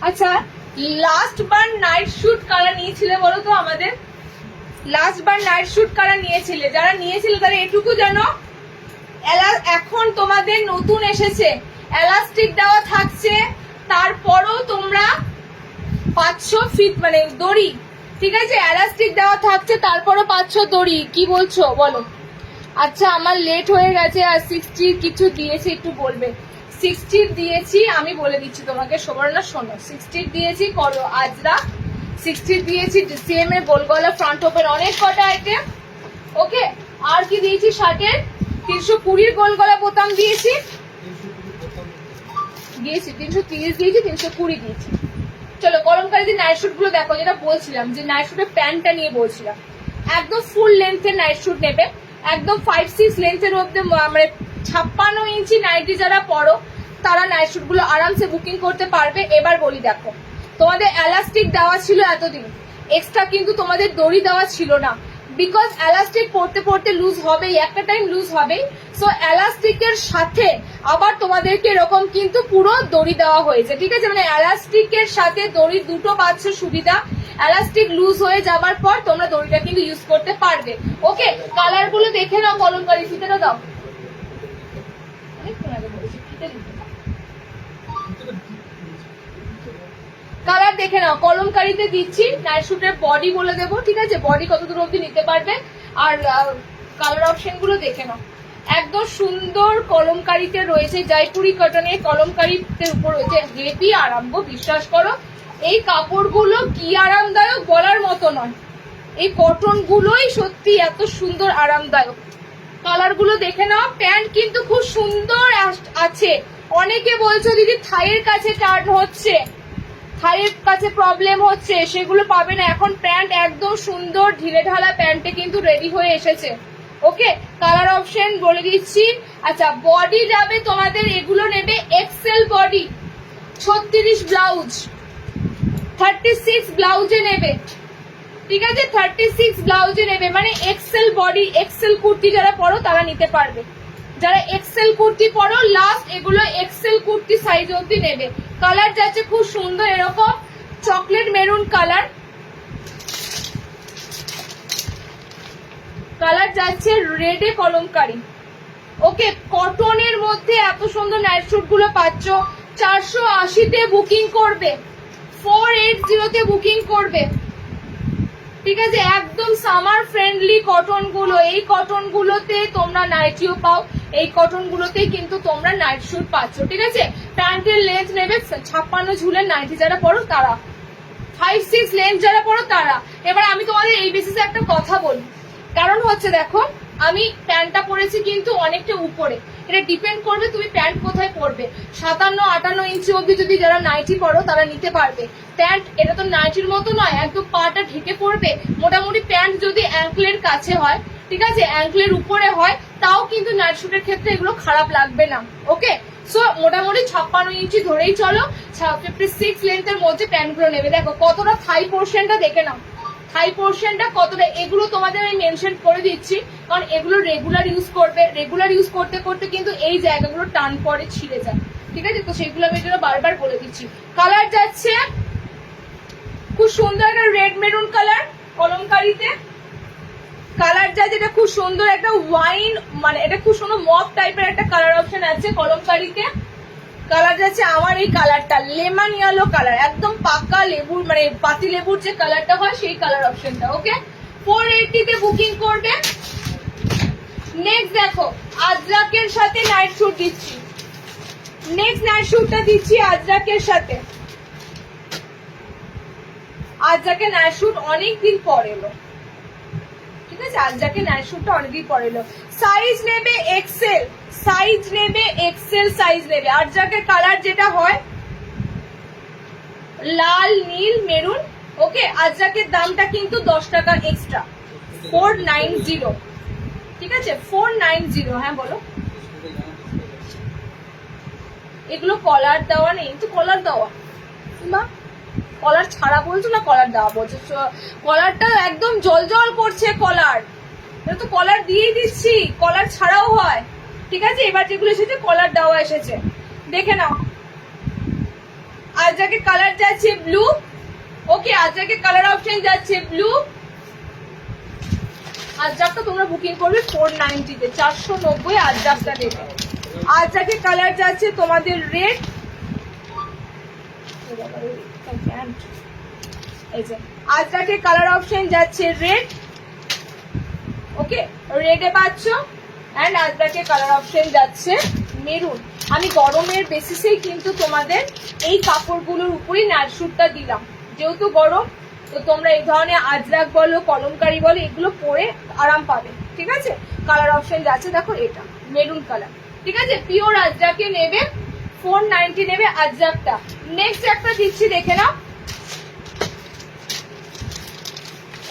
আচ্ছা, লাস্ট বার নাইট শুট কারা নিয়েছিলে বলো তো আমাদের? লাস্ট বার নাইট শুট কারা নিয়েছিলে? যারা নিয়েছিলে তারা এটুকু জানো, এখন তোমাদের নতুন এসেছে, এলাস্টিক দেওয়া থাকছে, তারপরও তোমরা 500 ফিট মানে দড়ি, ঠিক আছে? এলাস্টিক দেওয়া থাকছে, তারপরও 500 দড়ি। কি বলছো বলো? আচ্ছা, আমার লেট হয়ে গেছে। আর 60 কিছু দিয়েছি, একটু বলবে। 60 দিয়েছি, আমি বলে দিচ্ছি তোমাকে। সুবর্ণা শোনো, 60 দিয়েছি করো আজরা, 60 দিয়েছি ডিসিএম এর গোল গলা ফ্রন্ট ওপেন, অনেক কটা আইটেম। ওকে, আর কি দিয়েছি? 60-এর 320 গোল গলা বোতাম দিয়েছি, 330 দিয়েছি, 320 দিয়েছি। চলো কলমকারীদের নাইট শুট গুলো দেখো, যেটা বলছিলাম যে নাইট শুটের প্যান্টটা নিয়ে বলছিলাম। একদম ফুল লেন্থের নাইট শুট নেবে, একদম 5-6 লেন্থের মধ্যে, মানে 56 ইঞ্চি নাইটি যারা পরো তারা নাইট শুট গুলো আরামসে বুকিং করতে পারবে। এবার বলি দেখো, তোমাদের এলাস্টিক দেওয়া ছিল এতদিন, এক্সট্রা কিন্তু তোমাদের দড়ি দেওয়া ছিল না, বিকজ এলাস্টিক পড়তে পড়তে লুজ হবেই, একটা টাইম লুজ হবেই। সো এলাস্টিকের সাথে আবার তোমাদেরকে এরকম কিন্তু পুরো দড়ি দেওয়া হয়েছে, ঠিক আছে? মানে এলাস্টিকের সাথে দড়ি দুটো পাচ্ছ সুবিধা। এলাস্টিক লুজ হয়ে যাবার পর তোমরা দড়িটা কিন্তু ইউজ করতে পারবে। ওকে, কালার গুলো দেখে নাও। কলমকারী ফিতেটা দাও, কালার দেখে নাও। কলমকারীতে দিচ্ছি, নাইট শুটের বডি বলে দেবো, ঠিক আছে? বডি কত দূর অব্দি নিতে পারবে, আর কালার অপশন গুলো দেখে নাও। একদম সুন্দর কলমকারীতে রয়েছে, জয়পুরি কটনের কলমকারীতে উপর রয়েছে, হেভি আরাম গো, বিশ্বাস করো। এই কাপড়গুলো কি আরামদায়ক বলার মতো নয়, এই কটন গুলোই সত্যি এত সুন্দর আরামদায়ক। কালার গুলো দেখে নাও। প্যান্ট কিন্তু খুব সুন্দর আছে। অনেকে বলছো দিদি থাইয়ের কাছে টার্ন হচ্ছে, থাইয়ের কাছে প্রবলেম হচ্ছে, সেগুলো পাবে না। এখন প্যান্ট একদম সুন্দর ঢিলে ঢালা প্যান্টে কিন্তু রেডি হয়ে এসেছে। ওকে, কালার অপশন বলে দিচ্ছি। আচ্ছা, বডি যাবে তোমাদের, এগুলো নেবে এক্সেল বডি, 36 ব্লাউজ, 36 ব্লাউজে নেবে, ঠিক আছে? 36 ব্লাউজে নেবে, মানে এক্সেল বডি, এক্সেল কুর্তি যারা পরো তারা নিতে পারবে। যারা এক্সেল কুর্তি পরো, লাস্ট এগুলো এক্সেল কুর্তি সাইজ অব্দি নেবে। কালার যাচ্ছে খুব সুন্দর, এরকম চকলেট মেরুন কালার, কালার যাচ্ছে রেডে কলমকারী। ওকে, কটনের মধ্যে এত সুন্দর নাইট শুট গুলো পাচ্ছ। 480-তে বুকিং করবে, 480-তে বুকিং করবে, ঠিক আছে? একদম সামার ফ্রেন্ডলি কটন গুলো। এই কটন গুলোতে তোমরা নাইটিও পাও, এই কটন গুলোতেই কিন্তু তোমরা নাইট শুট পাচ্ছ, ঠিক আছে? প্যান্টের লেন্থ নেবে 56 ঝুলের নাইটি যারা পরো তারা, 5-6 লেন্থ যারা পরো তারা। এবার আমি তোমাদের এই বেসিসে একটা কথা বলি, কারণ হচ্ছে দেখো আমি প্যান্টটা পরেছি কিন্তু অনেকটা উপরে, এটা ডিপেন্ড করবে তুমি প্যান্ট কোথায় পরবে। 57-58 ইঞ্চি অব্দি যদি যারা নাইটি পরো তারা নিতে পারবে প্যান্ট। এটা তো নাইটির মতো নয় একদম পাটা ঢেকে পড়বে। মোটামুটি প্যান্ট যদি অ্যাঙ্কলের কাছে হয়, ঠিক আছে, অ্যাঙ্কলের উপরে হয়, তাও কিন্তু নাইট শুটের ক্ষেত্রে এগুলো খারাপ লাগবে না। ওকে, সো মোটামুটি 56 ইঞ্চি ধরেই চলো, 56 লেন্থের মধ্যে প্যান্টগুলো নেবে। দেখো কতটা থাই পোর্শনটা দেখে নাও, থাই পোর্শনটা কতটা, এগুলো তোমাদের আমি মেনশন করে দিচ্ছি কারণ এগুলো রেগুলার ইউজ করবে, রেগুলার ইউজ করতে করতে কিন্তু এই জায়গাগুলো টান পরে ছিঁড়ে যায়, ঠিক আছে, তো সেগুলো আমি জন্য বারবার বলে দিচ্ছি। কালার যাচ্ছে খুব সুন্দর একটা রেড মেরুন কালার কলমকারিতে, কালার যা যেটা খুব সুন্দর একটা ওয়াইন, মানে এটা খুব সুন্দর মফ টাইপের একটা কালার অপশন আছে কলমকারিতে। কালার যাচ্ছে আমার এই কালারটা লেমন ইয়েলো কালার, একদম পাকা লেবুর মানে পাতি লেবুর যে কালারটা হয় সেই কালার অপশনটা। ওকে, 480 তে বুকিং করবে। নেক্সট দেখো আজরাকের সাথে নাইট শুট দিচ্ছি, নেক্সট নাইট শুটটা দিচ্ছি আজরাকের সাথে। আজরাকে নাইট শুট অনেকদিন পর এলো, ঠিক আছে, আজরাকে নাইট শুটটা অনেকদিন পর এলো। সাইজ নেবে এক্সেল, সাইজ নেবে এক্সেল সাইজ নেবে। আজরাকের কালার যেটা হয় লাল নীল মেরুন। ওকে, আজরাকের দামটা কিন্তু 10 টাকা এক্সট্রা, 490, ঠিক আছে, 490। হ্যাঁ বলো, এগুলো কলার দেওয়া নেই তো, কলার দেওয়া বা কলার ছাড়া বলছো না কলার দেওয়া বলছো? কলারটা একদম জল জল করছে কলার, এটা তো কলার দিয়েই দিচ্ছি, কলার ছাড়াও হয়, ঠিক আছে। এবার যেগুলো এসেছে কলার দেওয়া এসেছে, দেখে নাও। আজরাকে কালার যাচ্ছে ব্লু। ওকে, আজরাকে কালার অপশন যাচ্ছে ব্লু। আজরাকটা তোমরা বুকিং করবে 490 তে, 490 আজরাকটা দেবে। আজরাকে কালার যাচ্ছে তোমাদের রেড, এই যে আজরাকে কালার অপশন যাচ্ছে রেড। ওকে, রেডে পাচ্ছ। এন্ড আজরাকে কালার অপশন যাচ্ছে মেরুন। আমি গরমের বেসিসেই কিন্তু তোমাদের এই কাপড়গুলোর উপরই নাইট শুটটা দিলাম, যেহেতু গরম, তো তোমরা এই ধরনের আজরাক বলো কলমকারি বলো এগুলো পরে আরাম পাবে, ঠিক আছে। কালার অপশন যাচ্ছে দেখো এটা মেরুন কালার, ঠিক আছে, পিওর আজরাকে নেবে 490 নেবে আজরাকটা। নেক্সট একটা দিচ্ছি দেখে নাও,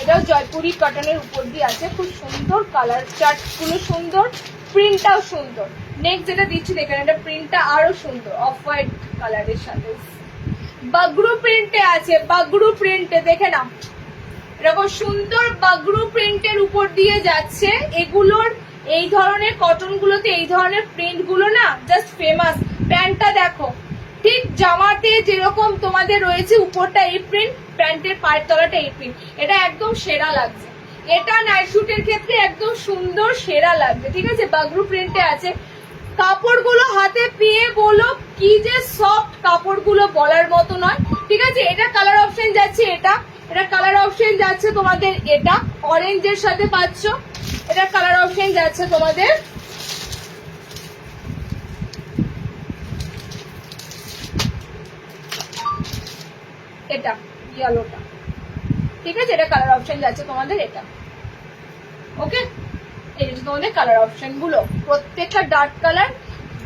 এটাও জয়পুরি কটনের উপর দিয়ে আছে, খুব সুন্দর কালার চার্ট গুলো সুন্দর, প্রিন্টটাও সুন্দর। নেক্সট যেটা দিচ্ছি দেখেন, এটা প্রিন্টটা আরো সুন্দর, অফ হোয়াইট কালারের সাথে বাগরু প্রিন্টে আছে, বাগরু প্রিন্টে দেখে নাও, এরকম সুন্দর বাগরু প্রিন্টের উপর দিয়ে যাচ্ছে। এগুলোর এই ধরনের কটন গুলোতে এই ধরনের প্রিন্ট গুলো না জাস্ট ফেমাস। প্যান্টটা দেখো, ঠিক জামাতে যেরকম তোমাদের রয়েছে উপরটা এই প্রিন্ট, প্যান্টের পায়ের তলাটা এই প্রিন্ট, এটা একদম সেরা লাগছে। এটা নাইট শুটের ক্ষেত্রে একদম সুন্দর সেরা লাগবে, ঠিক আছে। বাগরু প্রিন্টে আছে, কাপড়গুলো হাতে পেয়ে বলো কি যে সফট, কাপড়গুলো বলার মতো নয়, ঠিক আছে। এটা কালার অপশন যাচ্ছে এটা, এটা কালার অপশন যাচ্ছে তোমাদের এটা অরেঞ্জের সাথে পাচ্ছ। এটা কালার অপশন যাচ্ছে তোমাদের এটা ইয়েলোটা, ঠিক আছে, এটা কালার অপশন যাচ্ছে তোমাদের এটা। ওকে, এই যে তোমাদের কালার অপশন গুলো প্রত্যেকটা ডার্ক কালার,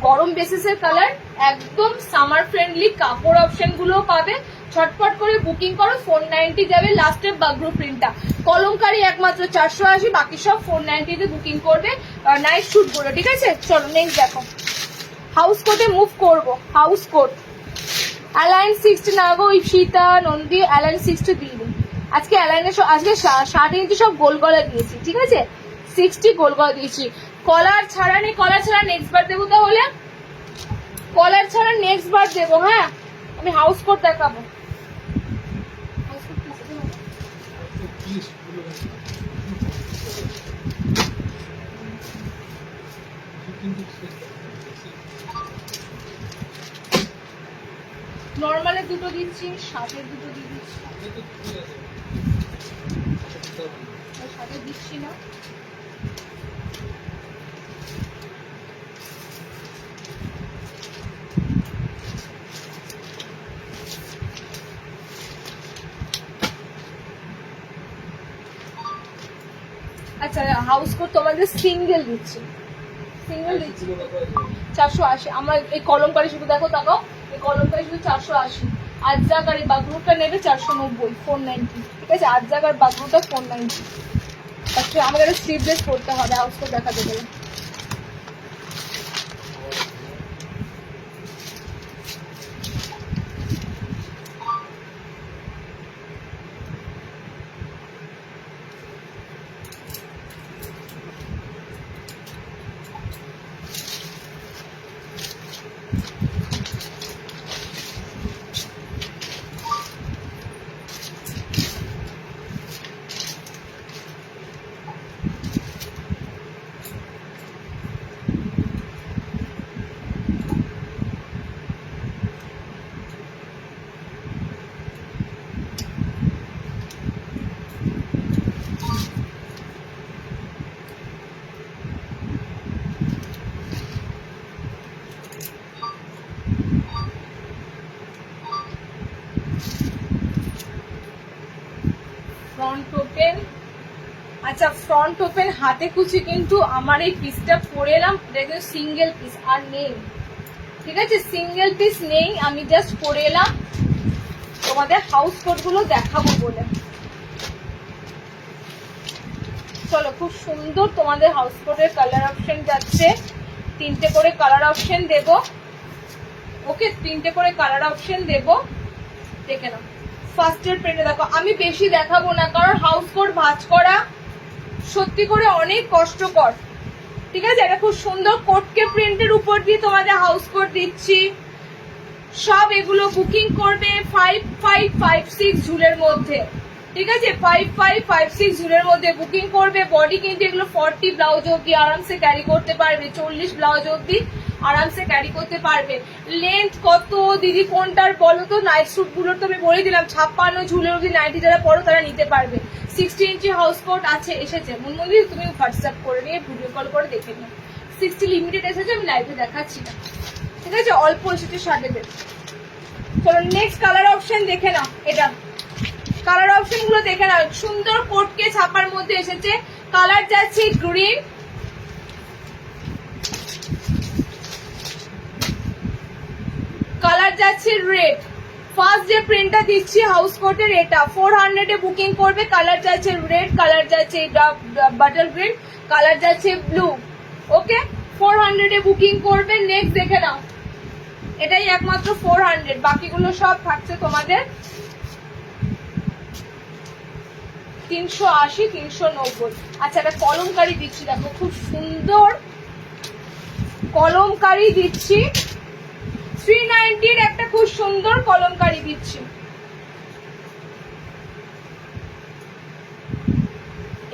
গরম বেসিসের কালার, একদম সামার ফ্রেন্ডলি কাপড় অপশন গুলো পাবে। ছটফট করে বুকিং করো, 490 যাবে লাস্টের বাগরু প্রিন্টটা। কলমকারি একমাত্র 480, বাকি সব 490 তে বুকিং করবে নাইট শুট গুলো, ঠিক আছে। চলো নেক্সট দেখো, হাউস কোটে মুভ করবো। হাউস কোট অ্যালাইন 60 না গো, সীতা নন্দী অ্যালাইন 60 দিয়ে দিন আজকে। অ্যালাইনের আজকে 60 ইঞ্চি সব গোল গলা দিয়েছি, ঠিক আছে, 60 গোল গলা দিয়েছি। কলার ছাড়া নেই, কলার ছাড়া নেক্সট বার দেবো, তাহলে কলার ছাড়া নেক্সট বার দেবো। হ্যাঁ, আমি হাউস কোট দেখাবো। নর্মালে দুটো দিচ্ছি, শার্টের দুটো দিয়ে দিচ্ছি, শার্টে দিচ্ছি না। আচ্ছা হাউস কোট তোমাদের সিঙ্গেল দিচ্ছি, সিঙ্গেল দিচ্ছি 480। আমার এই কলমকারি শুধু দেখো তাকাও, এই কলমকারি শুধু 480। আজরাক আর এই বাগরুটা নেবে 490, 490। ঠিক আছে, আজরাক আর বাগরুটা 490। আচ্ছা আমাকে একটা স্লিভলেস পরতে হবে হাউস কোট দেখাতে গেলে। ফ্রন্ট ওপেন, আচ্ছা ফ্রন্ট ওপেন হাতে কুচি, কিন্তু আমার এই পিসটা পরে এলাম, এটা সিঙ্গেল পিস আর নেই। ঠিক আছে, সিঙ্গেল পিস নেই, আমি জাস্ট পরে এলাম তোমাদের হাউস কোট গুলো দেখাবো বলে। চলো, খুব সুন্দর তোমাদের হাউস কোটের কালার অপশন যাচ্ছে, 3টে করে কালার অপশন দেব। ওকে, 3টে করে কালার অপশন দেব, দেখে নাও। ফার্স্টের প্রিন্টে দেখো, আমি বেশি দেখাবো না কারণ হাউস কোট ভাঁজ করা সত্যি করে অনেক কষ্টকর। ঠিক আছে, এটা খুব সুন্দর কোটকে প্রিন্টের উপর দিয়ে তোমাদের হাউস কোট দিচ্ছি। সব এগুলো বুকিং করবে 5556 ঝুলের মধ্যে। ঠিক আছে, 5556 ঝুলের মধ্যে বুকিং করবে। বডি কিন্তু এগুলো 40 ব্লাউজ অব্দি আরামসে ক্যারি করতে পারবে, 40 ব্লাউজ অব্দি আরামসে ক্যারি করতে পারবে। লেন্থ কত দিদি কোনটার বলো তো? নাইট স্যুট গুলোর তো আমি বলে দিলাম 56 ঝুলের অব্দি নাইটি যারা পড়ো তারা নিতে পারবে। 60 ইঞ্চি হাউস কোট আছে, এসেছে মুনমুনি, তুমি হোয়াটসঅ্যাপ করে নিয়ে ভিডিও কল করে দেখে নিও। 60 লিমিটেড এসেছে, আমি লাইভে দেখাচ্ছি না। ঠিক আছে, অল্প এসেছে শার্টেদের। চলো নেক্সট কালার অপশন দেখে নাও। এটা কালার অপশন গুলো দেখে নাও, সুন্দর কোটকে ছাপার মধ্যে এসেছে। কালার যাচ্ছে গ্রিন, কালার যাচ্ছে রেড। ফার্স্ট যে প্রিন্টটা দিচ্ছি হাউস কোটের এটা 400 এ বুকিং করবে। কালার যাচ্ছে রেড, কালার যাচ্ছে বাটার গ্রিন, কালার যাচ্ছে ব্লু। ওকে, 400 এ বুকিং করবে। নেক্সট দেখে নাও, এটাই একমাত্র 400, বাকিগুলো সব থাকছে তোমাদের 380, 390। আচ্ছা, এটা কলমকারি দিচ্ছি, দেখো খুব সুন্দর কলমকারি দিচ্ছি। 390 একটা খুব সুন্দর কলমকারি দিচ্ছি।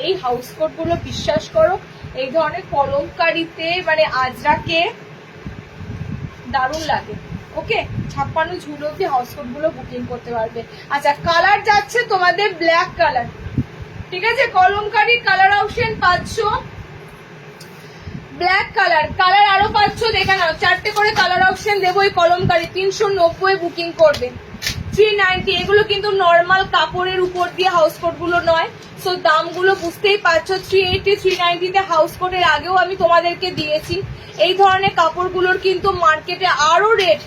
এই হাউস কোট গুলো বিশ্বাস করো, এই ধরনের কলমকারিতে মানে আজরাকে দারুণ লাগে। ওকে, 56 ঝুল অব্দি হাউস কোট গুলো বুকিং করতে পারবে। আচ্ছা, কালার যাচ্ছে তোমাদের ব্ল্যাক কালার। ঠিক আছে, কলমকারি কালার অপশন পাচ্ছ ব্ল্যাক কালার, কালার আরো পাচ্ছ। দেখে নাও, 4টে করে কালার অপশন দেবো। এই কলমকারি 390 বুকিং করবে। 390, এগুলো কিন্তু নর্মাল কাপড়ের উপর দিয়ে হাউস কোট গুলো নয়, সো দামগুলো বুঝতেই পারছো। 380, 390 তে হাউস কোটের আগেও আমি তোমাদেরকে দিয়েছি। এই ধরনের কাপড়গুলোর কিন্তু মার্কেটে আরো রেট,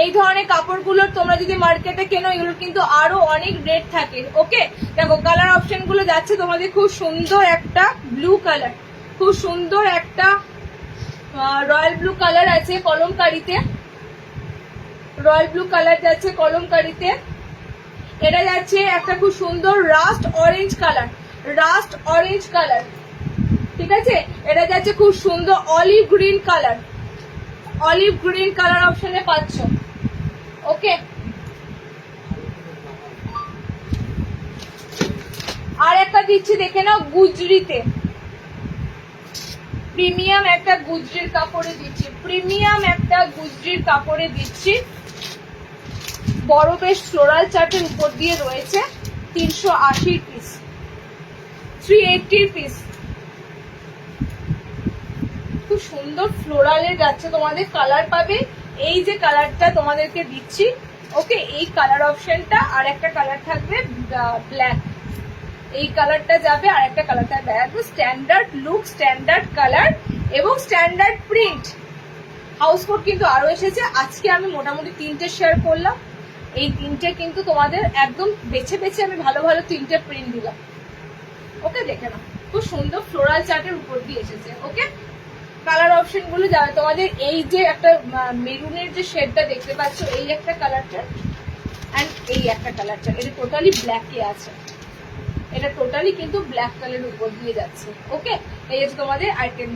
এই ধরনের কাপড়গুলোর তোমরা যদি মার্কেটে কেনো এগুলোর কিন্তু আরো অনেক রেট থাকে। ওকে, দেখো কালার অপশন গুলো যাচ্ছে তোমাদের খুব সুন্দর একটা ব্লু কালার, খুব সুন্দর একটা রয়্যাল ব্লু কালার আছে কলমকারিতে, রয়্যাল ব্লু কালার যাচ্ছে কলমকারিতে। এটা যাচ্ছে একটা খুব সুন্দর rushed orange colour, rushed orange colour. ঠিক আছে, এটা যাচ্ছে খুব সুন্দর olive green colour, olive green colour অপশনে পাচ্ছ। ওকে, আর একটা দিচ্ছি দেখে নাও গুজরিতে, প্রিমিয়াম একটা গুজরির কাপড়ে দিচ্ছি, প্রিমিয়াম একটা গুজরির কাপড়ে দিচ্ছি। বড় বেশ ফ্লোরাল চার্টের উপর দিয়ে রয়েছে। 380 পিস, 380 পিস, খুব সুন্দর ফ্লোরালে যাচ্ছে। তোমাদের কালার পাবে, এই যে কালারটা তোমাদেরকে দিচ্ছি। ওকে, এই কালার অপশনটা, আর একটা কালার থাকবে ব্ল্যাক, এই কালারটা যাবে, আর একটা কালারটা একদম স্ট্যান্ডার্ড লুক, স্ট্যান্ডার্ড কালার এবং স্ট্যান্ডার্ড প্রিন্ট। হাউস কোট কিন্তু আরো এসেছে, আজকে আমি মোটামুটি 3টে শেয়ার করলাম। এই 3টে কিন্তু তোমাদের একদম বেছে বেছে আমি ভালো ভালো 3টে প্রিন্ট দিলাম। ওকে, দেখে নাও, খুব সুন্দর ফ্লোরাল চার্টের উপর দিয়ে এসেছে। ওকে, কালার অপশন গুলো যাবে তোমাদের। এই যে একটা মেরুনের যে শেডটা দেখতে পাচ্ছ, এই একটা কালার চার্ট অ্যান্ড এই একটা কালার চার্ট, এটা টোটালি ব্ল্যাকে আছে, এটা টোটালি কিন্তু ব্ল্যাক কালারের উপর দিয়ে যাচ্ছে। ওকে, এই হচ্ছে তোমাদের আইটেম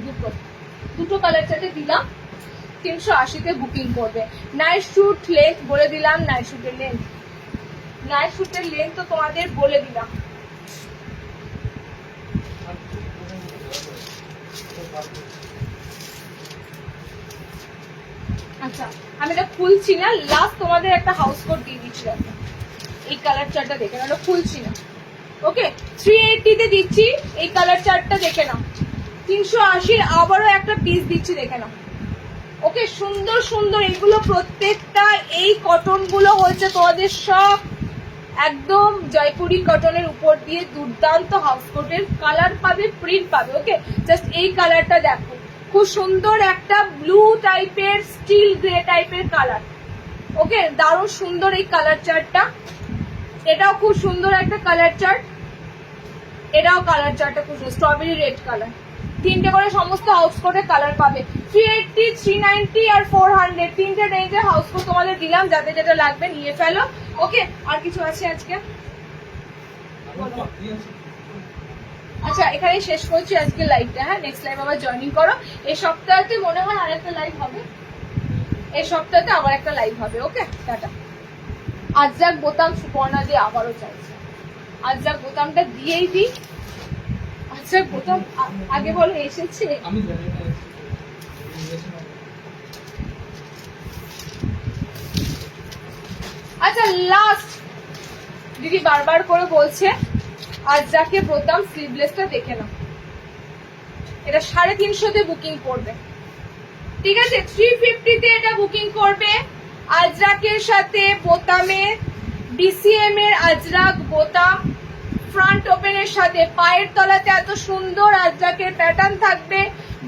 দুটো কালার চার্টে দিলাম। 380-তে বুকিং করবে। নাইট শুট লেন্থ বলে দিলাম, নাইট শুটের লেন্থ তো তোমাদের বলে দিলাম। আচ্ছা, আমি এটা খুলছি না, লাস্ট তোমাদের একটা হাউস কোট দিয়ে দিচ্ছি। এই কালার চার্টটা দেখে নাও, খুলছি না। ওকে, 380-তে দিচ্ছি, এই কালার চার্টটা দেখে নাও। 380-র আবারও একটা পিস দিচ্ছি, দেখে নাও। ওকে, সুন্দর সুন্দর এগুলো প্রত্যেকটা। এই কটন গুলো হচ্ছে তোমাদের সব একদম জয়পুরি কটনের উপর দিয়ে দুর্দান্ত হাউস কোটের কালার পাবে, প্রিন্ট পাবে। ওকে, জাস্ট এই কালারটা দেখো, খুব সুন্দর একটা ব্লু টাইপের স্টিল গ্রে টাইপের কালার। ওকে, দারুণ সুন্দর এই কালার চার্টটা। এটাও খুব সুন্দর একটা কালার চার্ট, এটাও কালার চার্টটা খুব সুন্দর, স্ট্রবেরি রেড কালার। 3টে করে সমস্ত হাউস কোটের কালার পাবে। 380, 390 আর 400 3টে রেঞ্জের হাউস কোট তোমাদের দিলাম, যাতে যেটা লাগবে নিয়ে ফেলো। ওকে, আর কিছু আছে আজকে? আচ্ছা, এখানে শেষ করছি আজকে লাইভটা। হ্যাঁ, নেক্সট লাইভ আবার জয়েনিং করো। এই সপ্তাহতে মনে হয় আরেকটা লাইভ হবে, এই সপ্তাহতে আবার একটা লাইভ হবে। ওকে, টাটা। আজরাক বোতাম সুপর্ণা দিয়ে আবারও চাইছে, আজরাক বোতামটা দিয়েই দিই। আজরাক বোতাম আগে বলো এসেছে? আমি জানি না। আচ্ছা, লাস্ট দিদি বারবার করে বলছে আজরাকে বোতাম স্লিভলেসটা দেখে নাও। এটা 350-তে বুকিং করবে, ঠিক আছে? 350-তে এটা বুকিং করবে। আজরাকের সাথে বোতামের BCM এর আজরাক বোতাম, ফ্রন্ট ওপেনের সাথে পায়ের তলাতে এত সুন্দর আজরাকের প্যাটার্ন থাকবে,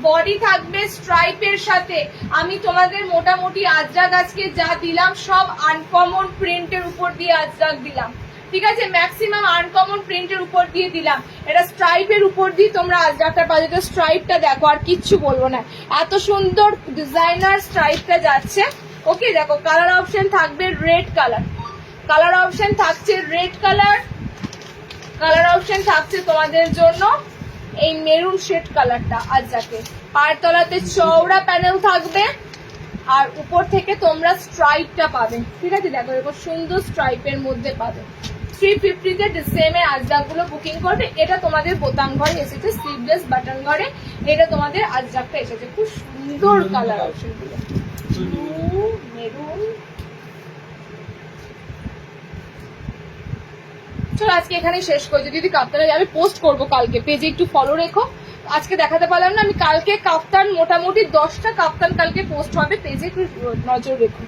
বডি থাকবে স্ট্রাইপের সাথে। আমি তোমাদের মোটামুটি আজরাক আজকে যা দিলাম সব আনকমন প্রিন্টের উপর দিয়ে আজরাক দিলাম, ঠিক আছে? ম্যাক্সিমাম আনকমন প্রিন্টের উপর দিয়ে দিলাম। এটা স্ট্রাইপের উপর দিয়ে তোমরা আজরাকটা পাবে। এটা স্ট্রাইপটা দেখো, আর কিচ্ছু বলবো না, এত সুন্দর ডিজাইনার স্ট্রাইপটা যাচ্ছে। ওকে, দেখো কালার অপশন থাকবে রেড কালার, কালার অপশন থাকছে রেড কালার, কালার অপশন থাকছে তোমাদের জন্য এই মেরুন শেড কালারটা আজরাকে। পায়ের তলাতে চওড়া প্যানেল থাকবে আর উপর থেকে তোমরা স্ট্রাইপটা পাবে, ঠিক আছে? দেখো এরকম সুন্দর স্ট্রাইপের মধ্যে পাবে। 350-তে ডিসেমে আজরাকগুলো বুকিং করবে। এটা তোমাদের বোতাম ঘরে এসেছে, স্লিভলেস বাটন ঘরে এটা তোমাদের আজরাকটা এসেছে। খুব সুন্দর কালার অপশনগুলো, ব্লু, মেরুন। চলো আজকে এখানেই শেষ করছি। যদি কাপ্তান আমি পোস্ট করবো কালকে, পেজে একটু ফলো রেখো। আজকে দেখাতে পারলাম না, আমি কালকে কাপ্তান মোটামুটি 10টা কাপ্তান কালকে পোস্ট হবে, পেজে একটু নজর রেখো।